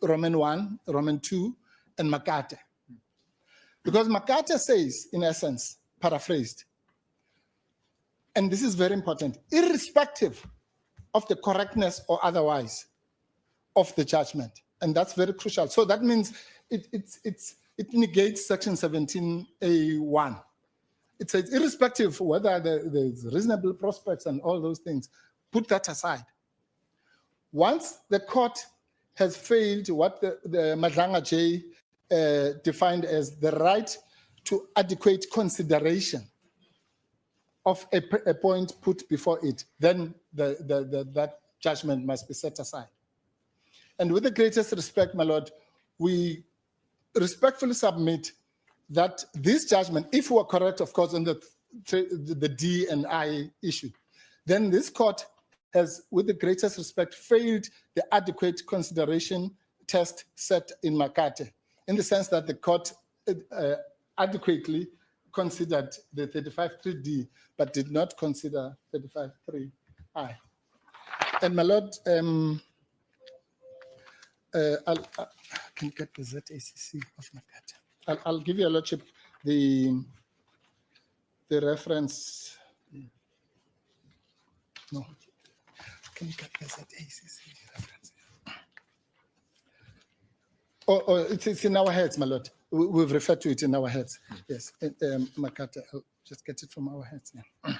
Roman 1, Roman 2, and Makate. Because Makate says, in essence, paraphrased, and this is very important, irrespective of the correctness or otherwise of the judgment. And that's very crucial. So that means it negates section 17A1. It says irrespective of whether there's reasonable prospects and all those things, put that aside. Once the court has failed what the Madlanga J defined as the right to adequate consideration of a point put before it, then that judgment must be set aside. And with the greatest respect, my lord, we respectfully submit that this judgment, if we are correct, of course, on the D and I issue, then this court has, with the greatest respect, failed the adequate consideration test set in Makate, in the sense that the court adequately considered the 35(3)D, but did not consider 35(3)I. And my lord, I can get the ZACC of Makate. I'll give your lordship the reference. No, can you get the ZACC reference? Or it's in our heads, my lord. We've referred to it in our heads. Yes, Makate, I'll just get it from our heads now.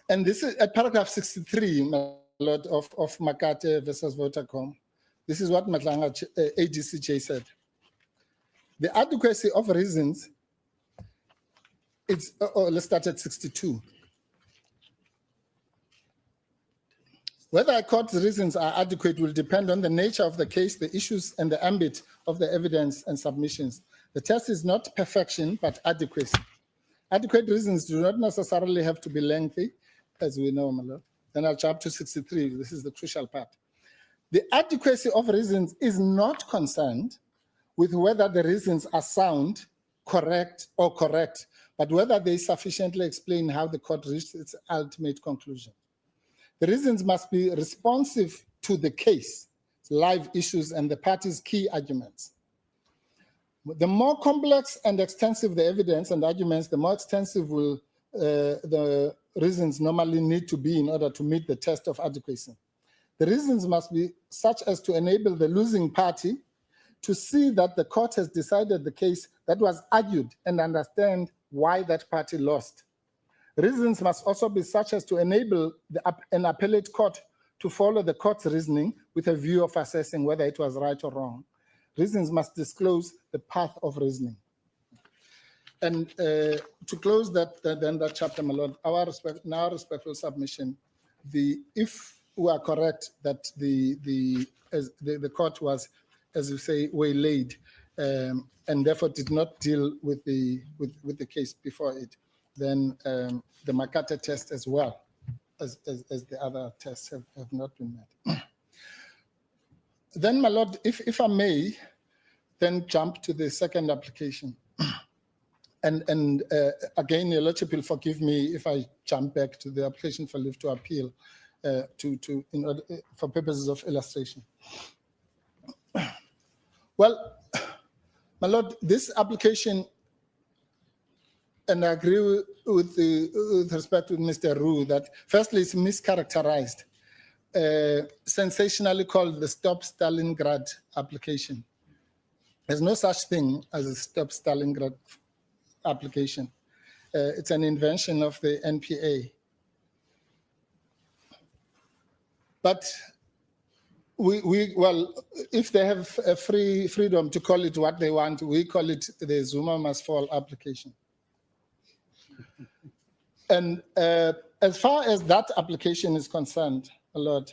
And this is at paragraph 63, my lord, of Makate versus Vodacom. This is what Matlanga ADCJ said. The adequacy of reasons, let's start at 62. Whether a court's reasons are adequate will depend on the nature of the case, the issues, and the ambit of the evidence and submissions. The test is not perfection, but adequacy. Adequate reasons do not necessarily have to be lengthy, as we know, my lord. Then I'll jump to 63. This is the crucial part. The adequacy of reasons is not concerned with whether the reasons are sound, correct, but whether they sufficiently explain how the court reached its ultimate conclusion. The reasons must be responsive to the case, live issues, and the parties' key arguments. The more complex and extensive the evidence and arguments, the more extensive will the reasons normally need to be in order to meet the test of adequacy. The reasons must be such as to enable the losing party to see that the court has decided the case that was argued and understand why that party lost. Reasons must also be such as to enable an appellate court to follow the court's reasoning with a view of assessing whether it was right or wrong. Reasons must disclose the path of reasoning. And to close that chapter, my lord, our respectful submission, if we are correct that the court was, as you say, waylaid, and therefore did not deal with the case before it, then the Makate test as well as the other tests have not been met. Then, my lord, if I may, then jump to the second application. And again, your lordship will forgive me if I jump back to the application for leave to appeal for purposes of illustration. Well, my lord, this application, and I agree with respect to Mr. Roux that firstly it's mischaracterized, sensationally called the Stop Stalingrad application. There's no such thing as a Stop Stalingrad application. It's an invention of the NPA. But well, if they have a freedom to call it what they want, we call it the Zuma must fall application. And as far as that application is concerned, my lord,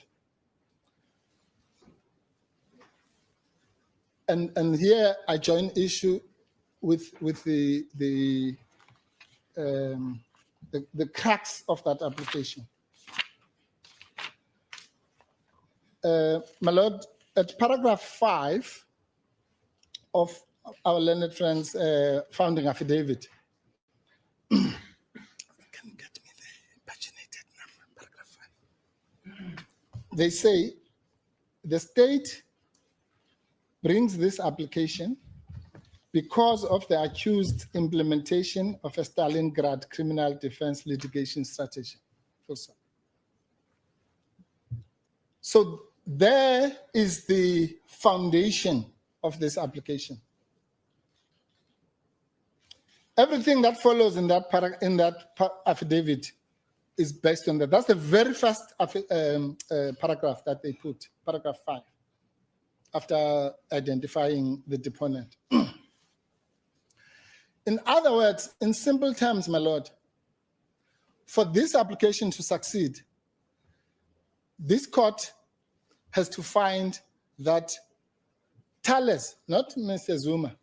and here I join issue with the cracks of that application. My lord, at paragraph 5 of our learned friend's founding affidavit, can get me the paginated number, paragraph 5. They say the state brings this application because of the accused implementation of a Stalingrad criminal defense litigation strategy. So there is the foundation of this application. Everything that follows in that affidavit is based on that. That's the very first paragraph that they put, paragraph 5, after identifying the deponent. In other words, in simple terms, my lord, for this application to succeed, this court has to find that Thales, not Mr. Zuma,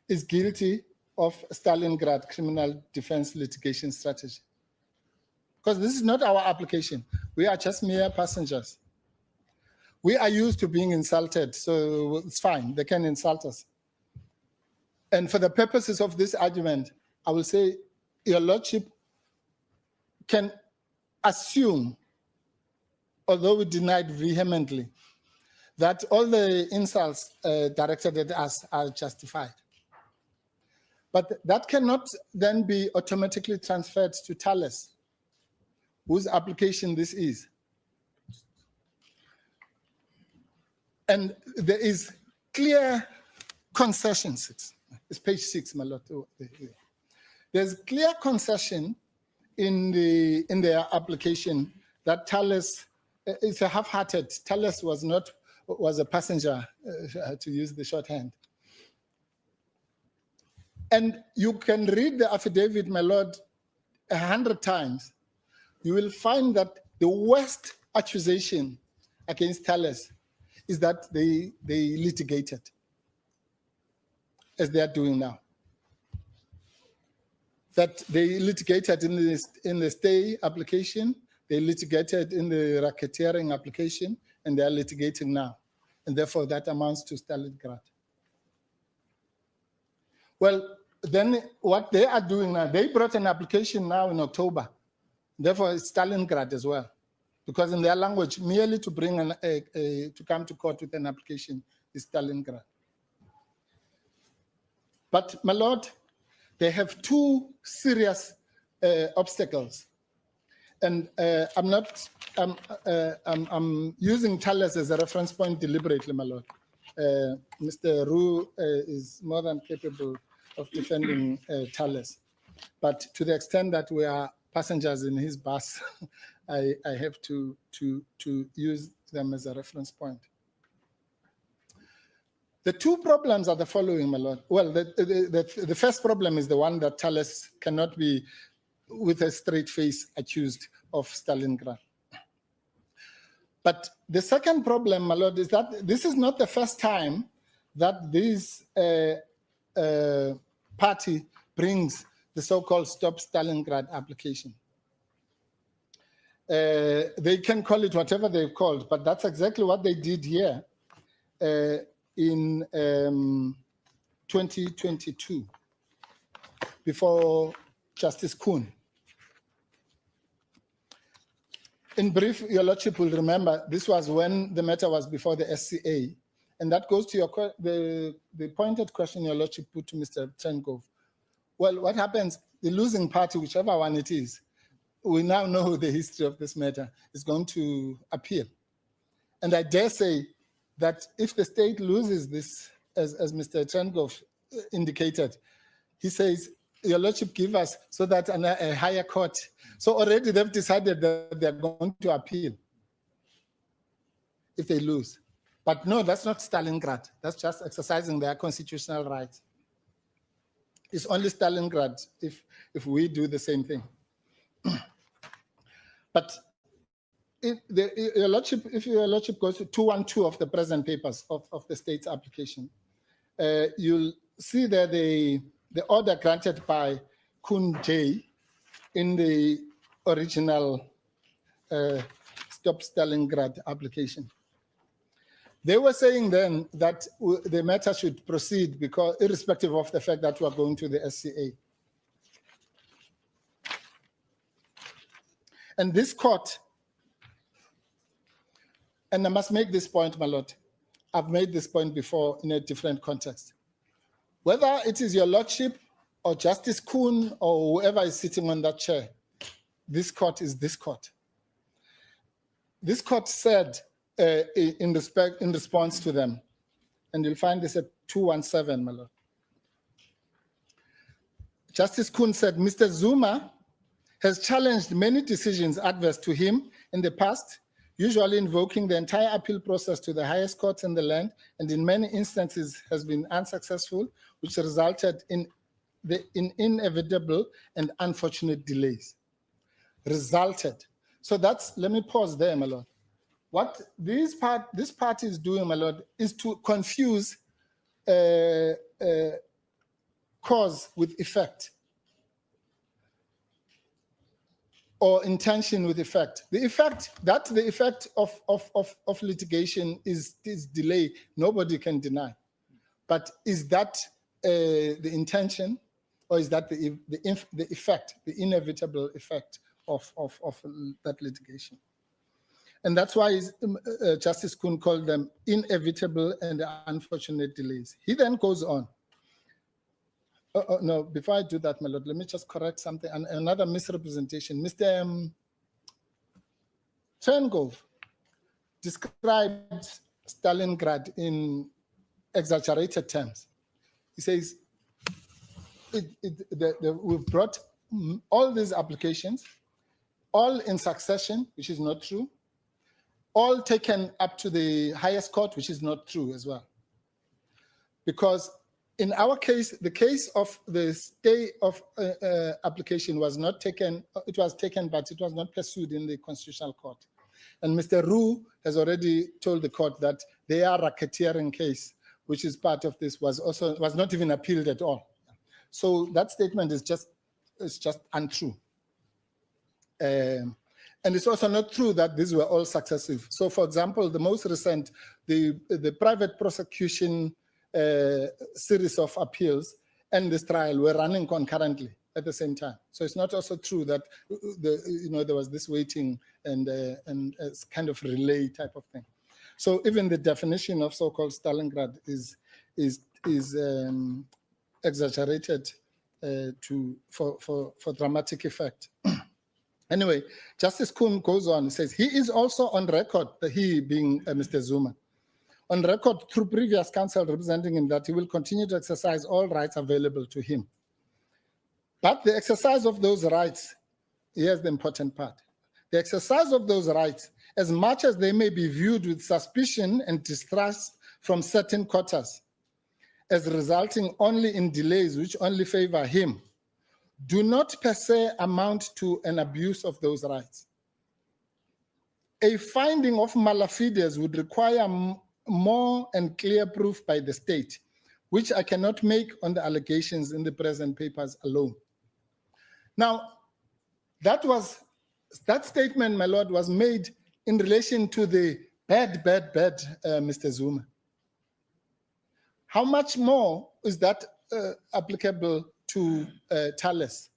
is guilty of Stalingrad criminal defense litigation strategy. Because this is not our application. We are just mere passengers. We are used to being insulted, so it's fine. They can insult us. And for the purposes of this argument, I will say your lordship can assume, although we denied vehemently, that all the insults directed at us are justified. But that cannot then be automatically transferred to Thales, whose application this is. And there is clear concession, it's page 6, my lord. There's clear concession in their application that Thales, it's a half-hearted. Thales was a passenger, to use the shorthand. And you can read the affidavit, my lord, 100 times. You will find that the worst accusation against Thales is that they litigated, as they are doing now. That they litigated in the stay application, they litigated in the racketeering application, and they are litigating now. And therefore, that amounts to Stalingrad. Well, then what they are doing now, they brought an application now in October. Therefore, it's Stalingrad as well. Because in their language, merely to bring to come to court with an application is Stalingrad. But, my lord, they have two serious obstacles. And I'm using Thales as a reference point deliberately, my lord. Mr. Roux is more than capable of defending Thales. But to the extent that we are passengers in his bus, I have to use them as a reference point. The two problems are the following, my lord. Well, the first problem is the one that Thales cannot be, with a straight face, accused of Stalingrad. But the second problem, my lord, is that this is not the first time that this party brings the so-called Stop Stalingrad application. They can call it whatever they've called, but that's exactly what they did here in 2022, before Justice Kuhn. In brief, your lordship will remember, this was when the matter was before the SCA, and that goes to the pointed question your lordship put to Mr. Chenkov. Well, what happens, the losing party, whichever one it is, we now know the history of this matter, is going to appeal. And I dare say that if the state loses this, as Mr. Chenkov indicated, he says, your lordship, give us so that a higher court. So already they've decided that they're going to appeal if they lose. But no, that's not Stalingrad. That's just exercising their constitutional rights. It's only Stalingrad if we do the same thing. But if your lordship goes to 212 of the present papers of the state's application, you'll see there the order granted by Kun J in the original Stop Stalingrad application. They were saying then that the matter should proceed because, irrespective of the fact that we are going to the SCA. And this court, and I must make this point, my lord, I've made this point before in a different context. Whether it is your lordship or Justice Kuhn or whoever is sitting on that chair, this court is this court. This court said in response to them, and you'll find this at 217, my lord. Justice Kuhn said, Mr. Zuma has challenged many decisions adverse to him in the past, usually invoking the entire appeal process to the highest courts in the land, and in many instances has been unsuccessful, which resulted in inevitable and unfortunate delays. Resulted. So that's, let me pause there, my lord. What this party is doing, my lord, is to confuse cause with effect, or intention with effect. The effect of litigation is delay. Nobody can deny. But is that the intention, or is that the effect, the inevitable effect of that litigation? And that's why Justice Kuhn called them inevitable and unfortunate delays. He then goes on. No, before I do that, my lord, let me just correct something, another misrepresentation. Mr. Chenkov described Stalingrad in exaggerated terms. He says, we've brought all these applications, all in succession, which is not true, all taken up to the highest court, which is not true as well. Because in our case, the case of the stay of application was not taken, it was taken, but it was not pursued in the Constitutional Court. And Mr. Roux has already told the court that their racketeering case, which is part of this, was not even appealed at all. So that statement is just untrue. And it's also not true that these were all successive. So for example, the most recent, the private prosecution series of appeals and this trial were running concurrently at the same time. So it's not also true that there was this waiting and kind of relay type of thing. So even the definition of so-called Stalingrad is exaggerated for dramatic effect. Anyway, Justice Kuhn goes on, he says, he is also on record, he being Mr. Zuma, on record through previous counsel representing him that he will continue to exercise all rights available to him. But the exercise of those rights, here's the important part. The exercise of those rights, as much as they may be viewed with suspicion and distrust from certain quarters, as resulting only in delays which only favor him, do not per se amount to an abuse of those rights. A finding of malafides would require more and clear proof by the state, which I cannot make on the allegations in the present papers alone. Now, that statement, my lord, was made in relation to the bad, Mr. Zuma. How much more is that applicable to Thales,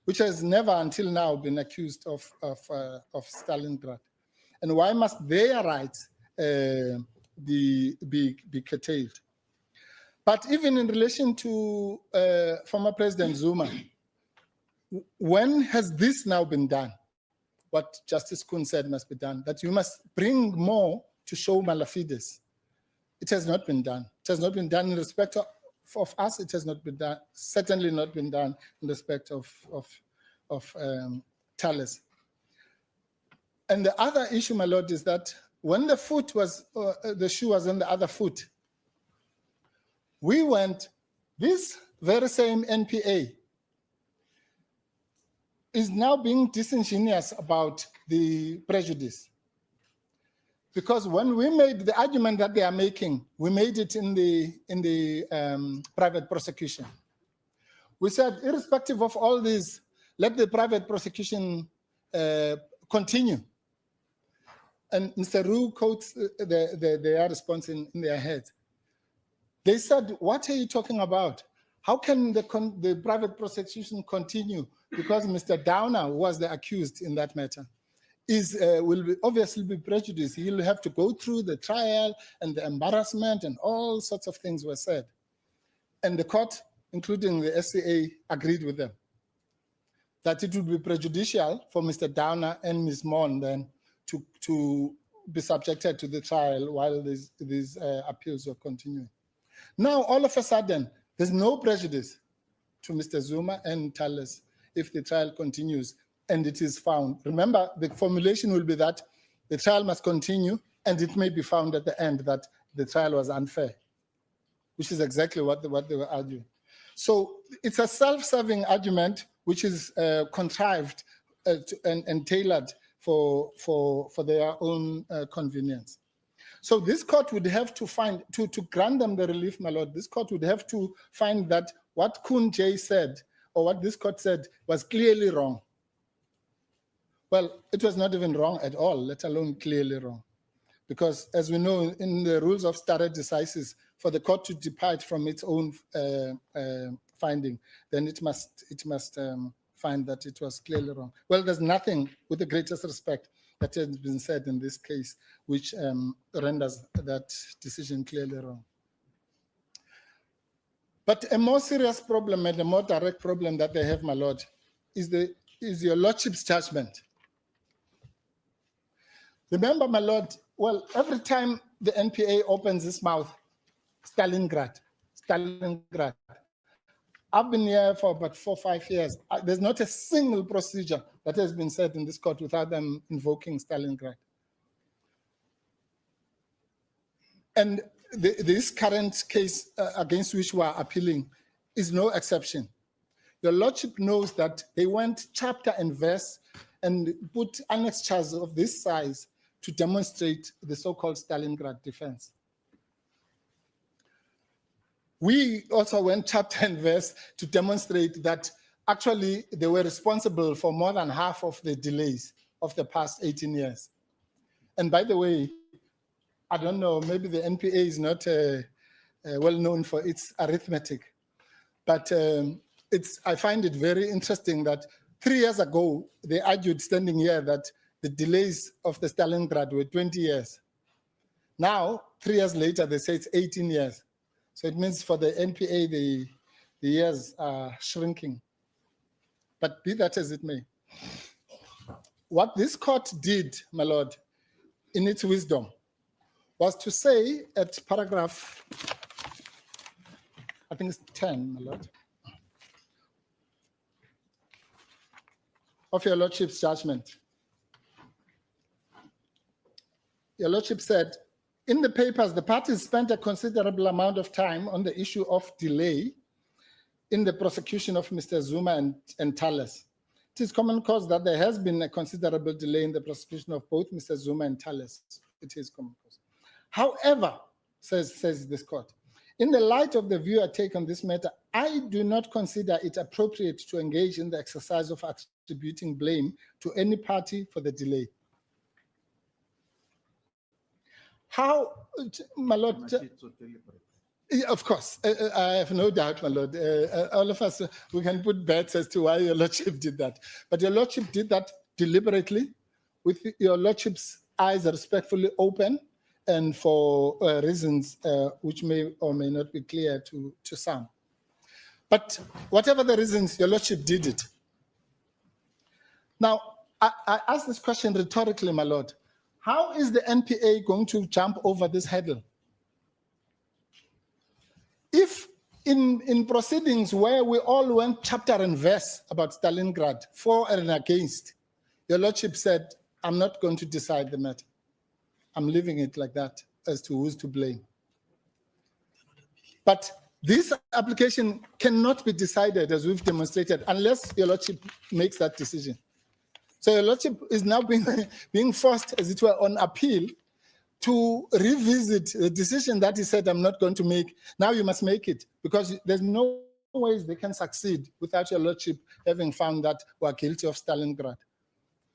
which has never until now been accused of Stalingrad? And why must their rights be curtailed? But even in relation to former President Zuma, when has this now been done? What Justice Kuhn said must be done, that you must bring more to show malafides. It has not been done. It has not been done in respect of us. It has not been done, certainly not been done in respect of Thales. And the other issue, my lord, is that when the foot was, the shoe was on the other foot, we went, this very same NPA is now being disingenuous about the prejudice. Because when we made the argument that they are making, we made it in the private prosecution. We said, irrespective of all this, let the private prosecution continue. And Mr. Roux quotes their response in their head. They said, what are you talking about? How can the private prosecution continue? Because Mr. Downer, who was the accused in that matter, will obviously be prejudiced. He'll have to go through the trial and the embarrassment and all sorts of things were said. And the court, including the SCA, agreed with them that it would be prejudicial for Mr. Downer and Ms. Mon then to be subjected to the trial while these appeals were continuing. Now, all of a sudden, there's no prejudice to Mr. Zuma and Thales if the trial continues and it is found. Remember, the formulation will be that the trial must continue and it may be found at the end that the trial was unfair, which is exactly what they were arguing. So it's a self-serving argument which is contrived and tailored for their own convenience. So this court would have to find, to grant them the relief, my lord, this court would have to find that what Kuhn J said, or what this court said, was clearly wrong. Well, it was not even wrong at all, let alone clearly wrong. Because as we know, in the rules of stare decisis, for the court to depart from its own finding, then it must find that it was clearly wrong. Well, there's nothing, with the greatest respect, that has been said in this case, which renders that decision clearly wrong. But a more serious problem and a more direct problem that they have, my lord, is your lordship's judgment. Remember, my lord, Well, every time the NPA opens its mouth, Stalingrad. I've been here for about 4 or 5 years. There's not a single procedure that has been said in this court without them invoking Stalingrad. And this current case against which we are appealing is no exception. Your Lordship knows that they went chapter and verse and put annexures of this size to demonstrate the so-called Stalingrad defense. We also went chapter and verse to demonstrate that actually they were responsible for more than half of the delays of the past 18 years. And by the way, I don't know, maybe the NPA is not well known for its arithmetic, but I find it very interesting that 3 years ago, they argued standing here that the delays of the Stalingrad were 20 years. Now, 3 years later, they say it's 18 years. So it means for the NPA, the years are shrinking. But be that as it may. What this court did, my lord, in its wisdom, was to say at paragraph, I think it's 10, my lord, of your lordship's judgment. Your lordship said, in the papers, the parties spent a considerable amount of time on the issue of delay in the prosecution of Mr. Zuma and Thales. It is common cause that there has been a considerable delay in the prosecution of both Mr. Zuma and Thales. It is common cause. However, says this court, in the light of the view I take on this matter, I do not consider it appropriate to engage in the exercise of attributing blame to any party for the delay. How, my lord? Yeah, of course, I have no doubt, my lord. All of us, we can put bets as to why your lordship did that. But your lordship did that deliberately, with your lordship's eyes respectfully open, and for reasons which may or may not be clear to some. But whatever the reasons, your lordship did it. Now, I ask this question rhetorically, my lord. How is the NPA going to jump over this hurdle? If in proceedings where we all went chapter and verse about Stalingrad, for and against, your lordship said, I'm not going to decide the matter. I'm leaving it like that as to who's to blame. But this application cannot be decided, as we've demonstrated, unless your lordship makes that decision. So your lordship is now being forced, as it were, on appeal to revisit the decision that he said, I'm not going to make. Now you must make it, because there's no ways they can succeed without your lordship having found that we're guilty of Stalingrad.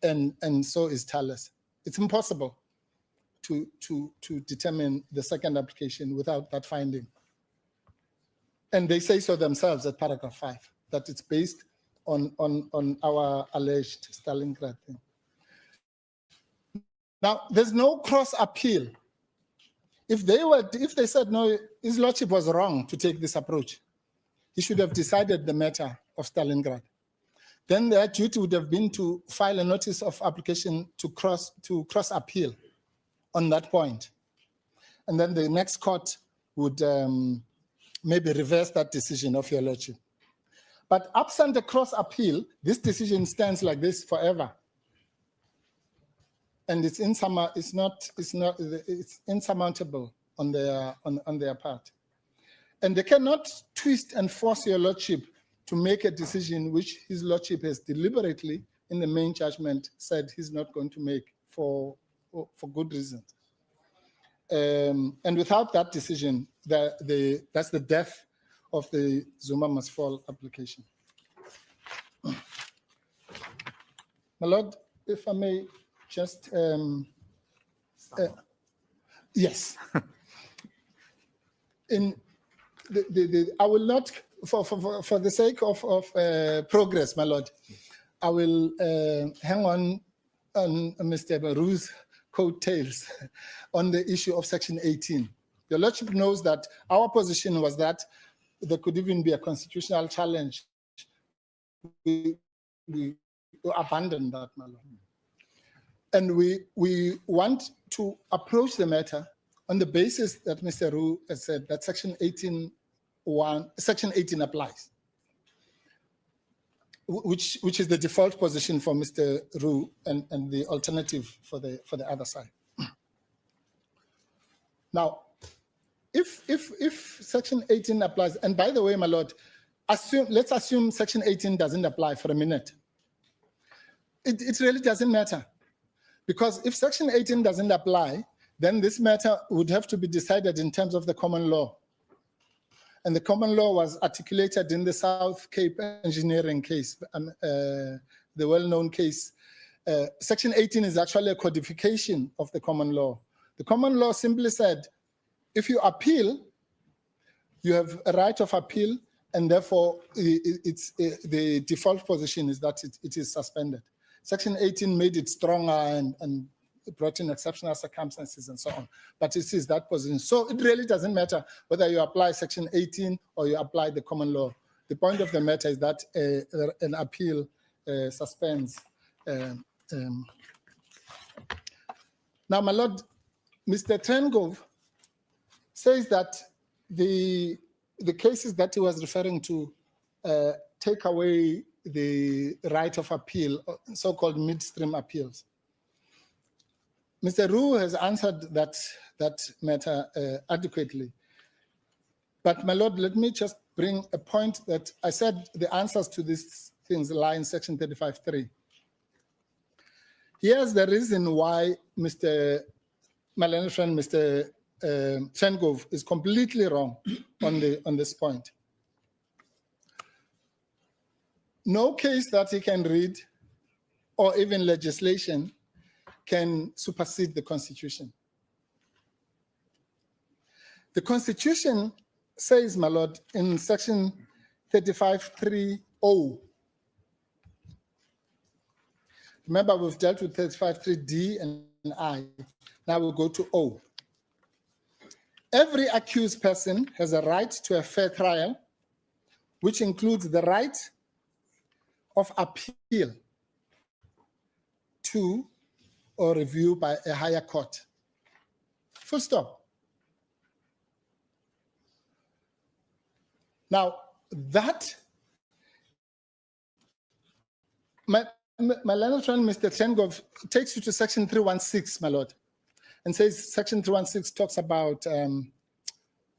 And so is Thales. It's impossible to determine the second application without that finding. And they say so themselves at paragraph 5, that it's based on our alleged Stalingrad thing. Now, there's no cross appeal. If they said no, his lordship was wrong to take this approach, he should have decided the matter of Stalingrad. Then their duty would have been to file a notice of application to cross appeal on that point. And then the next court would maybe reverse that decision of your lordship. But absent the cross appeal, this decision stands like this forever. And it's insurmountable on their part. And they cannot twist and force your lordship to make a decision which his lordship has deliberately, in the main judgment, said he's not going to make for good reasons. And without that decision, that's the death of the Zuma must fall application. My lord, if I may just, yes. I will not, for the sake of progress, my lord, I will hang on Mr. Baru's coattails on the issue of Section 18. Your lordship knows that our position was that there could even be a constitutional challenge. We abandoned that, my lord. And we want to approach the matter on the basis that Mr. Roux has said that Section 18 applies, which is the default position for Mr. Roux and the alternative for the other side. Now, if Section 18 applies, and by the way, my lord, let's assume Section 18 doesn't apply for a minute. It really doesn't matter, because if Section 18 doesn't apply, then this matter would have to be decided in terms of the common law. And the common law was articulated in the South Cape engineering case, the well-known case. Section 18 is actually a codification of the common law. The common law simply said, if you appeal, you have a right of appeal, and therefore the default position is that it is suspended. Section 18 made it stronger and brought in exceptional circumstances and so on, but it is that position. So it really doesn't matter whether you apply Section 18 or you apply the common law. The point of the matter is that an appeal suspends. Now, my lord, Mr. Trengove says that the cases that he was referring to take away the right of appeal, so-called midstream appeals. Mr. Roux has answered that matter adequately. But my lord, let me just bring a point that I said the answers to these things lie in Section 35.3. Here's the reason why my learned friend, Mr. Trengove, is completely wrong on this point. No case that he can read, or even legislation, can supersede the Constitution. The Constitution says, my lord, in Section 35.3(o). Remember, we've dealt with 35.3(d) and I. Now we'll go to O. Every accused person has a right to a fair trial, which includes the right of appeal to or review by a higher court. Full stop. Now, that, my learned friend, Mr. Trengove, takes you to Section 316, my lord, and says Section 316 talks about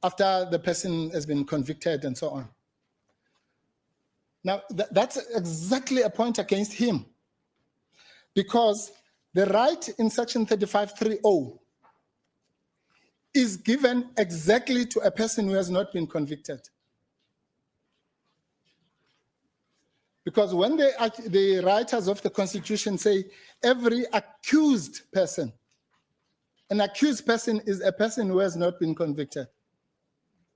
after the person has been convicted and so on. Now, that's exactly a point against him, because the right in Section 35.3(o) is given exactly to a person who has not been convicted. Because when the writers of the Constitution say every accused person, an accused person is a person who has not been convicted.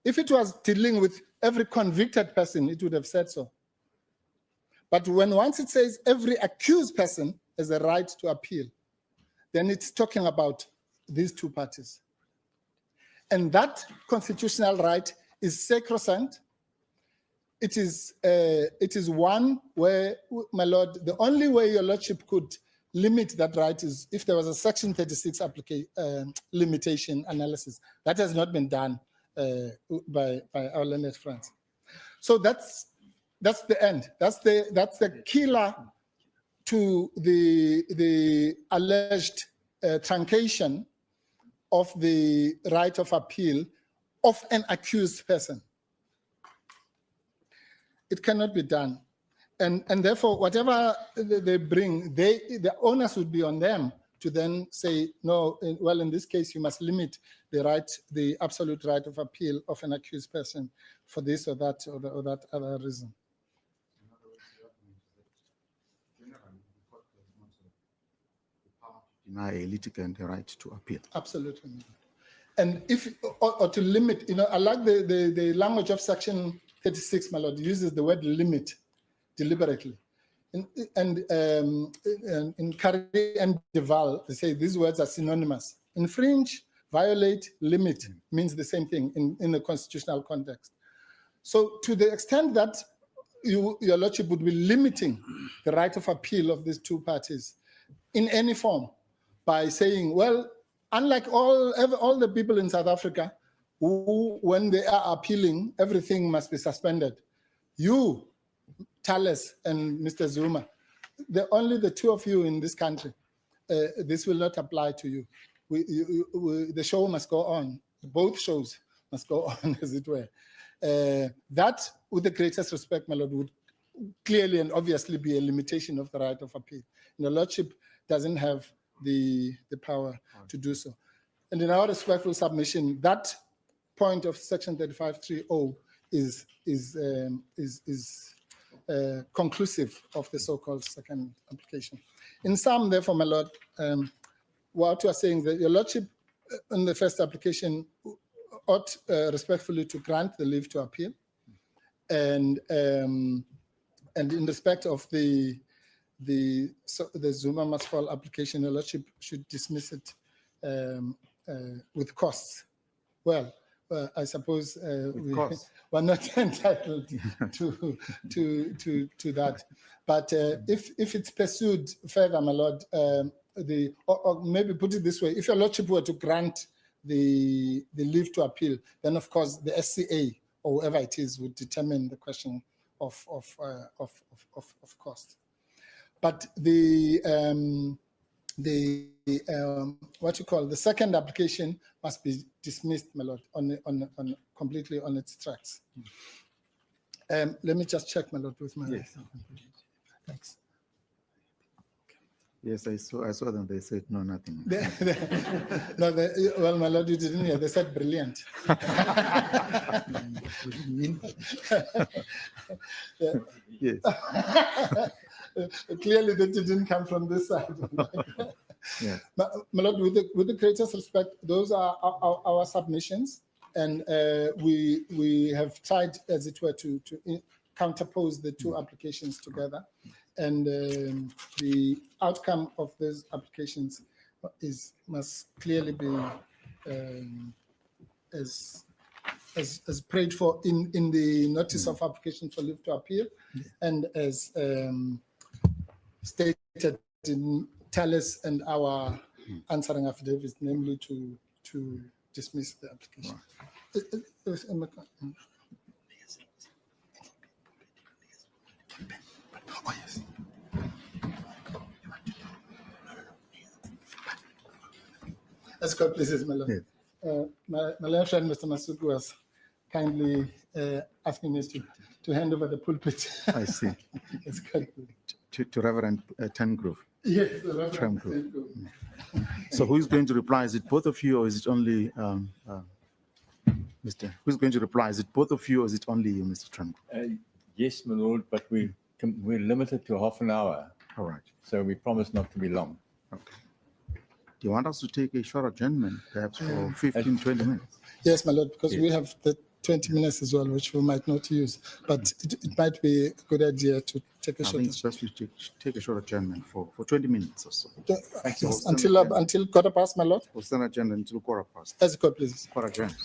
If it was dealing with every convicted person, it would have said so. But once it says every accused person has a right to appeal, then it's talking about these two parties. And that constitutional right is sacrosanct. It is one where, my lord, the only way your lordship could limit that right is if there was a Section 36 limitation analysis. That has not been done by our learned friends. So that's the end. That's the killer to the alleged truncation of the right of appeal of an accused person. It cannot be done. And therefore, whatever they bring, the onus would be on them to then say, no, well, in this case, you must limit the absolute right of appeal of an accused person for this or that or that other reason. Deny a litigant the right to appeal. Absolutely. And if, or to limit, I like the language of Section 36, my lord, uses the word limit deliberately. And in Curry and Deval, they say these words are synonymous. Infringe, violate, limit means the same thing in the constitutional context. So to the extent that your lordship would be limiting the right of appeal of these two parties in any form, by saying, well, unlike all the people in South Africa who, when they are appealing, everything must be suspended. You, Thales and Mr. Zuma, only the two of you in this country, this will not apply to you. The show must go on. Both shows must go on, as it were. That, with the greatest respect, my lord, would clearly and obviously be a limitation of the right of appeal. And the lordship doesn't have the power to do so. And in our respectful submission, that point of section 3530 is conclusive of the so-called second application. In sum, therefore, my lord, what you are saying is that your lordship in the first application ought respectfully to grant the leave to appeal, and in respect of the Zuma must fall application, your lordship should dismiss it with costs. Well, I suppose we're not entitled to that. But if it's pursued further, my lord, or maybe put it this way: if your lordship were to grant the leave to appeal, then of course the SCA or whoever it is would determine the question of cost. But what you call the second application must be dismissed, my lord, on completely on its tracks. Let me just check, my lord, with my. Yes. Thanks. Yes, I saw them. They said no, nothing. No, well, my lord, you didn't hear. They said brilliant. Yes. Clearly, that didn't come from this side. Yes. My lord, with the greatest respect, those are our submissions, and we have tried, as it were, to counterpose the two applications together, and the outcome of those applications must clearly be as prayed for in the notice of application for leave to appeal, and as stated in Thales and our answering affidavits, namely to dismiss the application. Oh, yes. Let's go, please, my lord. Yes. My lord friend, Mr. Masuku, was kindly asking us to hand over the pulpit. I see. It's good. To Reverend Tengrove. Yes, the Reverend Tremco. Tengrove. So who is going to reply? Is it both of you, or is it only Mr.? Who's going to reply? Is it both of you, or is it only you, Mr. Tremco? Yes, my lord, but we're limited to half an hour, All right. so we promise not to be long. Okay. Do you want us to take a short adjournment, perhaps for 15, 20 minutes? Yes, my lord, because Yes. we have the 20 minutes as well, which we might not use. But it might be a good idea to take a I short think it's best we take a short adjournment for 20 minutes or so. Yes, until quarter past, my lord. We'll stand adjourned until 15:15. As God please. Quarter adjourned.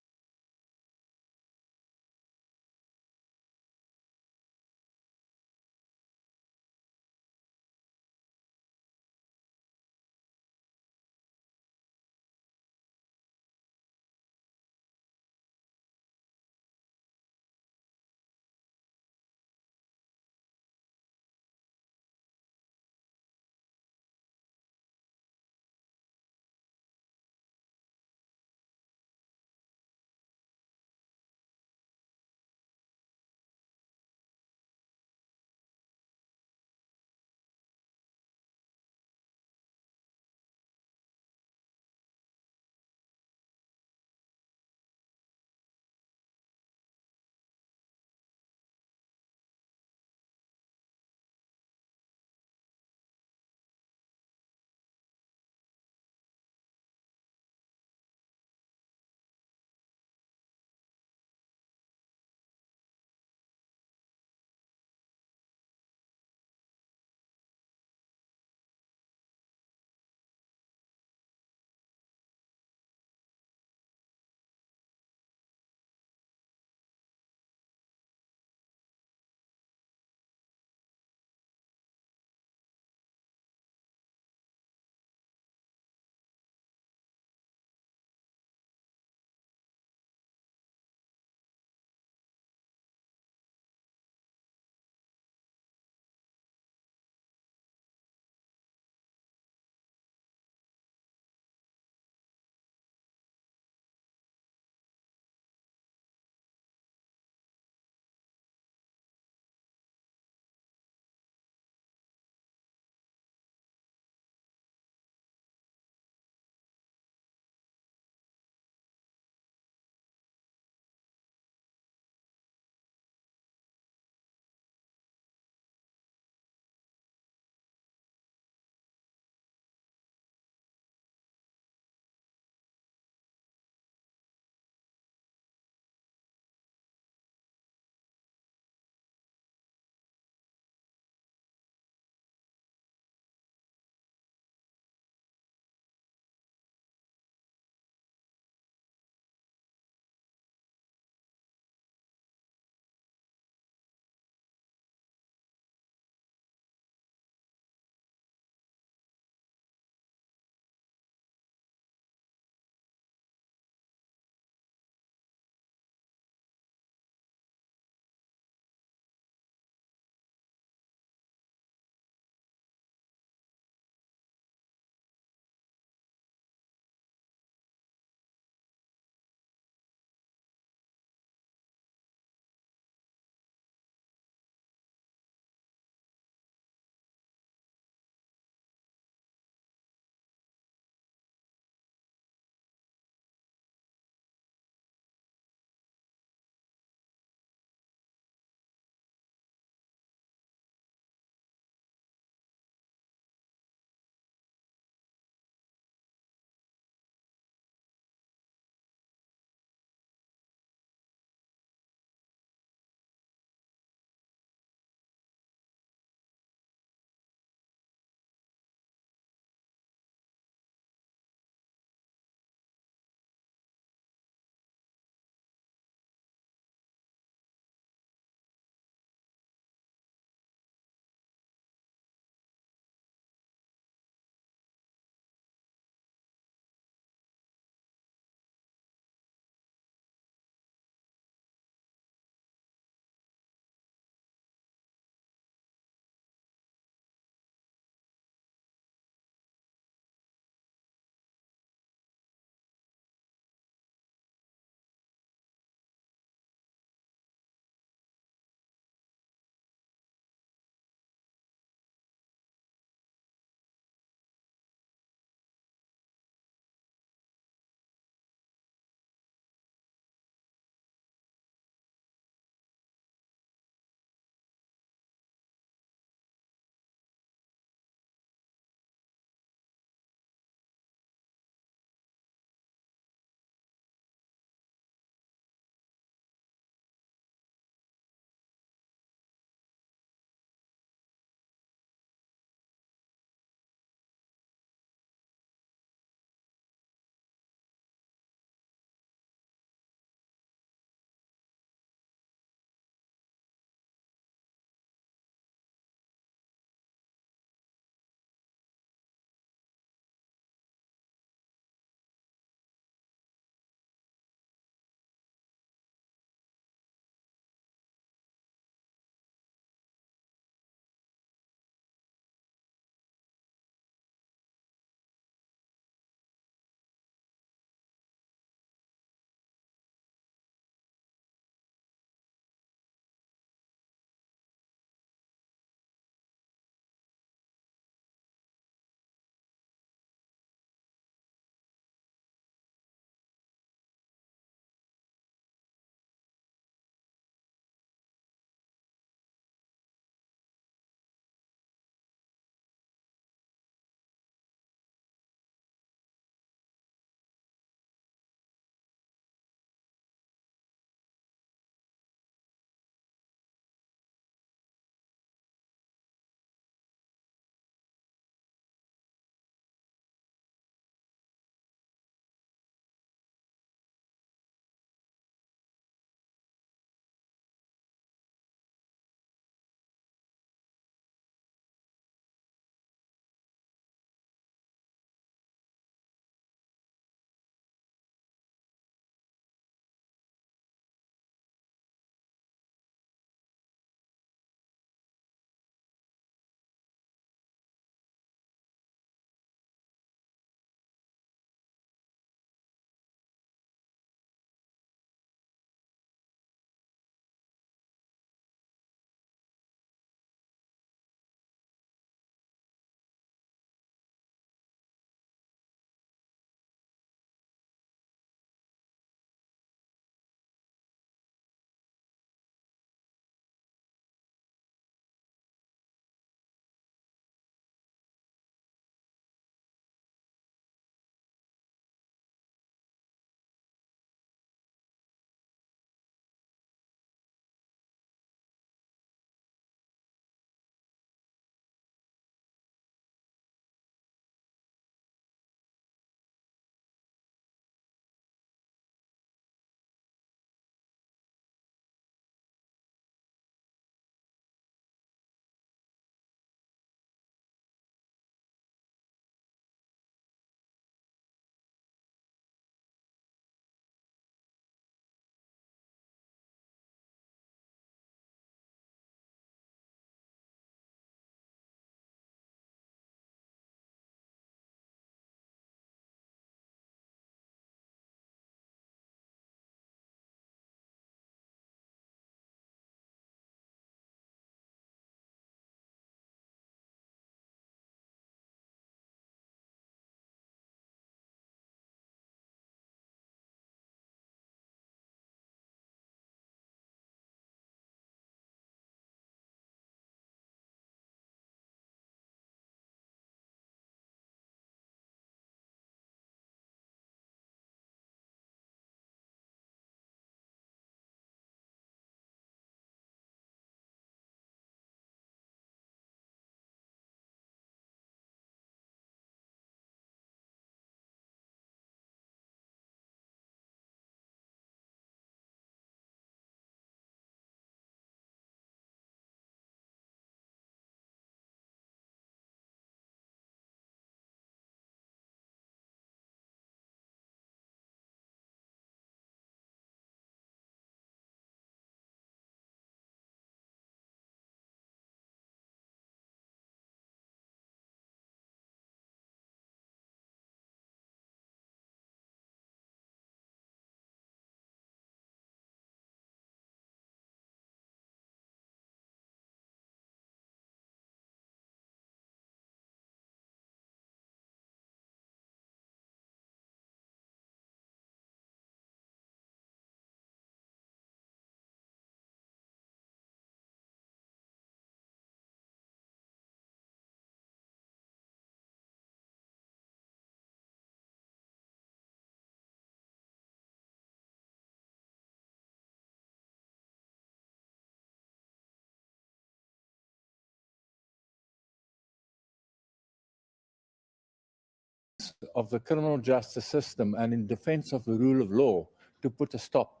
of the criminal justice system and in defense of the rule of law to put a stop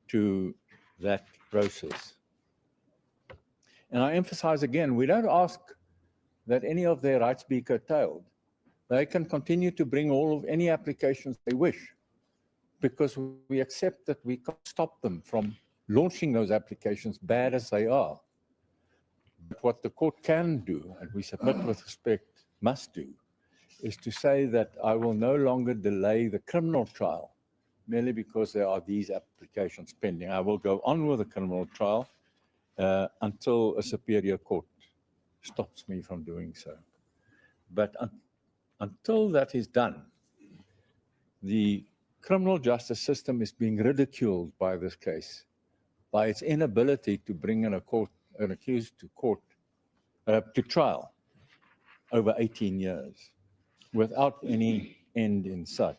to that process. And I emphasize again, we don't ask that any of their rights be curtailed. They can continue to bring any applications they wish, because we accept that we can't stop them from launching those applications, bad as they are. But what the court can do, and we submit with respect, must do, is to say that I will no longer delay the criminal trial merely because there are these applications pending. I will go on with the criminal trial until a superior court stops me from doing so. But until that is done, the criminal justice system is being ridiculed by this case, by its inability to bring an accused to trial over 18 years without any end in sight.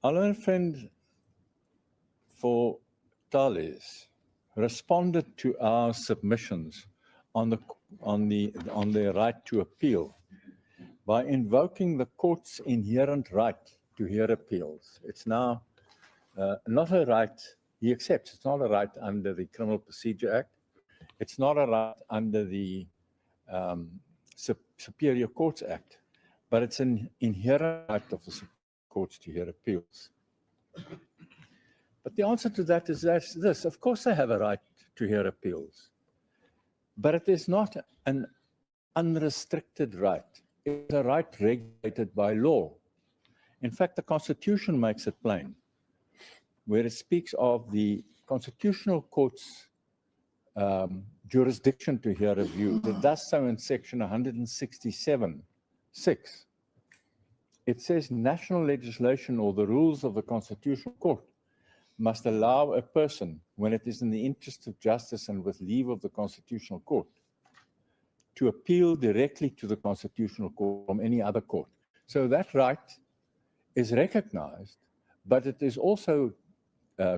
Our learned friend for Thales responded to our submissions on their right to appeal by invoking the court's inherent right to hear appeals. It's now not a right, he accepts, it's not a right under the Criminal Procedure Act. It's not a right under the Superior Courts Act, but it's an inherent right of the courts to hear appeals. But the answer to that is this. Of course they have a right to hear appeals, but it is not an unrestricted right. It's a right regulated by law. In fact, the Constitution makes it plain, where it speaks of the Constitutional Court's jurisdiction to hear a view. It does so in section 167(6). It says national legislation or the rules of the Constitutional Court must allow a person, when it is in the interest of justice and with leave of the Constitutional Court, to appeal directly to the Constitutional Court from any other court. So that right is recognized, but it is also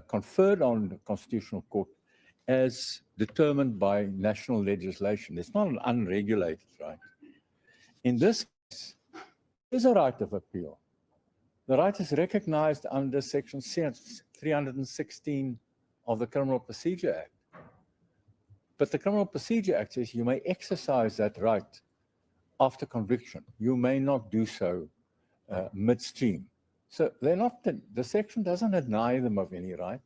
conferred on the Constitutional Court as determined by national legislation. It's not an unregulated right. In this case, there is a right of appeal. The right is recognized under section 316 of the Criminal Procedure Act. But the Criminal Procedure Act says you may exercise that right after conviction. You may not do so midstream. So they're not, the section doesn't deny them of any right.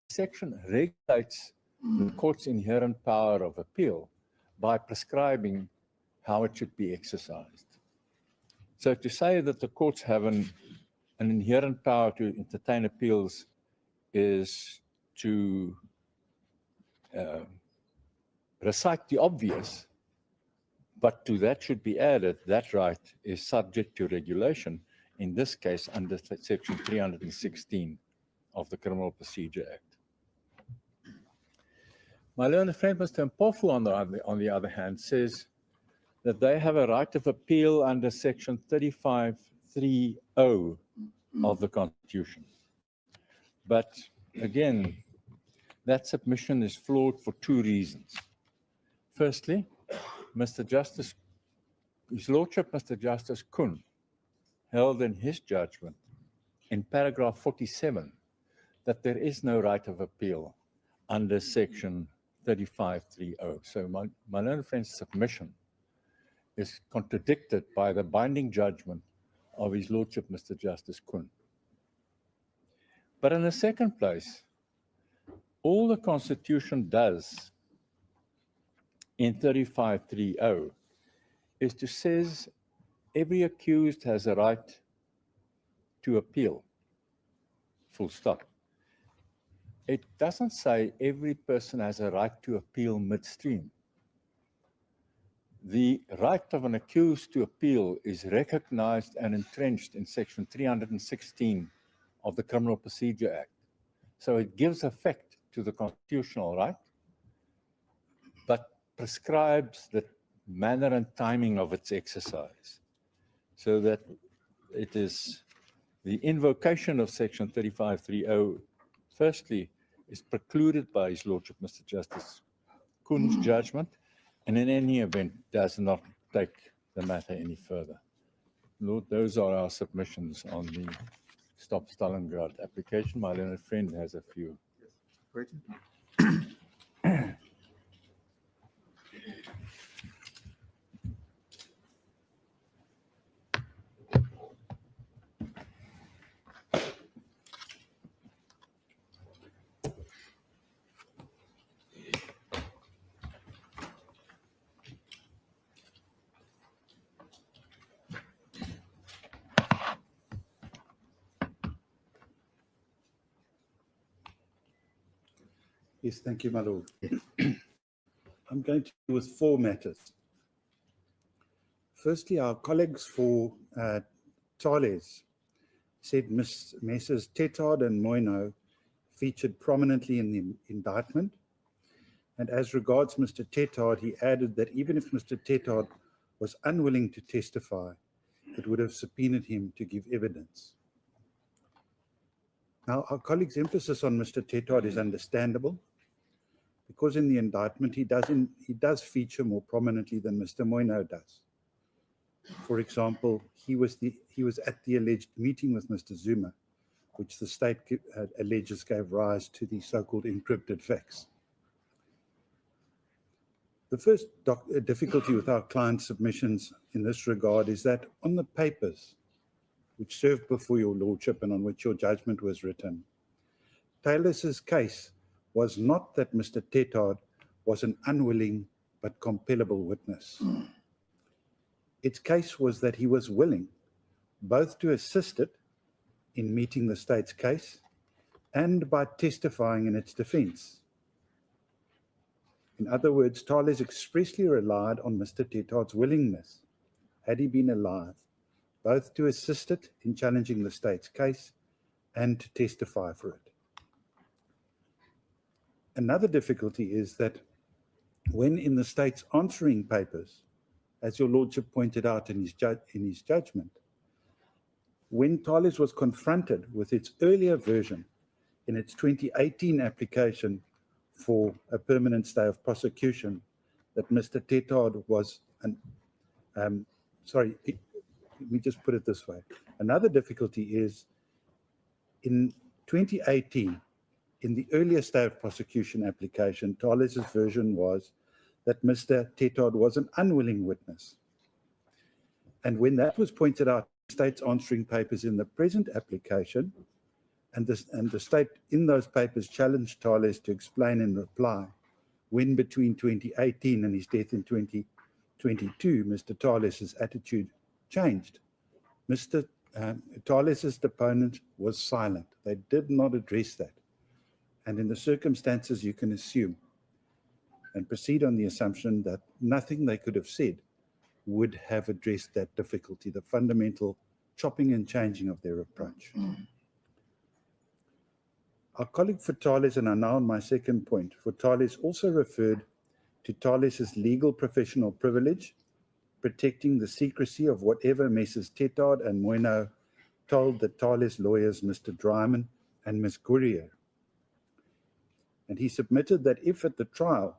The section regulates the court's inherent power of appeal by prescribing how it should be exercised. So to say that the courts have an inherent power to entertain appeals is to recite the obvious, but to that should be added, that right is subject to regulation, in this case under section 316 of the Criminal Procedure Act. My learned friend, Mr. Mpofu, on the other hand, says that they have a right of appeal under section 35(3)(0) of the Constitution. But again, that submission is flawed for two reasons. Firstly, His Lordship, Mr. Justice Kun, held in his judgment in paragraph 47 that there is no right of appeal under section 35(3)(0). So my learned friend's submission is contradicted by the binding judgment of His Lordship, Mr. Justice Kun. But in the second place, all the Constitution does in 35(3)(0) is to say every accused has a right to appeal, full stop. It doesn't say every person has a right to appeal midstream. The right of an accused to appeal is recognized and entrenched in section 316 of the Criminal Procedure Act. So it gives effect to the constitutional right, but prescribes the manner and timing of its exercise, so that it is the invocation of section 35(3)(0), firstly, is precluded by His Lordship, Mr. Justice Kun's judgment, and in any event does not take the matter any further. Lord, those are our submissions on the Stop Stalingrad application. My learned friend has a few. Waiting. Yes, thank you, my lord. I'm going to deal with 4 matters. Firstly, our colleagues for Thales said Messrs. Tetard and Moino featured prominently in the indictment. And as regards Mr. Tetard, he added that even if Mr. Tetard was unwilling to testify, it would have subpoenaed him to give evidence. Now, our colleague's emphasis on Mr. Tetard is understandable, because in the indictment he does feature more prominently than Mr. Moino does. For example, he was at the alleged meeting with Mr. Zuma, which the state alleges gave rise to the so-called encrypted fax. The first difficulty with our client's submissions in this regard is that on the papers which served before your lordship and on which your judgment was written, Thales' case was not that Mr. Tetard was an unwilling but compellable witness. Its case was that he was willing both to assist it in meeting the state's case and by testifying in its defense. In other words, Thales expressly relied on Mr. Tetard's willingness, had he been alive, both to assist it in challenging the state's case and to testify for it. Another difficulty is that when in the state's answering papers, as your lordship pointed out in his judgment, when Thales was confronted with its earlier version in its 2018 application for a permanent stay of prosecution, that Mr. Tetard was let me just put it this way. Another difficulty is in 2018, in the earlier stay of prosecution application, Thales' version was that Mr. Tetard was an unwilling witness. And when that was pointed out in the state's answering papers in the present application, and the state in those papers challenged Thales to explain in reply when between 2018 and his death in 2022, Mr. Thales' attitude changed. Mr. Thales' deponent was silent. They did not address that. And in the circumstances, you can assume and proceed on the assumption that nothing they could have said would have addressed that difficulty, the fundamental chopping and changing of their approach. Our colleague for Thales, and I'm now on my second point, for Thales also referred to Thales' legal professional privilege, protecting the secrecy of whatever Messrs. Tetard and Moino told the Thales lawyers, Mr. Dryman and Ms. Gurrier. And he submitted that if at the trial,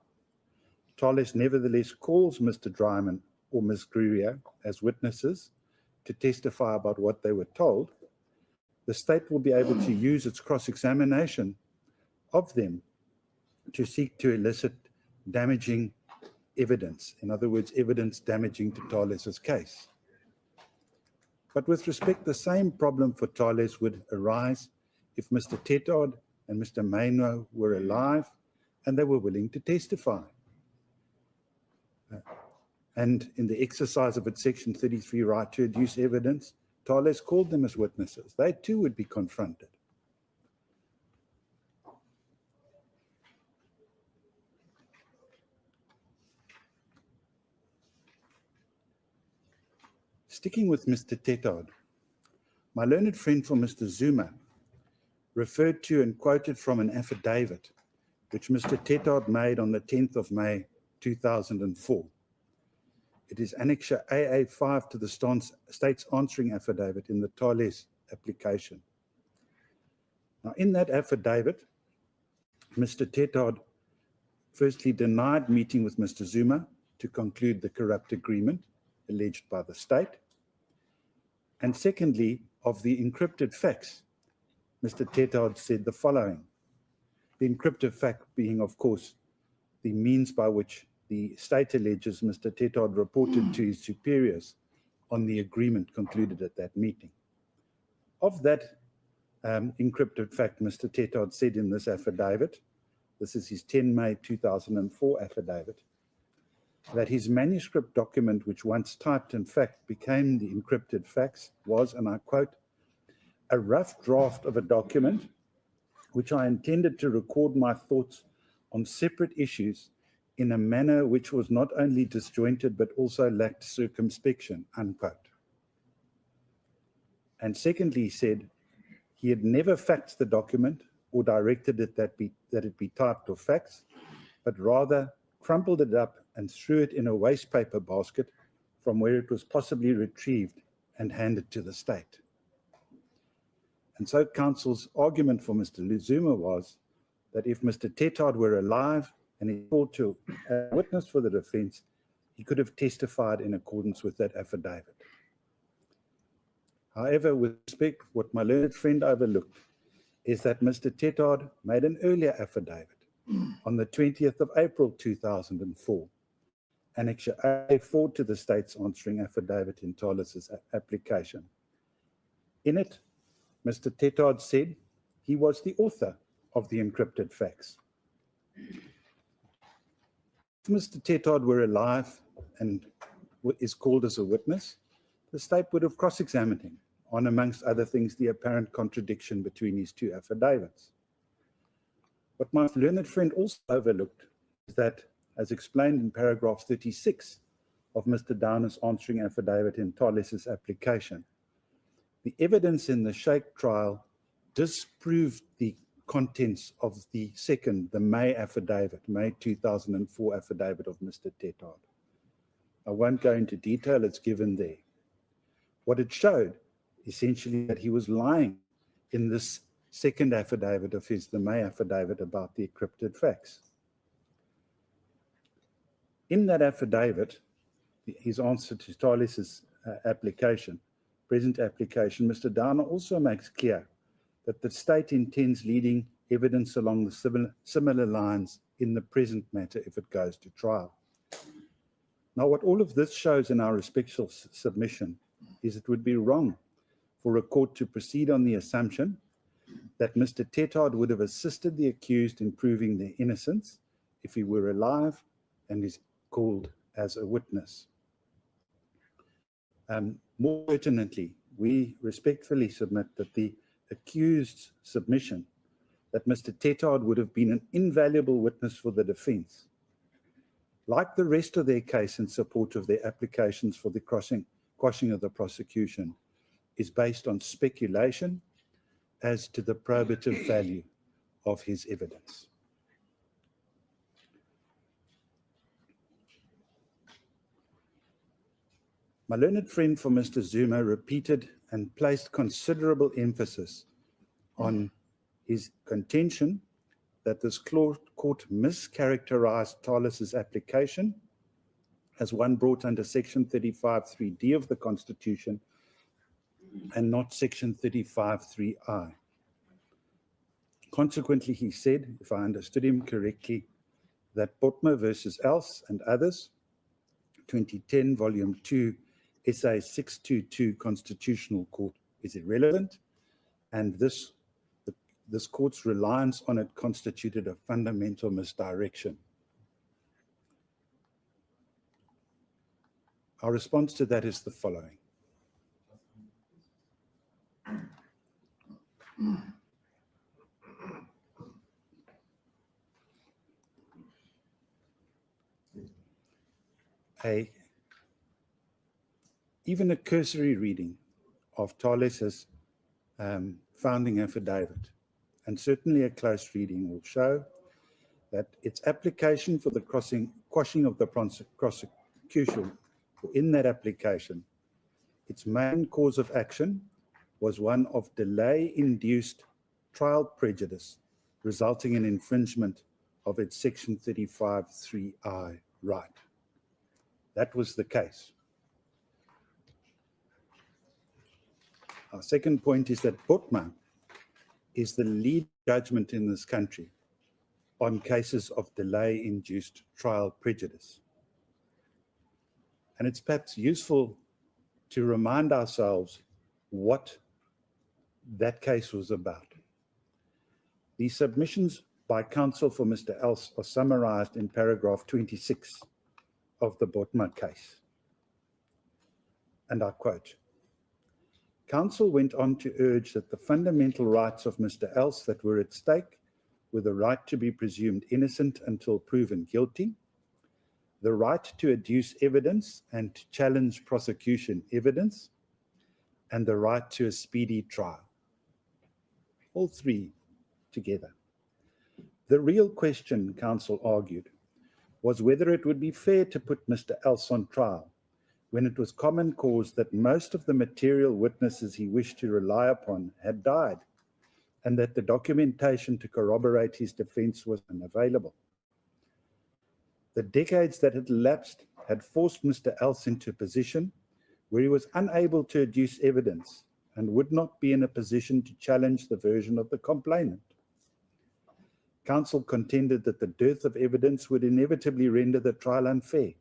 Thales nevertheless calls Mr. Dryman or Ms. Gurrier as witnesses to testify about what they were told, the state will be able to use its cross-examination of them to seek to elicit damaging evidence. In other words, evidence damaging to Thales' case. But with respect, the same problem for Thales would arise if Mr. Tetard and Mr. Moino were alive and they were willing to testify. And in the exercise of its Section 33 right to adduce evidence, Thales called them as witnesses. They too would be confronted. Sticking with Mr. Tetard, my learned friend for Mr. Zuma referred to and quoted from an affidavit which Mr. Tetard made on the 10th of May 2004. It is Annexure AA5 to the state's answering affidavit in the Thales application. Now, in that affidavit, Mr. Tetard firstly denied meeting with Mr. Zuma to conclude the corrupt agreement, alleged by the state. And secondly, of the encrypted facts, Mr. Tetard said the following. The encrypted fact being, of course, the means by which the state alleges Mr. Tetard reported to his superiors on the agreement concluded at that meeting. Of that encrypted fact, Mr. Tetard said in this affidavit, this is his 10 May 2004 affidavit, that his manuscript document, which once typed in fact became the encrypted facts, was, and I quote, a rough draft of a document which I intended to record my thoughts on separate issues in a manner which was not only disjointed but also lacked circumspection, unquote. And secondly, he said he had never faxed the document or directed it that it be typed or faxed, but rather crumpled it up and threw it in a waste paper basket from where it was possibly retrieved and handed to the state. And so counsel's argument for Mr. Zuma was that if Mr. Tetard were alive and he called to a witness for the defense, he could have testified in accordance with that affidavit. However, with respect, what my learned friend overlooked is that Mr. Tetard made an earlier affidavit on the 20th of April 2004, Annexure A4 to the state's answering affidavit in Thales' application. In it, Mr. Tetard said he was the author of the encrypted facts. If Mr. Tetard were alive and is called as a witness, the state would have cross-examined him on, amongst other things, the apparent contradiction between his two affidavits. What my learned friend also overlooked is that, as explained in paragraph 36 of Mr. Downer's answering affidavit in Thales' application, the evidence in the Sheikh trial disproved the contents of the May affidavit, May 2004 affidavit of Mr. Tetard. I won't go into detail, it's given there. What it showed, essentially, that he was lying in this second affidavit of his, the May affidavit, about the encrypted facts. In that affidavit, his answer to Thales' application, present application, Mr. Downer also makes clear that the state intends leading evidence along the similar lines in the present matter if it goes to trial. Now, what all of this shows in our respectful submission is it would be wrong for a court to proceed on the assumption that Mr. Tetard would have assisted the accused in proving their innocence if he were alive and is called as a witness. More pertinently, we respectfully submit that the accused's submission that Mr. Tetard would have been an invaluable witness for the defense, like the rest of their case in support of their applications for the quashing of the prosecution, is based on speculation as to the probative value of his evidence. My learned friend for Mr. Zuma repeated and placed considerable emphasis on his contention that this court mischaracterized Thales' application as one brought under Section 35(3)(d) of the Constitution and not Section 35(3)(I). Consequently, he said, if I understood him correctly, that Botma versus Else and others, 2010, Volume 2, SA 622 Constitutional Court, is irrelevant, and this court's reliance on it constituted a fundamental misdirection. Our response to that is the following. Even a cursory reading of Thales' founding affidavit, and certainly a close reading, will show that its application for the quashing of the prosecution, or in that application, its main cause of action was one of delay-induced trial prejudice, resulting in infringement of its Section 35(3)(I) right. That was the case. Our second point is that Botma is the lead judgment in this country on cases of delay-induced trial prejudice. And it's perhaps useful to remind ourselves what that case was about. The submissions by counsel for Mr. Else are summarized in paragraph 26 of the Botma case. And I quote, "Counsel went on to urge that the fundamental rights of Mr. Else that were at stake were the right to be presumed innocent until proven guilty, the right to adduce evidence and to challenge prosecution evidence, and the right to a speedy trial." All three together. The real question, counsel argued, was whether it would be fair to put Mr. Else on trial when it was common cause that most of the material witnesses he wished to rely upon had died, and that the documentation to corroborate his defense was unavailable. The decades that had elapsed had forced Mr. Else into a position where he was unable to adduce evidence and would not be in a position to challenge the version of the complainant. Counsel contended that the dearth of evidence would inevitably render the trial unfair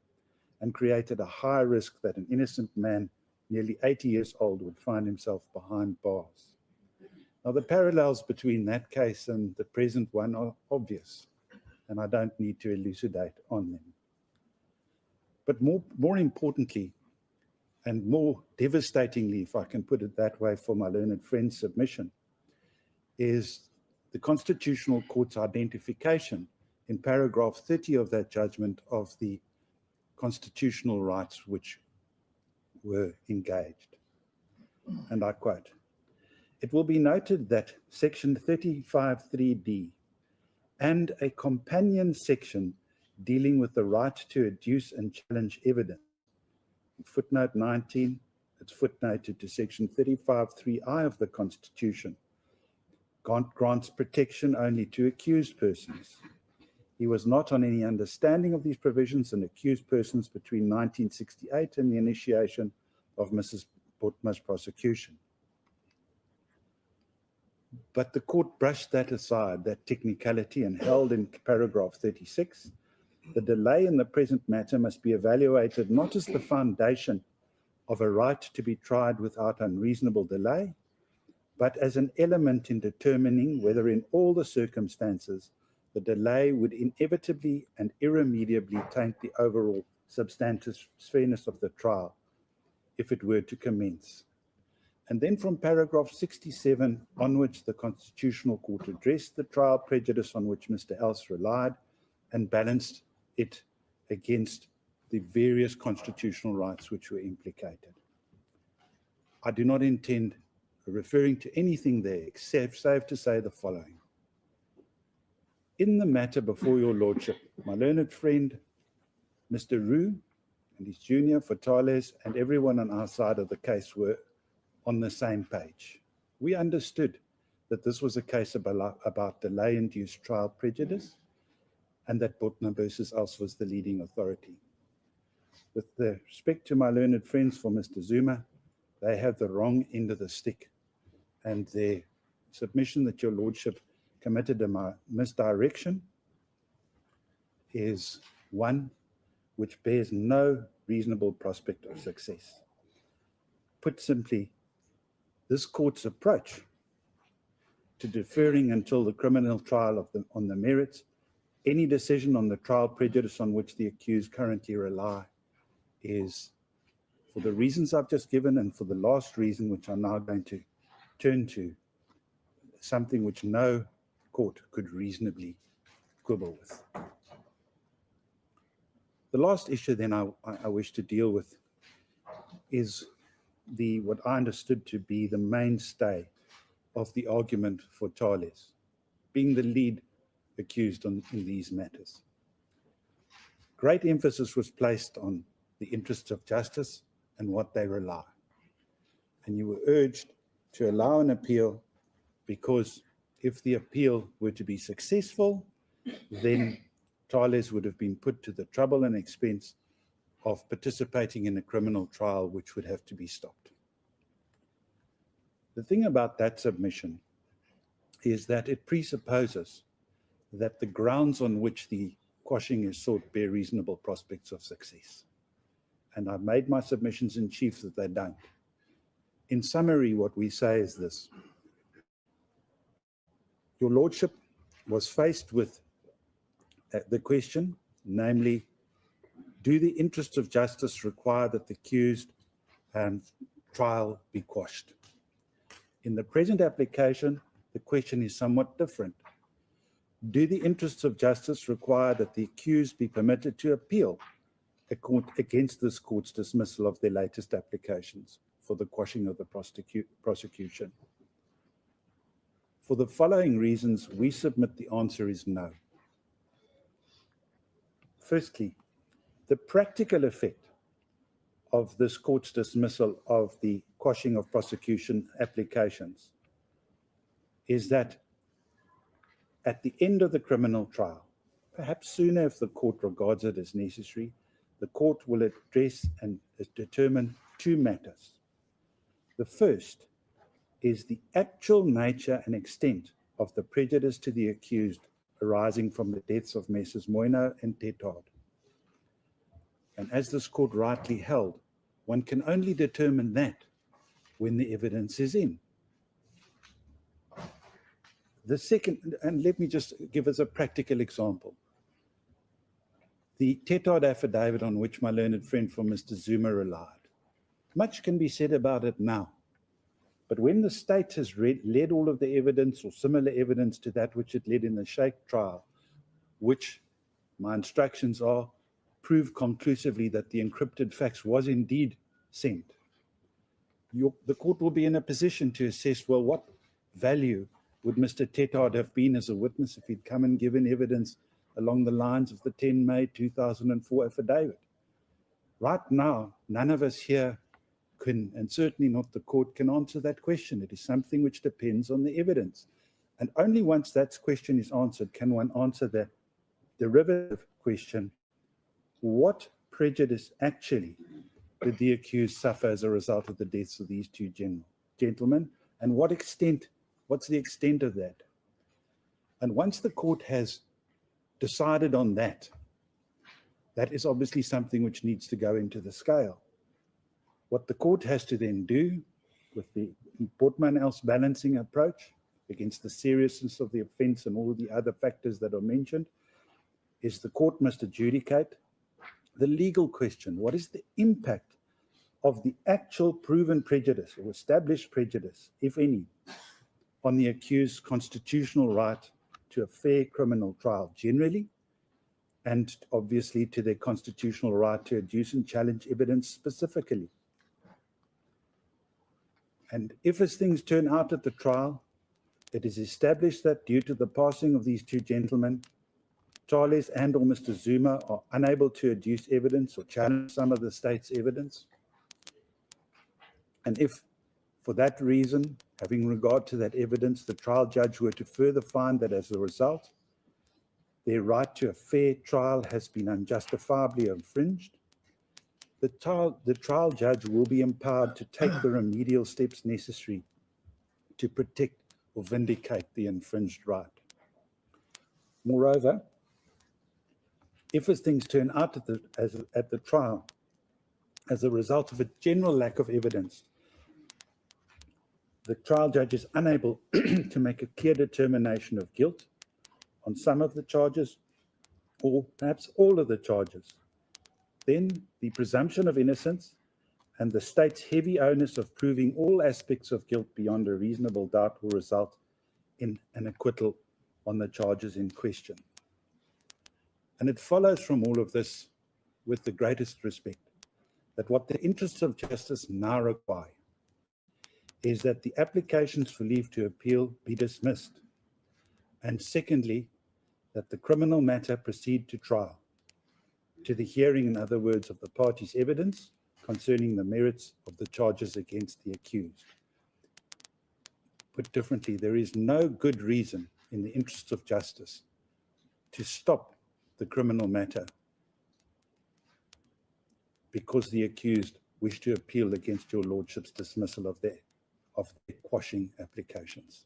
and created a high risk that an innocent man, nearly 80 years old, would find himself behind bars. Now, the parallels between that case and the present one are obvious, and I don't need to elucidate on them. But more importantly, and more devastatingly, if I can put it that way for my learned friend's submission, is the Constitutional Court's identification in paragraph 30 of that judgment of the constitutional rights which were engaged. And I quote, "It will be noted that section 35(3)(d) and a companion section dealing with the right to adduce and challenge evidence. Footnote 19, it's footnoted to section 35(3)(i) of the Constitution, grants protection only to accused persons. He was not on any understanding of these provisions and accused persons between 1968 and the initiation of Mrs. Botma's prosecution." But the court brushed that aside, that technicality, and held in paragraph 36, "The delay in the present matter must be evaluated not as the foundation of a right to be tried without unreasonable delay, but as an element in determining whether in all the circumstances the delay would inevitably and irremediably taint the overall substantive fairness of the trial if it were to commence." And then from paragraph 67 onwards, the Constitutional Court addressed the trial prejudice on which Mr. Else relied and balanced it against the various constitutional rights which were implicated. I do not intend referring to anything there except save to say the following. In the matter before your lordship, my learned friend, Mr. Roux, and his junior for Thales, and everyone on our side of the case were on the same page. We understood that this was a case about delay-induced trial prejudice, and that Botma versus Else was the leading authority. With respect to my learned friends for Mr. Zuma, they have the wrong end of the stick, and their submission that your lordship committed a misdirection is one which bears no reasonable prospect of success. Put simply, this court's approach to deferring until the criminal trial on the merits, any decision on the trial prejudice on which the accused currently rely, is, for the reasons I've just given and for the last reason which I'm now going to turn to, something which no court could reasonably quibble with. The last issue then I wish to deal with is what I understood to be the mainstay of the argument for Thales, being the lead accused in these matters. Great emphasis was placed on the interests of justice and what they rely. And you were urged to allow an appeal because if the appeal were to be successful, then Thales would have been put to the trouble and expense of participating in a criminal trial which would have to be stopped. The thing about that submission is that it presupposes that the grounds on which the quashing is sought bear reasonable prospects of success. And I've made my submissions in chief that they don't. In summary, what we say is this. Your Lordship was faced with the question, namely, do the interests of justice require that the accused trial be quashed? In the present application, the question is somewhat different. Do the interests of justice require that the accused be permitted to appeal against this court's dismissal of their latest applications for the quashing of the prosecution? For the following reasons, we submit the answer is no. Firstly, the practical effect of this court's dismissal of the quashing of prosecution applications is that at the end of the criminal trial, perhaps sooner if the court regards it as necessary, the court will address and determine two matters. The first is the actual nature and extent of the prejudice to the accused arising from the deaths of Messrs. Moino and Tetard. And as this court rightly held, one can only determine that when the evidence is in. The second, and let me just give us a practical example. The Tetard affidavit on which my learned friend from Mr. Zuma relied. Much can be said about it now. But when the state has led all of the evidence or similar evidence to that which it led in the Sheikh trial, which my instructions are, prove conclusively that the encrypted fax was indeed sent, the court will be in a position to assess, well, what value would Mr. Tetard have been as a witness if he'd come and given evidence along the lines of the 10 May 2004 affidavit? Right now, none of us here can, and certainly not the court, can answer that question. It is something which depends on the evidence. And only once that question is answered can one answer the derivative question, what prejudice actually did the accused suffer as a result of the deaths of these two gentlemen, and what's the extent of that? And once the court has decided on that, that is obviously something which needs to go into the scale. What the court has to then do with the Portman-Else balancing approach against the seriousness of the offence and all of the other factors that are mentioned is the court must adjudicate the legal question. What is the impact of the actual proven prejudice or established prejudice, if any, on the accused's constitutional right to a fair criminal trial generally, and obviously to their constitutional right to adduce and challenge evidence specifically? And if as things turn out at the trial, it is established that due to the passing of these two gentlemen, Thales and or Mr. Zuma are unable to adduce evidence or challenge some of the state's evidence. And if, for that reason, having regard to that evidence, the trial judge were to further find that as a result, their right to a fair trial has been unjustifiably infringed, the trial judge will be empowered to take the remedial steps necessary to protect or vindicate the infringed right. Moreover, if as things turn out at the trial, as a result of a general lack of evidence, the trial judge is unable to make a clear determination of guilt on some of the charges, or perhaps all of the charges, then the presumption of innocence and the state's heavy onus of proving all aspects of guilt beyond a reasonable doubt will result in an acquittal on the charges in question. And it follows from all of this, with the greatest respect, that what the interests of justice now require is that the applications for leave to appeal be dismissed. And secondly, that the criminal matter proceed to trial, to the hearing, in other words, of the parties' evidence concerning the merits of the charges against the accused. Put differently, there is no good reason in the interests of justice to stop the criminal matter because the accused wish to appeal against your lordship's dismissal of their of their quashing applications.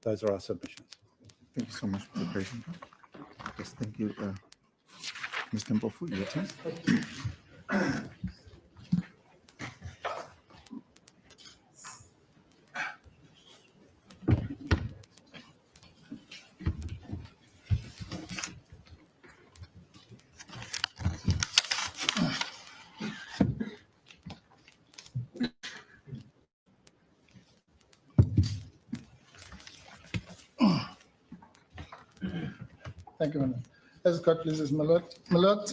Those are our submissions. Thank you so much, Mr. President. Yes, thank you, Mr. Mpofu, your turn. Thank you, Madam. As God pleases, my Lord. My Lord,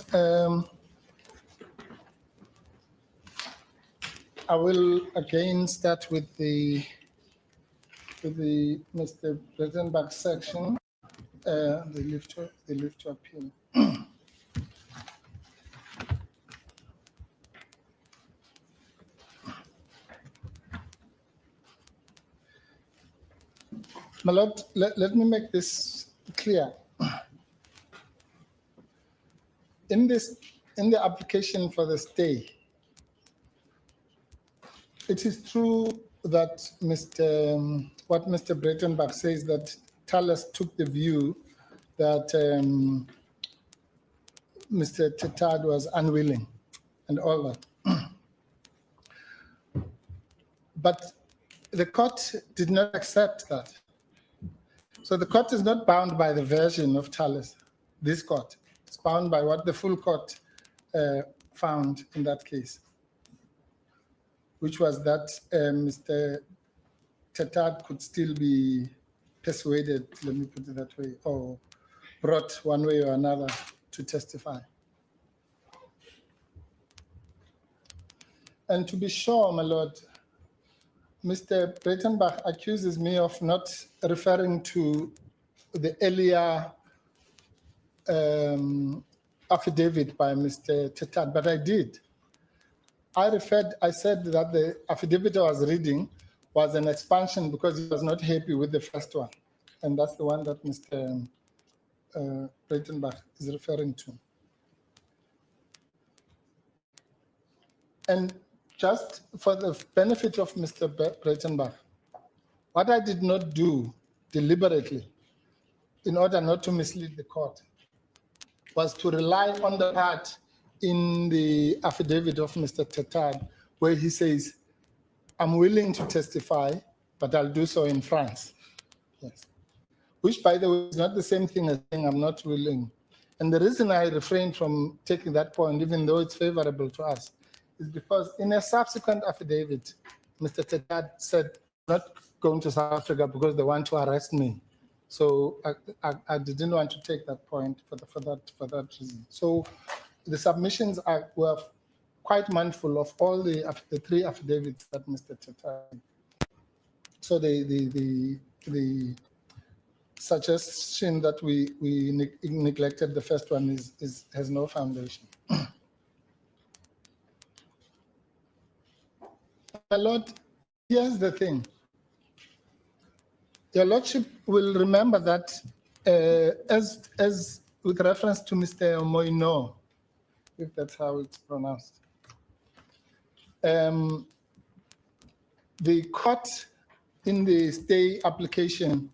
I will again start with the Mr. President back section, the leave to appeal. My Lord, let me make this clear. In the application for the stay, it is true that what Mr. Breitenbach says, that Thales took the view that Mr. Tetad was unwilling and all that. But the court did not accept that. So the court is not bound by the version of Thales, this court. It's bound by what the full court found in that case, which was that Mr. Tetad could still be persuaded, let me put it that way, or brought one way or another to testify. And to be sure, my Lord, Mr. Breitenbach accuses me of not referring to the earlier affidavit by Mr. Tetad, but I did. I said that the affidavit I was reading was an expansion because he was not happy with the first one. And that's the one that Mr. Breitenbach is referring to. And just for the benefit of Mr. Breitenbach, what I did not do deliberately in order not to mislead the court was to rely on the part in the affidavit of Mr. Tetad where he says, I'm willing to testify, but I'll do so in France. Yes. Which, by the way, is not the same thing as saying I'm not willing. And the reason I refrained from taking that point, even though it's favorable to us, is because in a subsequent affidavit, Mr. Tetad said, I'm not going to South Africa because they want to arrest me. So I didn't want to take that point for that reason. So the submissions were quite mindful of all the three affidavits that Mr. Tetad. So the suggestion that we neglected the first one has no foundation. My Lord, here's the thing. Your Lordship will remember that as with reference to Mr. Moino, if that's how it's pronounced, the court in the stay application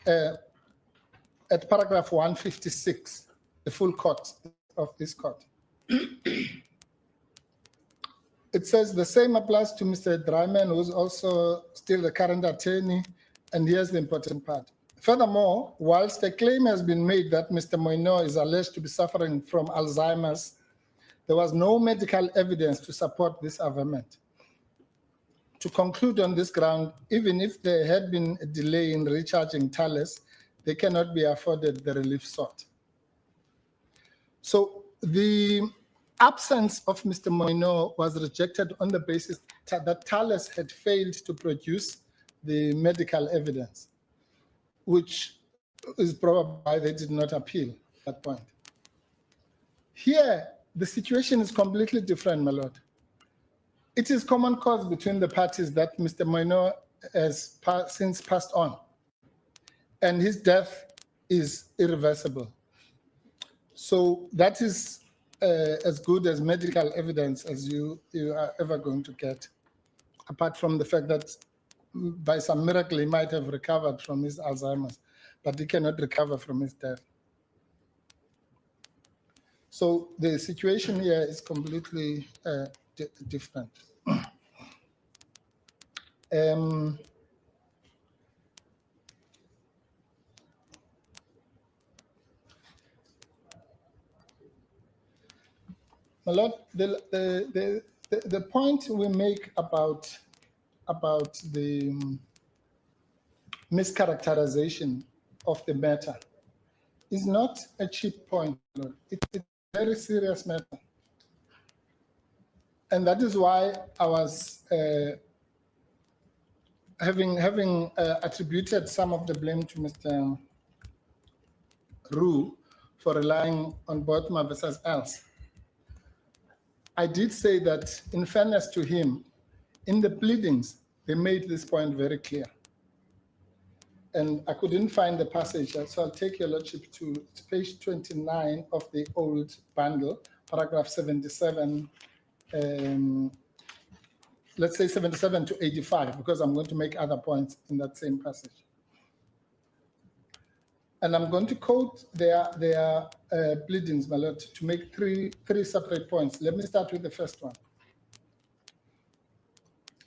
at paragraph 156, the full court of this court, it says the same applies to Mr. Dryman, who's also still the current attorney. And here's the important part. Furthermore, whilst a claim has been made that Mr. Moino is alleged to be suffering from Alzheimer's, there was no medical evidence to support this averment. To conclude on this ground, even if there had been a delay in recharging Thales, they cannot be afforded the relief sought. So the absence of Mr. Moino was rejected on the basis that Thales had failed to produce the medical evidence, which is probably why they did not appeal at that point. Here, the situation is completely different, my Lord. It is common cause between the parties that Mr. Moino has since passed on, and his death is irreversible. So that is as good as medical evidence as you are ever going to get, apart from the fact that by some miracle he might have recovered from his Alzheimer's, but he cannot recover from his death. So the situation here is completely different. My Lord, the point we make about the mischaracterization of the matter is not a cheap point, Lord. It's a very serious matter. And that is why I was having attributed some of the blame to Mr. Roux for relying on Botma versus else. I did say that, in fairness to him, in the pleadings, they made this point very clear. And I couldn't find the passage, so I'll take your Lordship to page 29 of the old bundle, paragraph 77, let's say 77 to 85, because I'm going to make other points in that same passage. And I'm going to quote their pleadings, my Lord, to make three separate points. Let me start with the first one.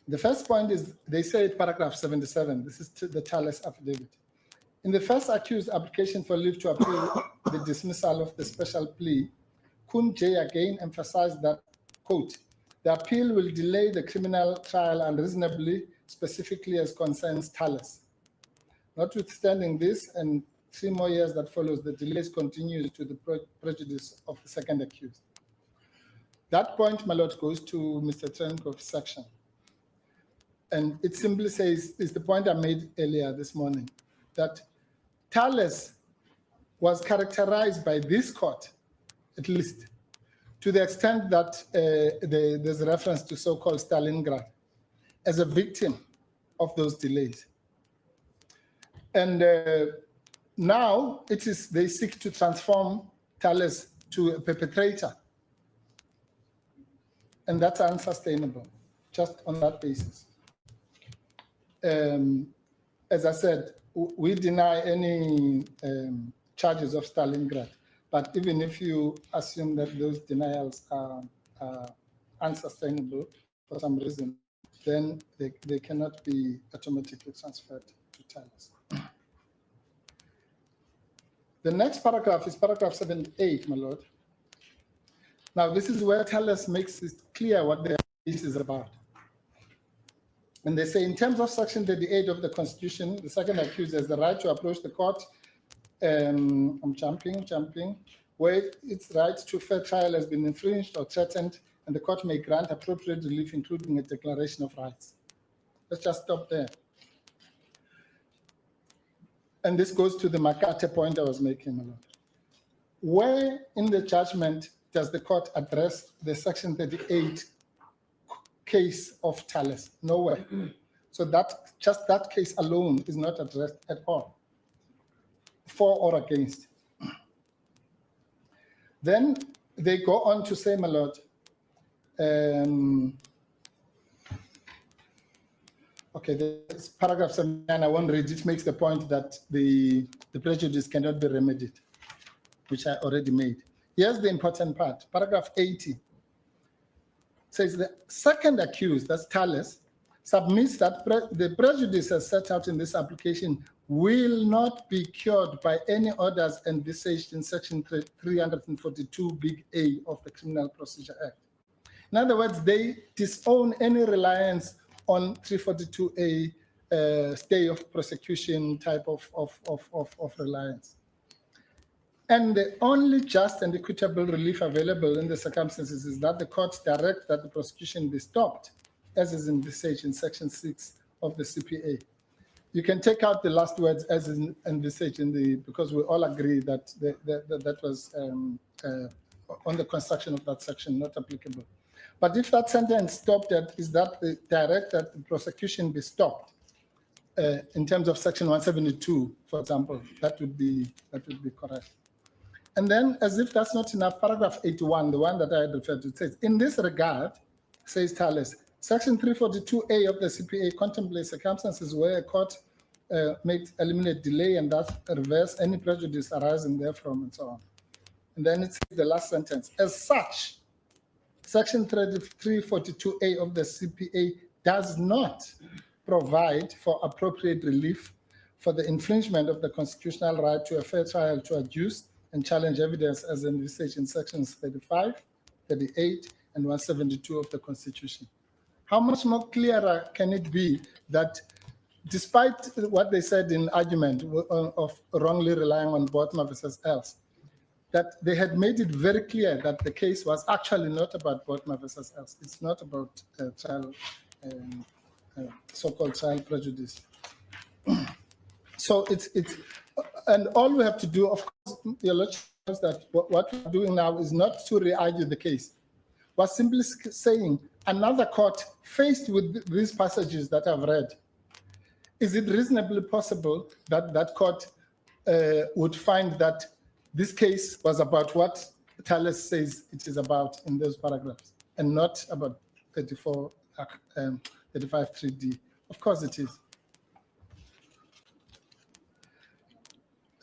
The first point is, they say it, paragraph 77, this is the Thales affidavit. In the first accused application for leave to appeal the dismissal of the special plea, Kun J again emphasized that, quote, the appeal will delay the criminal trial unreasonably, specifically as concerns Thales. Notwithstanding this, and 3 more years that follows, the delays continue to the prejudice of the second accused. That point, my Lord, goes to Mr. Trenkoff's section. And it simply says, is the point I made earlier this morning, that Thales was characterized by this court, at least, to the extent that there's a reference to so-called Stalingrad, as a victim of those delays. And now they seek to transform Thales to a perpetrator. And that's unsustainable, just on that basis. As I said, we deny any charges of Stalingrad, but even if you assume that those denials are unsustainable for some reason, then they cannot be automatically transferred to Thales. The next paragraph is paragraph 78, my Lord. Now, this is where Thales makes it clear what the case is about. And they say, in terms of section 38 of the Constitution, the second accused has the right to approach the court, I'm jumping, where its right to fair trial has been infringed or threatened, and the court may grant appropriate relief, including a declaration of rights. Let's just stop there. And this goes to the Makate point I was making, my Lord. Where in the judgment does the court address the section 38 case of Thales? Nowhere. So just that case alone is not addressed at all, for or against. Then they go on to say, my Lord, okay, this paragraph 79, I won't read it, makes the point that the prejudice cannot be remedied, which I already made. Here's the important part. Paragraph 80 says the second accused, that's Thales, submits that the prejudice as set out in this application will not be cured by any orders envisaged in section 342 big A of the Criminal Procedure Act. In other words, they disown any reliance on 342A stay of prosecution type of reliance. And the only just and equitable relief available in the circumstances is that the court direct that the prosecution be stopped, as is envisaged in section 6 of the CPA. You can take out the last words as is envisaged in the, because we all agree that that was on the construction of that section, not applicable. But if that sentence stopped at, is that the direct that the prosecution be stopped in terms of section 172, for example, that would be correct. And then, as if that's not enough, paragraph 81, the one that I had referred to, it says, in this regard, says Thales, section 342A of the CPA contemplates circumstances where a court may eliminate delay and thus reverse any prejudice arising therefrom, and so on. And then it says the last sentence, as such, section 342A of the CPA does not provide for appropriate relief for the infringement of the constitutional right to a fair trial to adduce and challenge evidence as envisaged in sections 35, 38, and 172 of the Constitution. How much more clearer can it be that despite what they said in argument of wrongly relying on Botma versus else, that they had made it very clear that the case was actually not about Botma versus else. It's not about child, so-called child prejudice. So it's, and all we have to do, of course, the Lordship knows that what we're doing now is not to re-argue the case. We're simply saying another court faced with these passages that I've read, is it reasonably possible that that court would find that this case was about what Thales says it is about in those paragraphs and not about 35.3d? Of course it is.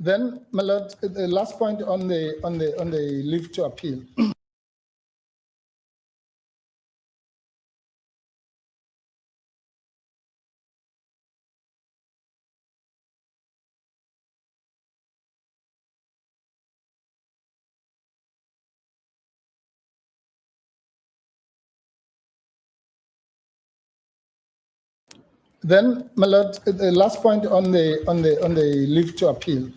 Then, my lord, the last point on the leave to appeal. Then, my lord, the last point on the leave to appeal.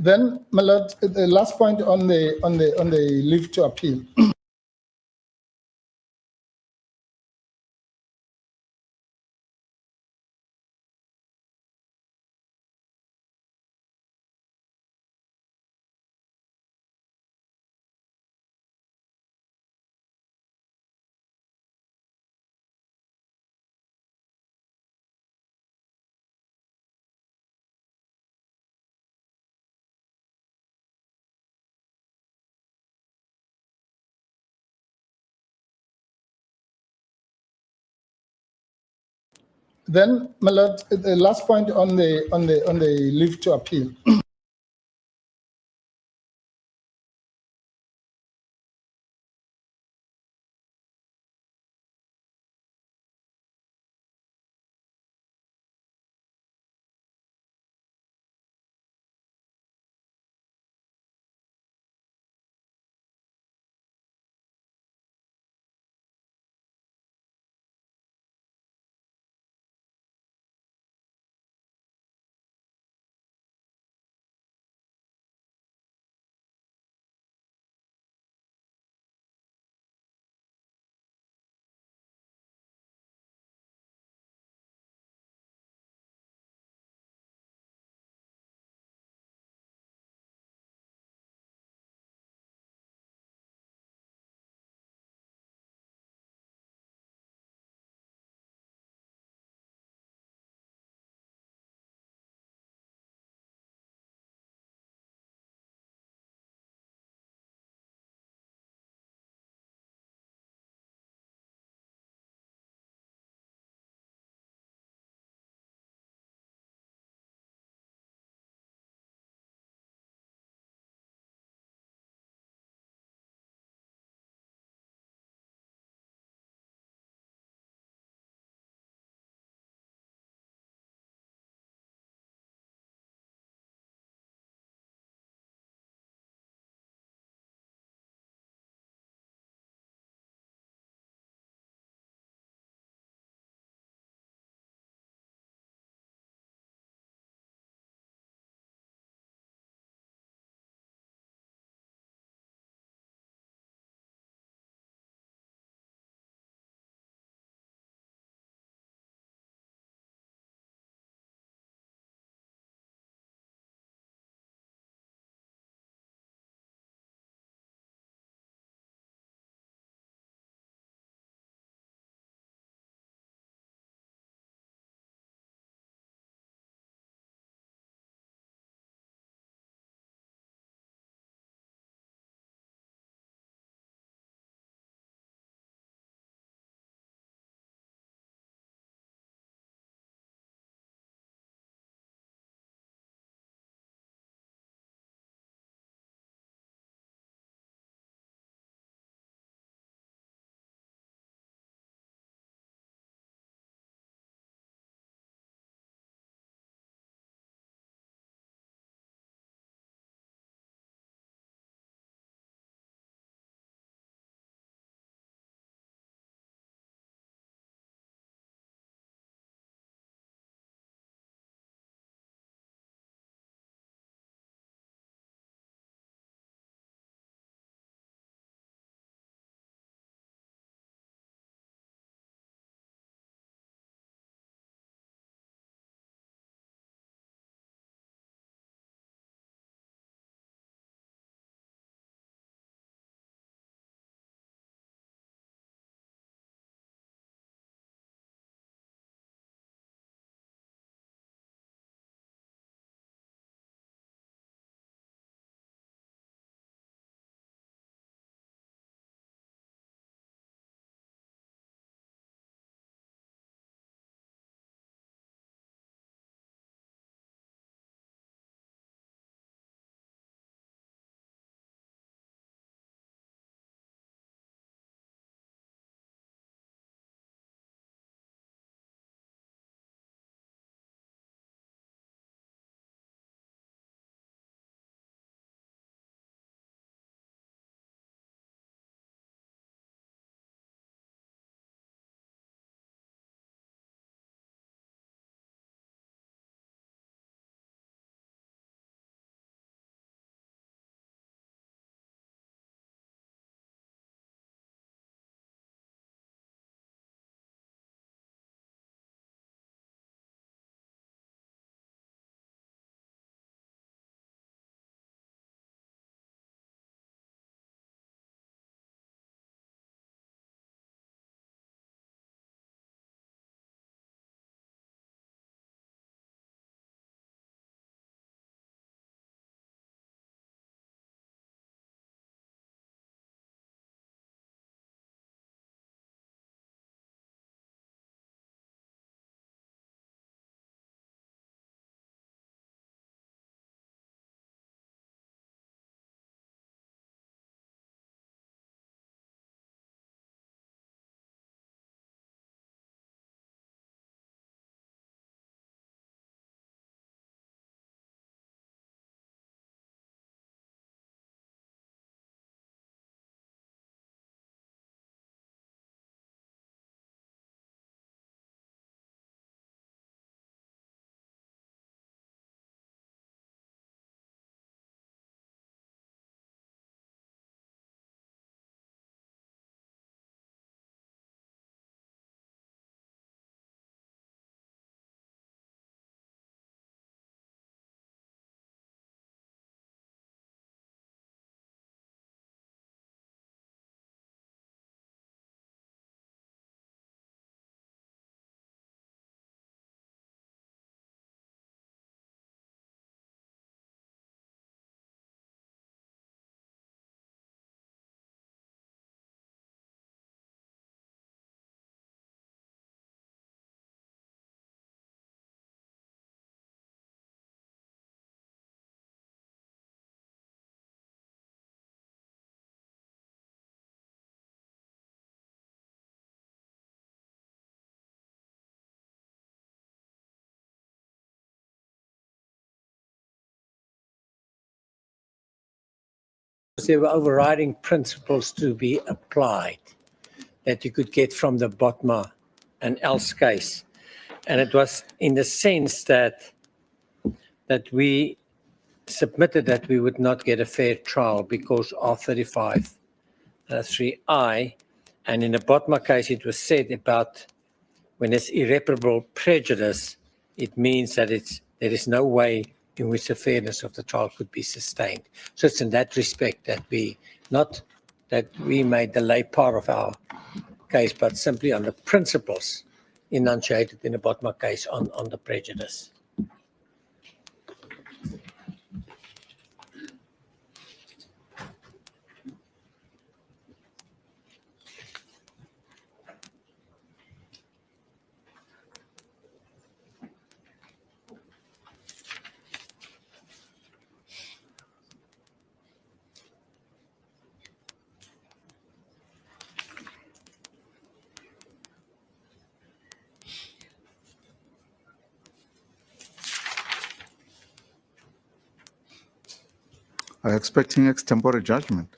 Then, my lord, the last point on the leave to appeal. Then, my lord, the last point on the leave to appeal. there were overriding principles to be applied that you could get from the Botma and else case. And it was in the sense that we submitted that we would not get a fair trial because of 35 3I. And in the Botma case, it was said about when there's irreparable prejudice, it means that there is no way in which the fairness of the trial could be sustained. So it's in that respect that we, not that we may delay part of our case, but simply on the principles enunciated in the Botma case on the prejudice. Are you expecting extempore judgment?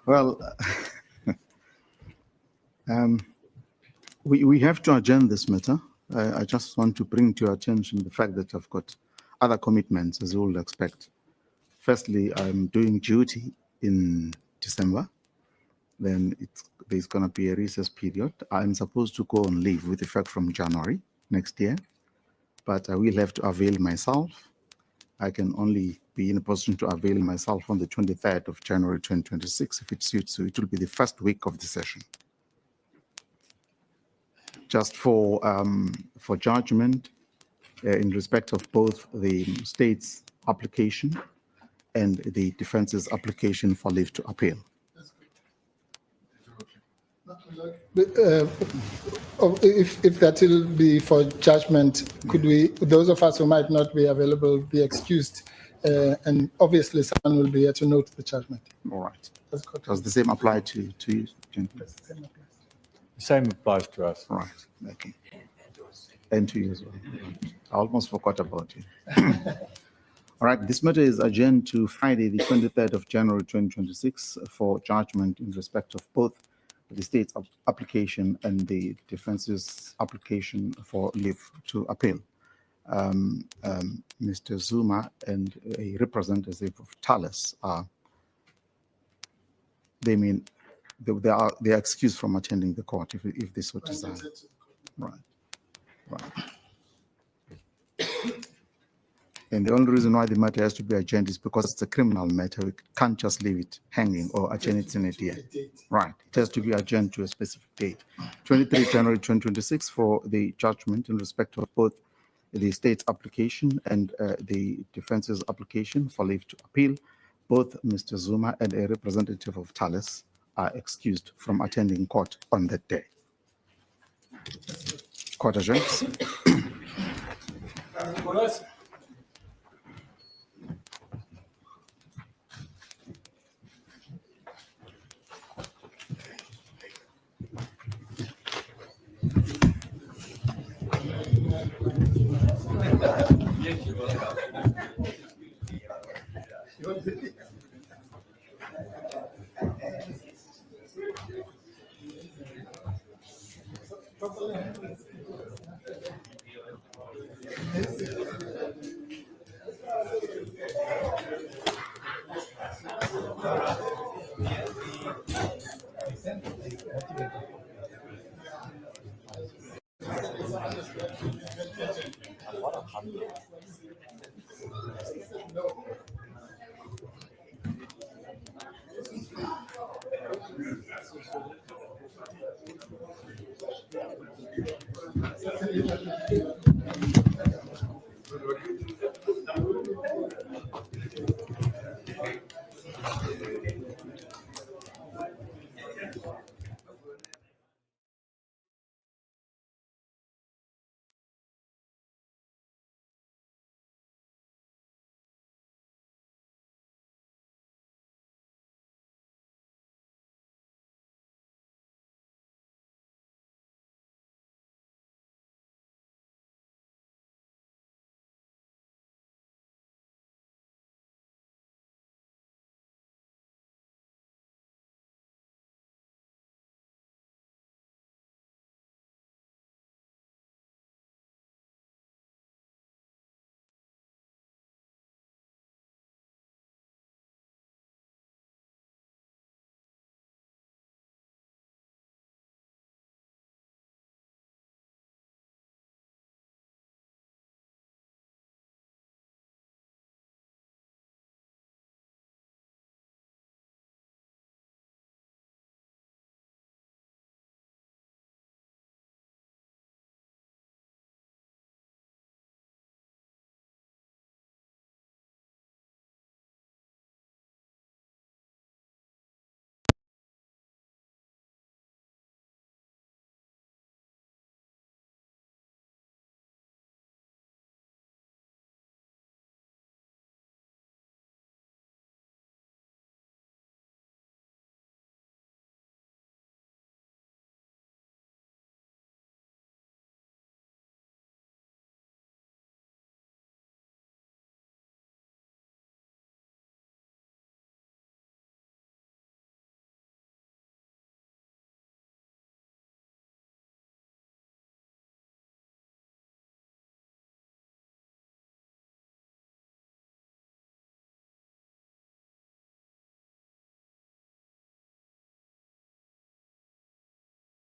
Well, we have to adjourn this matter. I just want to bring to your attention the fact that I've got other commitments, as you would expect. Firstly, I'm doing duty in December. Then there's going to be a recess period. I'm supposed to go on leave with effect from January next year, but I will have to avail myself. I can only be in a position to avail myself on the 23rd of January 2026, if it suits you. It will be the first week of the session. Just for judgment in respect of both the state's application and the defense's application for leave to appeal. If that will be for judgment, could we, those of us who might not be available, be excused? And obviously, someone will be here to note the judgment. All right. Does the same apply to you, gentlemen? The same applies to us. Right. Okay. And to you as well. I almost forgot about you. All right. This matter is adjourned to Friday, the 23rd of January 2026, for judgment in respect of both the state's application and the defense's application for leave to appeal. Mr. Zuma and a representative of Thales they are excused from attending the court if this were desired. Right. And the only reason why the matter has to be adjourned is because it's a criminal matter. We can't just leave it hanging or adjourn it in a day. Right. It has to be adjourned to a specific date. 23 January 2026 for the judgment in respect of both the state's application and the defense's application for leave to appeal. Both Mr. Zuma and a representative of Thales are excused from attending court on that day. Court adjourns.